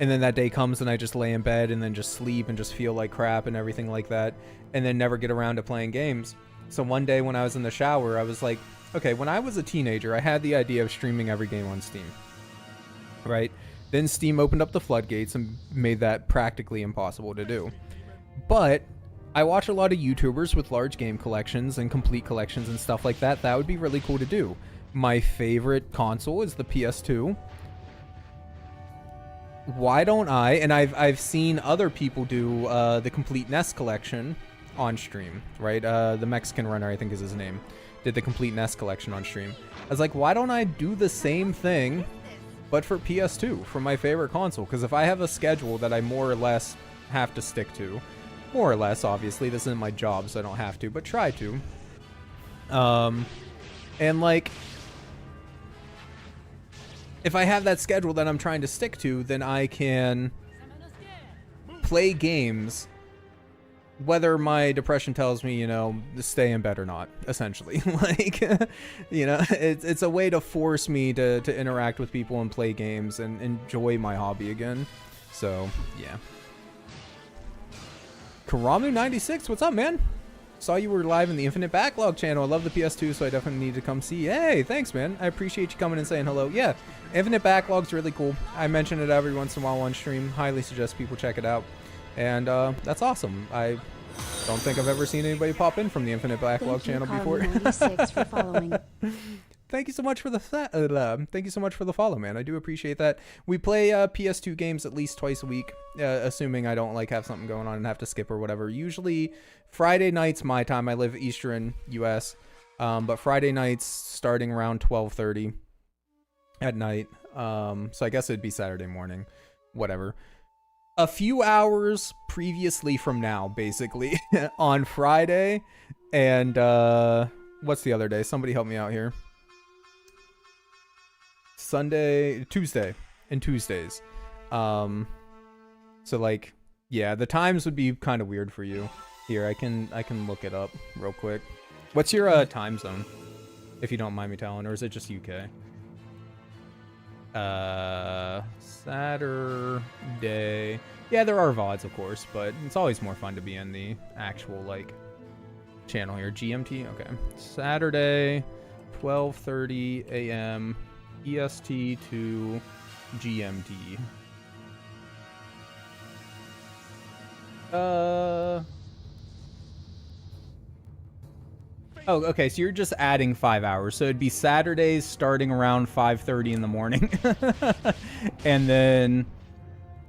And then that day comes and I just lay in bed and then just sleep and just feel like crap and everything like that, and then never get around to playing games. So one day when I was in the shower, I was like, okay, when I was a teenager, I had the idea of streaming every game on Steam, right? Then Steam opened up the floodgates and made that practically impossible to do. But I watch a lot of YouTubers with large game collections and complete collections and stuff like that. That would be really cool to do. My favorite console is the PS2. Why don't I? And I've seen other people do the complete NES collection on stream, right? The Mexican Runner, I think is his name, did the complete NES collection on stream. I was like, why don't I do the same thing, but for PS2, for my favorite console? Because if I have a schedule that I more or less have to stick to, more or less, obviously, this isn't my job, so I don't have to, but try to. And like, if I have that schedule that I'm trying to stick to, then I can play games whether my depression tells me, you know, to stay in bed or not, essentially. Like, you know, it's a way to force me to interact with people and play games and enjoy my hobby again. So, yeah. Karamu96, what's up, man? Saw you were live in the Infinite Backlog channel. I love the PS2, so I definitely need to come see. Hey, thanks, man. I appreciate you coming and saying hello. Yeah, Infinite Backlog's really cool. I mention it every once in a while on stream. Highly suggest people check it out. And that's awesome. I don't think I've ever seen anybody pop in from the Infinite Backlog channel before. For following. Thank you so much for the thank you so much for the follow, man. I do appreciate that. We play PS2 games at least twice a week, assuming I don't like have something going on and have to skip or whatever. Usually Friday nights my time. I live Eastern US, but Friday nights starting around 12:30 at night. So I guess it'd be Saturday morning, whatever. A few hours previously from now, basically, on Friday, and what's the other day? Somebody help me out here. Tuesday, and Tuesdays. So like, yeah, the times would be kind of weird for you. Here, I can look it up real quick. What's your time zone, if you don't mind me telling, or is it just UK? Saturday. Yeah, there are VODs, of course, but it's always more fun to be in the actual, like, channel here. GMT? Okay. Saturday, 12:30 a.m. EST to GMT. Oh, okay, so you're just adding 5 hours. So it'd be Saturdays starting around 5:30 in the morning. And then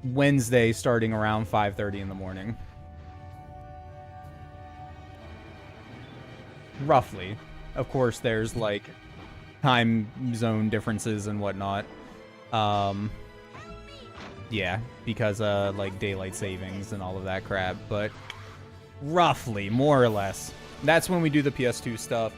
Wednesday starting around 5:30 in the morning. Roughly. Of course, there's, like, time zone differences and whatnot. Yeah, because, like, daylight savings and all of that crap. But roughly, more or less. That's when we do the PS2 stuff.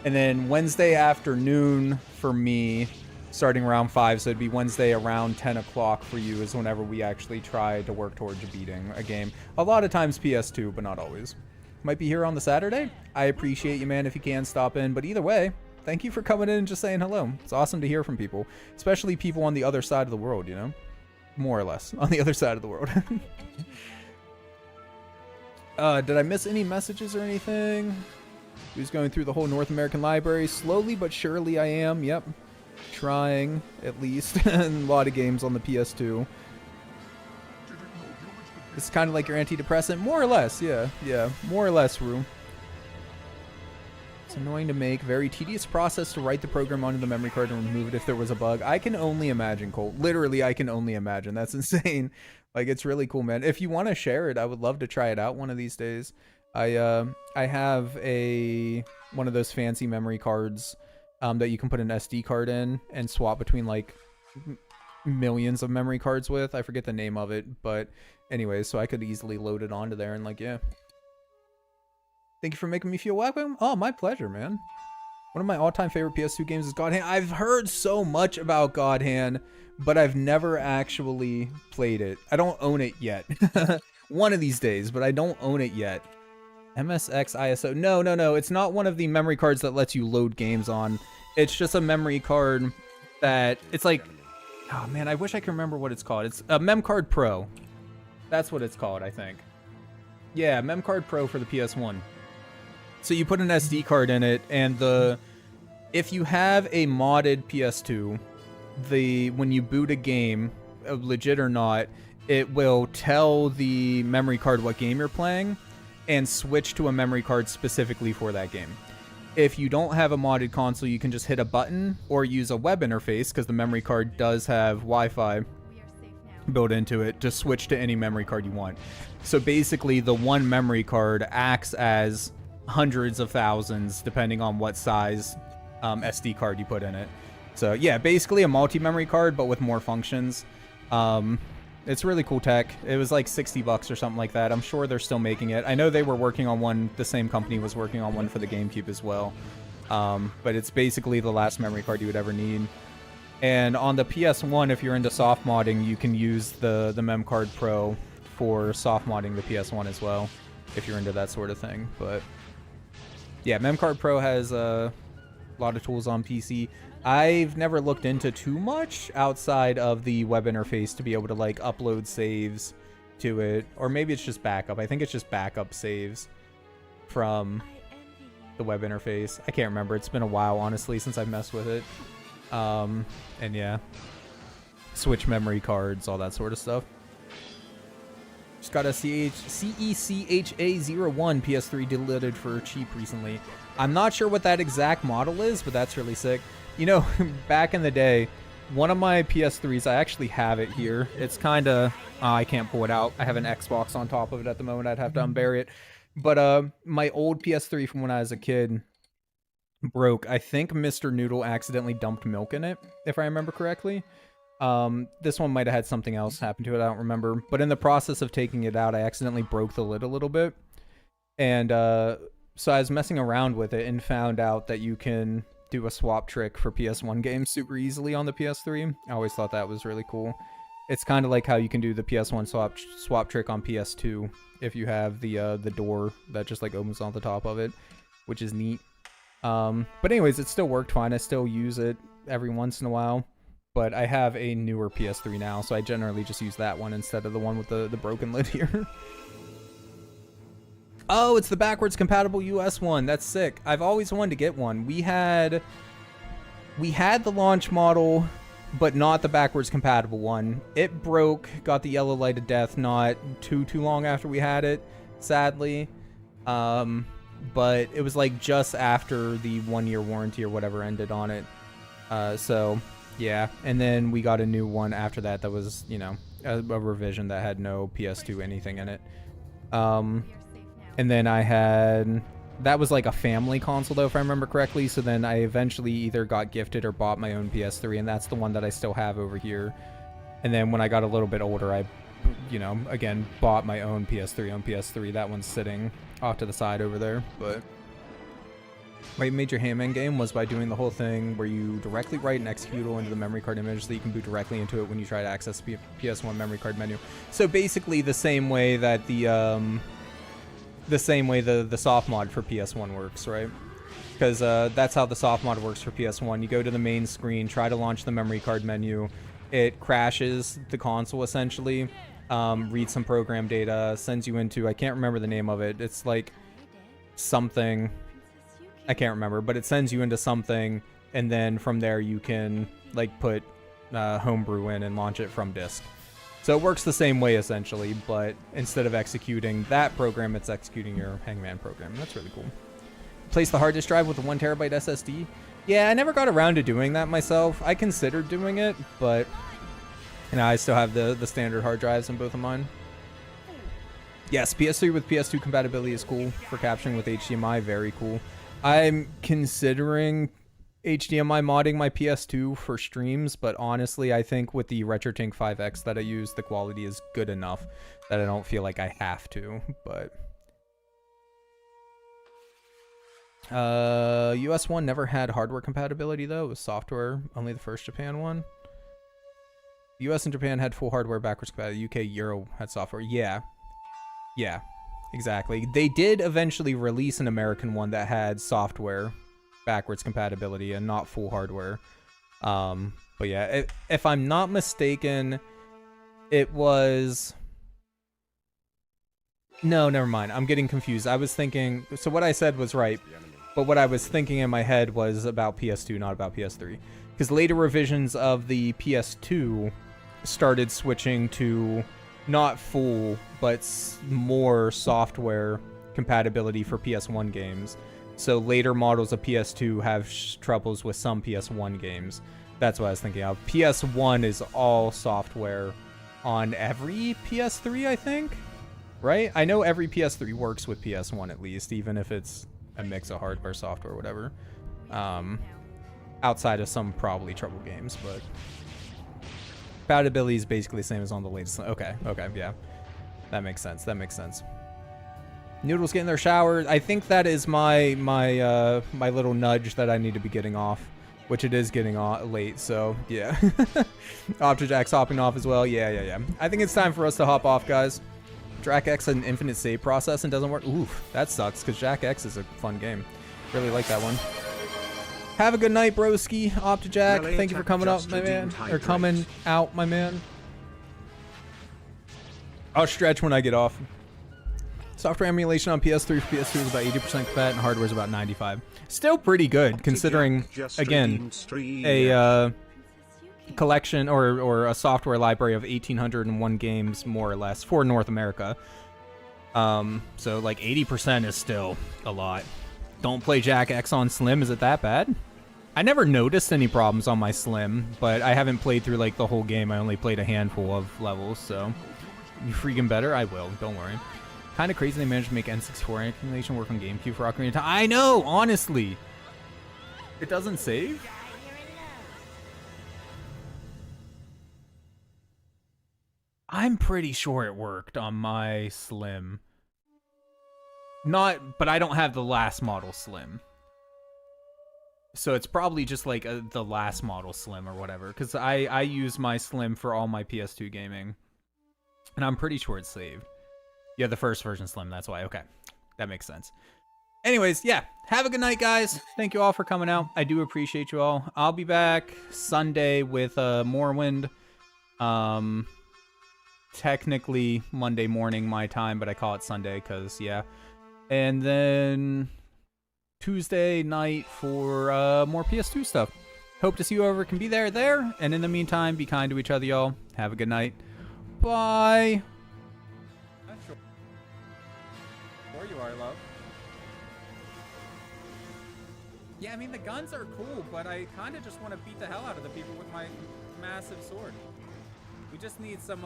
And then Wednesday afternoon for me, starting around 5, so it'd be Wednesday around 10 o'clock for you is whenever we actually try to work towards beating a game. A lot of times PS2, but not always. Might be here on the Saturday. I appreciate you, man, if you can stop in. But either way, thank you for coming in and just saying hello. It's awesome to hear from people, especially people on the other side of the world, you know? More or less, on the other side of the world. Did I miss any messages or anything? Who's going through the whole North American library? Slowly but surely I am, yep. Trying, at least. And a lot of games on the PS2. It's kind of like your antidepressant. More or less, yeah. Yeah, more or less, Rue. It's annoying to make. Very tedious process to write the program onto the memory card and remove it if there was a bug. I can only imagine, Cole. Literally, I can only imagine. That's insane. Like, it's really cool, man. If you want to share it, I would love to try it out one of these days. I have one of those fancy memory cards that you can put an SD card in and swap between, like, millions of memory cards with. I forget the name of it, but anyways, so I could easily load it onto there and, like, yeah. Thank you for making me feel welcome. Oh, my pleasure, man. One of my all-time favorite PS2 games is God Hand. I've heard so much about God Hand, but I've never actually played it. I don't own it yet. One of these days, but I don't own it yet. MSX ISO. No. It's not one of the memory cards that lets you load games on. It's just a memory card that... It's like... Oh, man, I wish I could remember what it's called. It's a MemCard Pro. That's what it's called, I think. Yeah, MemCard Pro for the PS1. So you put an SD card in it, and if you have a modded PS2, when you boot a game, legit or not, it will tell the memory card what game you're playing and switch to a memory card specifically for that game. If you don't have a modded console, you can just hit a button or use a web interface, because the memory card does have Wi-Fi built into it, to switch to any memory card you want. So basically, the one memory card acts as hundreds of thousands, depending on what size SD card you put in it. So yeah, basically a multi-memory card, but with more functions. It's really cool tech. It was like $60 or something like that. I'm sure they're still making it. I know they were working on one. The same company was working on one for the GameCube as well. But it's basically the last memory card you would ever need. And on the PS1, if you're into soft modding, you can use the MemCard Pro for soft modding the PS1 as well, if you're into that sort of thing. But yeah, MemCard Pro has a lot of tools on PC. I've never looked into too much outside of the web interface to be able to, like, upload saves to it. Or maybe it's just backup. I think it's just backup saves from the web interface. I can't remember. It's been a while, honestly, since I've messed with it. And yeah. Switch memory cards, all that sort of stuff. Just got a CECHA01 PS3 deleted for cheap recently. I'm not sure what that exact model is, but that's really sick. You know, back in the day, one of my PS3s, I actually have it here. It's kind of... I can't pull it out. I have an Xbox on top of it at the moment. I'd have to unbury it. But my old PS3 from when I was a kid broke. I think Mr. Noodle accidentally dumped milk in it, if I remember correctly. This one might have had something else happen to it. I don't remember. But in the process of taking it out, I accidentally broke the lid a little bit. And so I was messing around with it and found out that you can do a swap trick for PS1 games super easily on the PS3. I always thought that was really cool. It's kind of like how you can do the PS1 swap trick on PS2 if you have the door that just, like, opens on the top of it, which is neat. But anyways, it still worked fine. I still use it every once in a while. But I have a newer PS3 now, so I generally just use that one instead of the one with the broken lid here. Oh, it's the backwards compatible US one. That's sick. I've always wanted to get one. We had the launch model, but not the backwards compatible one. It broke, got the yellow light of death not too long after we had it, sadly. But it was like just after the 1-year warranty or whatever ended on it. So yeah, and then we got a new one after that that was, you know, a revision that had no PS2 anything in it. And then I had... That was like a family console, though, if I remember correctly. So then I eventually either got gifted or bought my own PS3, and that's the one that I still have over here. And then when I got a little bit older, I, you know, again, bought my own PS3 on PS3. That one's sitting off to the side over there, but... My major Hangman game was by doing the whole thing where you directly write an executable into the memory card image so that you can boot directly into it when you try to access the PS1 memory card menu. So basically the same way that the soft mod for PS1 works, right? Because that's how the soft mod works for PS1. You go to the main screen, try to launch the memory card menu. It crashes the console essentially, reads some program data, sends you into, I can't remember the name of it. It's like something, I can't remember, but it sends you into something, and then from there you can like put homebrew in and launch it from disk. So it works the same way essentially, but instead of executing that program, it's executing your Hangman program. That's really cool. Place the hard disk drive with a 1 terabyte SSD. Yeah, I never got around to doing that myself. I considered doing it, but you know, I still have the standard hard drives in both of mine. Yes, PS3 with PS2 compatibility is cool for capturing with HDMI. Very cool. I'm considering HDMI modding my PS2 for streams, but honestly, I think with the RetroTink 5X that I use, the quality is good enough that I don't feel like I have to, but... US one never had hardware compatibility though. It was software, only the first Japan one. US and Japan had full hardware backwards compatibility. UK, Euro had software. Yeah. Yeah, exactly. They did eventually release an American one that had software backwards compatibility and not full hardware. But yeah, if I'm not mistaken, it was... No, never mind. I'm getting confused. I was thinking... So what I said was right, but what I was thinking in my head was about PS2, not about PS3. Because later revisions of the PS2 started switching to not full, but more software compatibility for PS1 games. So later models of PS2 have troubles with some PS1 games. That's what I was thinking of. PS1 is all software on every PS3, I think? Right? I know every PS3 works with PS1 at least, even if it's a mix of hardware, software, whatever. Outside of some probably trouble games, but... compatibility is basically the same as on the latest. Okay, yeah. That makes sense, Noodles getting their shower. I think that is my little nudge that I need to be getting off, which it is getting late, so yeah. Optijack's hopping off as well. Yeah. I think it's time for us to hop off, guys. Jack X had an infinite save process and doesn't work. Oof, that sucks, because Jack X is a fun game. Really like that one. Have a good night, broski. Optijack, thank you for coming up, my man. Or coming out, my man. I'll stretch when I get off. Software emulation on PS3 for PS2 is about 80% compat and hardware is about 95%. Still pretty good, considering, again, a collection or a software library of 1,801 games, more or less, for North America. So, like, 80% is still a lot. Don't play Jack X on Slim. Is it that bad? I never noticed any problems on my Slim, but I haven't played through, like, the whole game. I only played a handful of levels, so... You freaking better? I will. Don't worry. Kind of crazy they managed to make N64 emulation work on GameCube for Ocarina of Time. I know, honestly. It doesn't save? I'm pretty sure it worked on my Slim. But I don't have the last model Slim. So it's probably just like the last model Slim or whatever. Because I use my Slim for all my PS2 gaming. And I'm pretty sure it's saved. Yeah, the first version Slim, that's why. Okay, that makes sense. Anyways, yeah, have a good night, guys. Thank you all for coming out. I do appreciate you all. I'll be back Sunday with Morrowind. Technically Monday morning my time, but I call it Sunday because, yeah. And then Tuesday night for more PS2 stuff. Hope to see whoever can be there. And in the meantime, be kind to each other, y'all. Have a good night. Bye. Not sure where you are, love. Yeah, I mean, the guns are cool, but I kind of just want to beat the hell out of the people with my massive sword. We just need some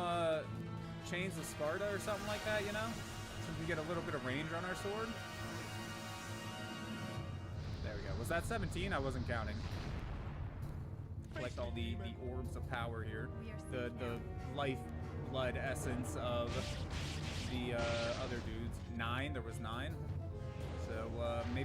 chains of Sparta or something like that, you know? So we get a little bit of range on our sword. There we go. Was that 17? I wasn't counting. Collect all the orbs of power here. The lifeblood essence of the other dudes. 9. There was 9. So maybe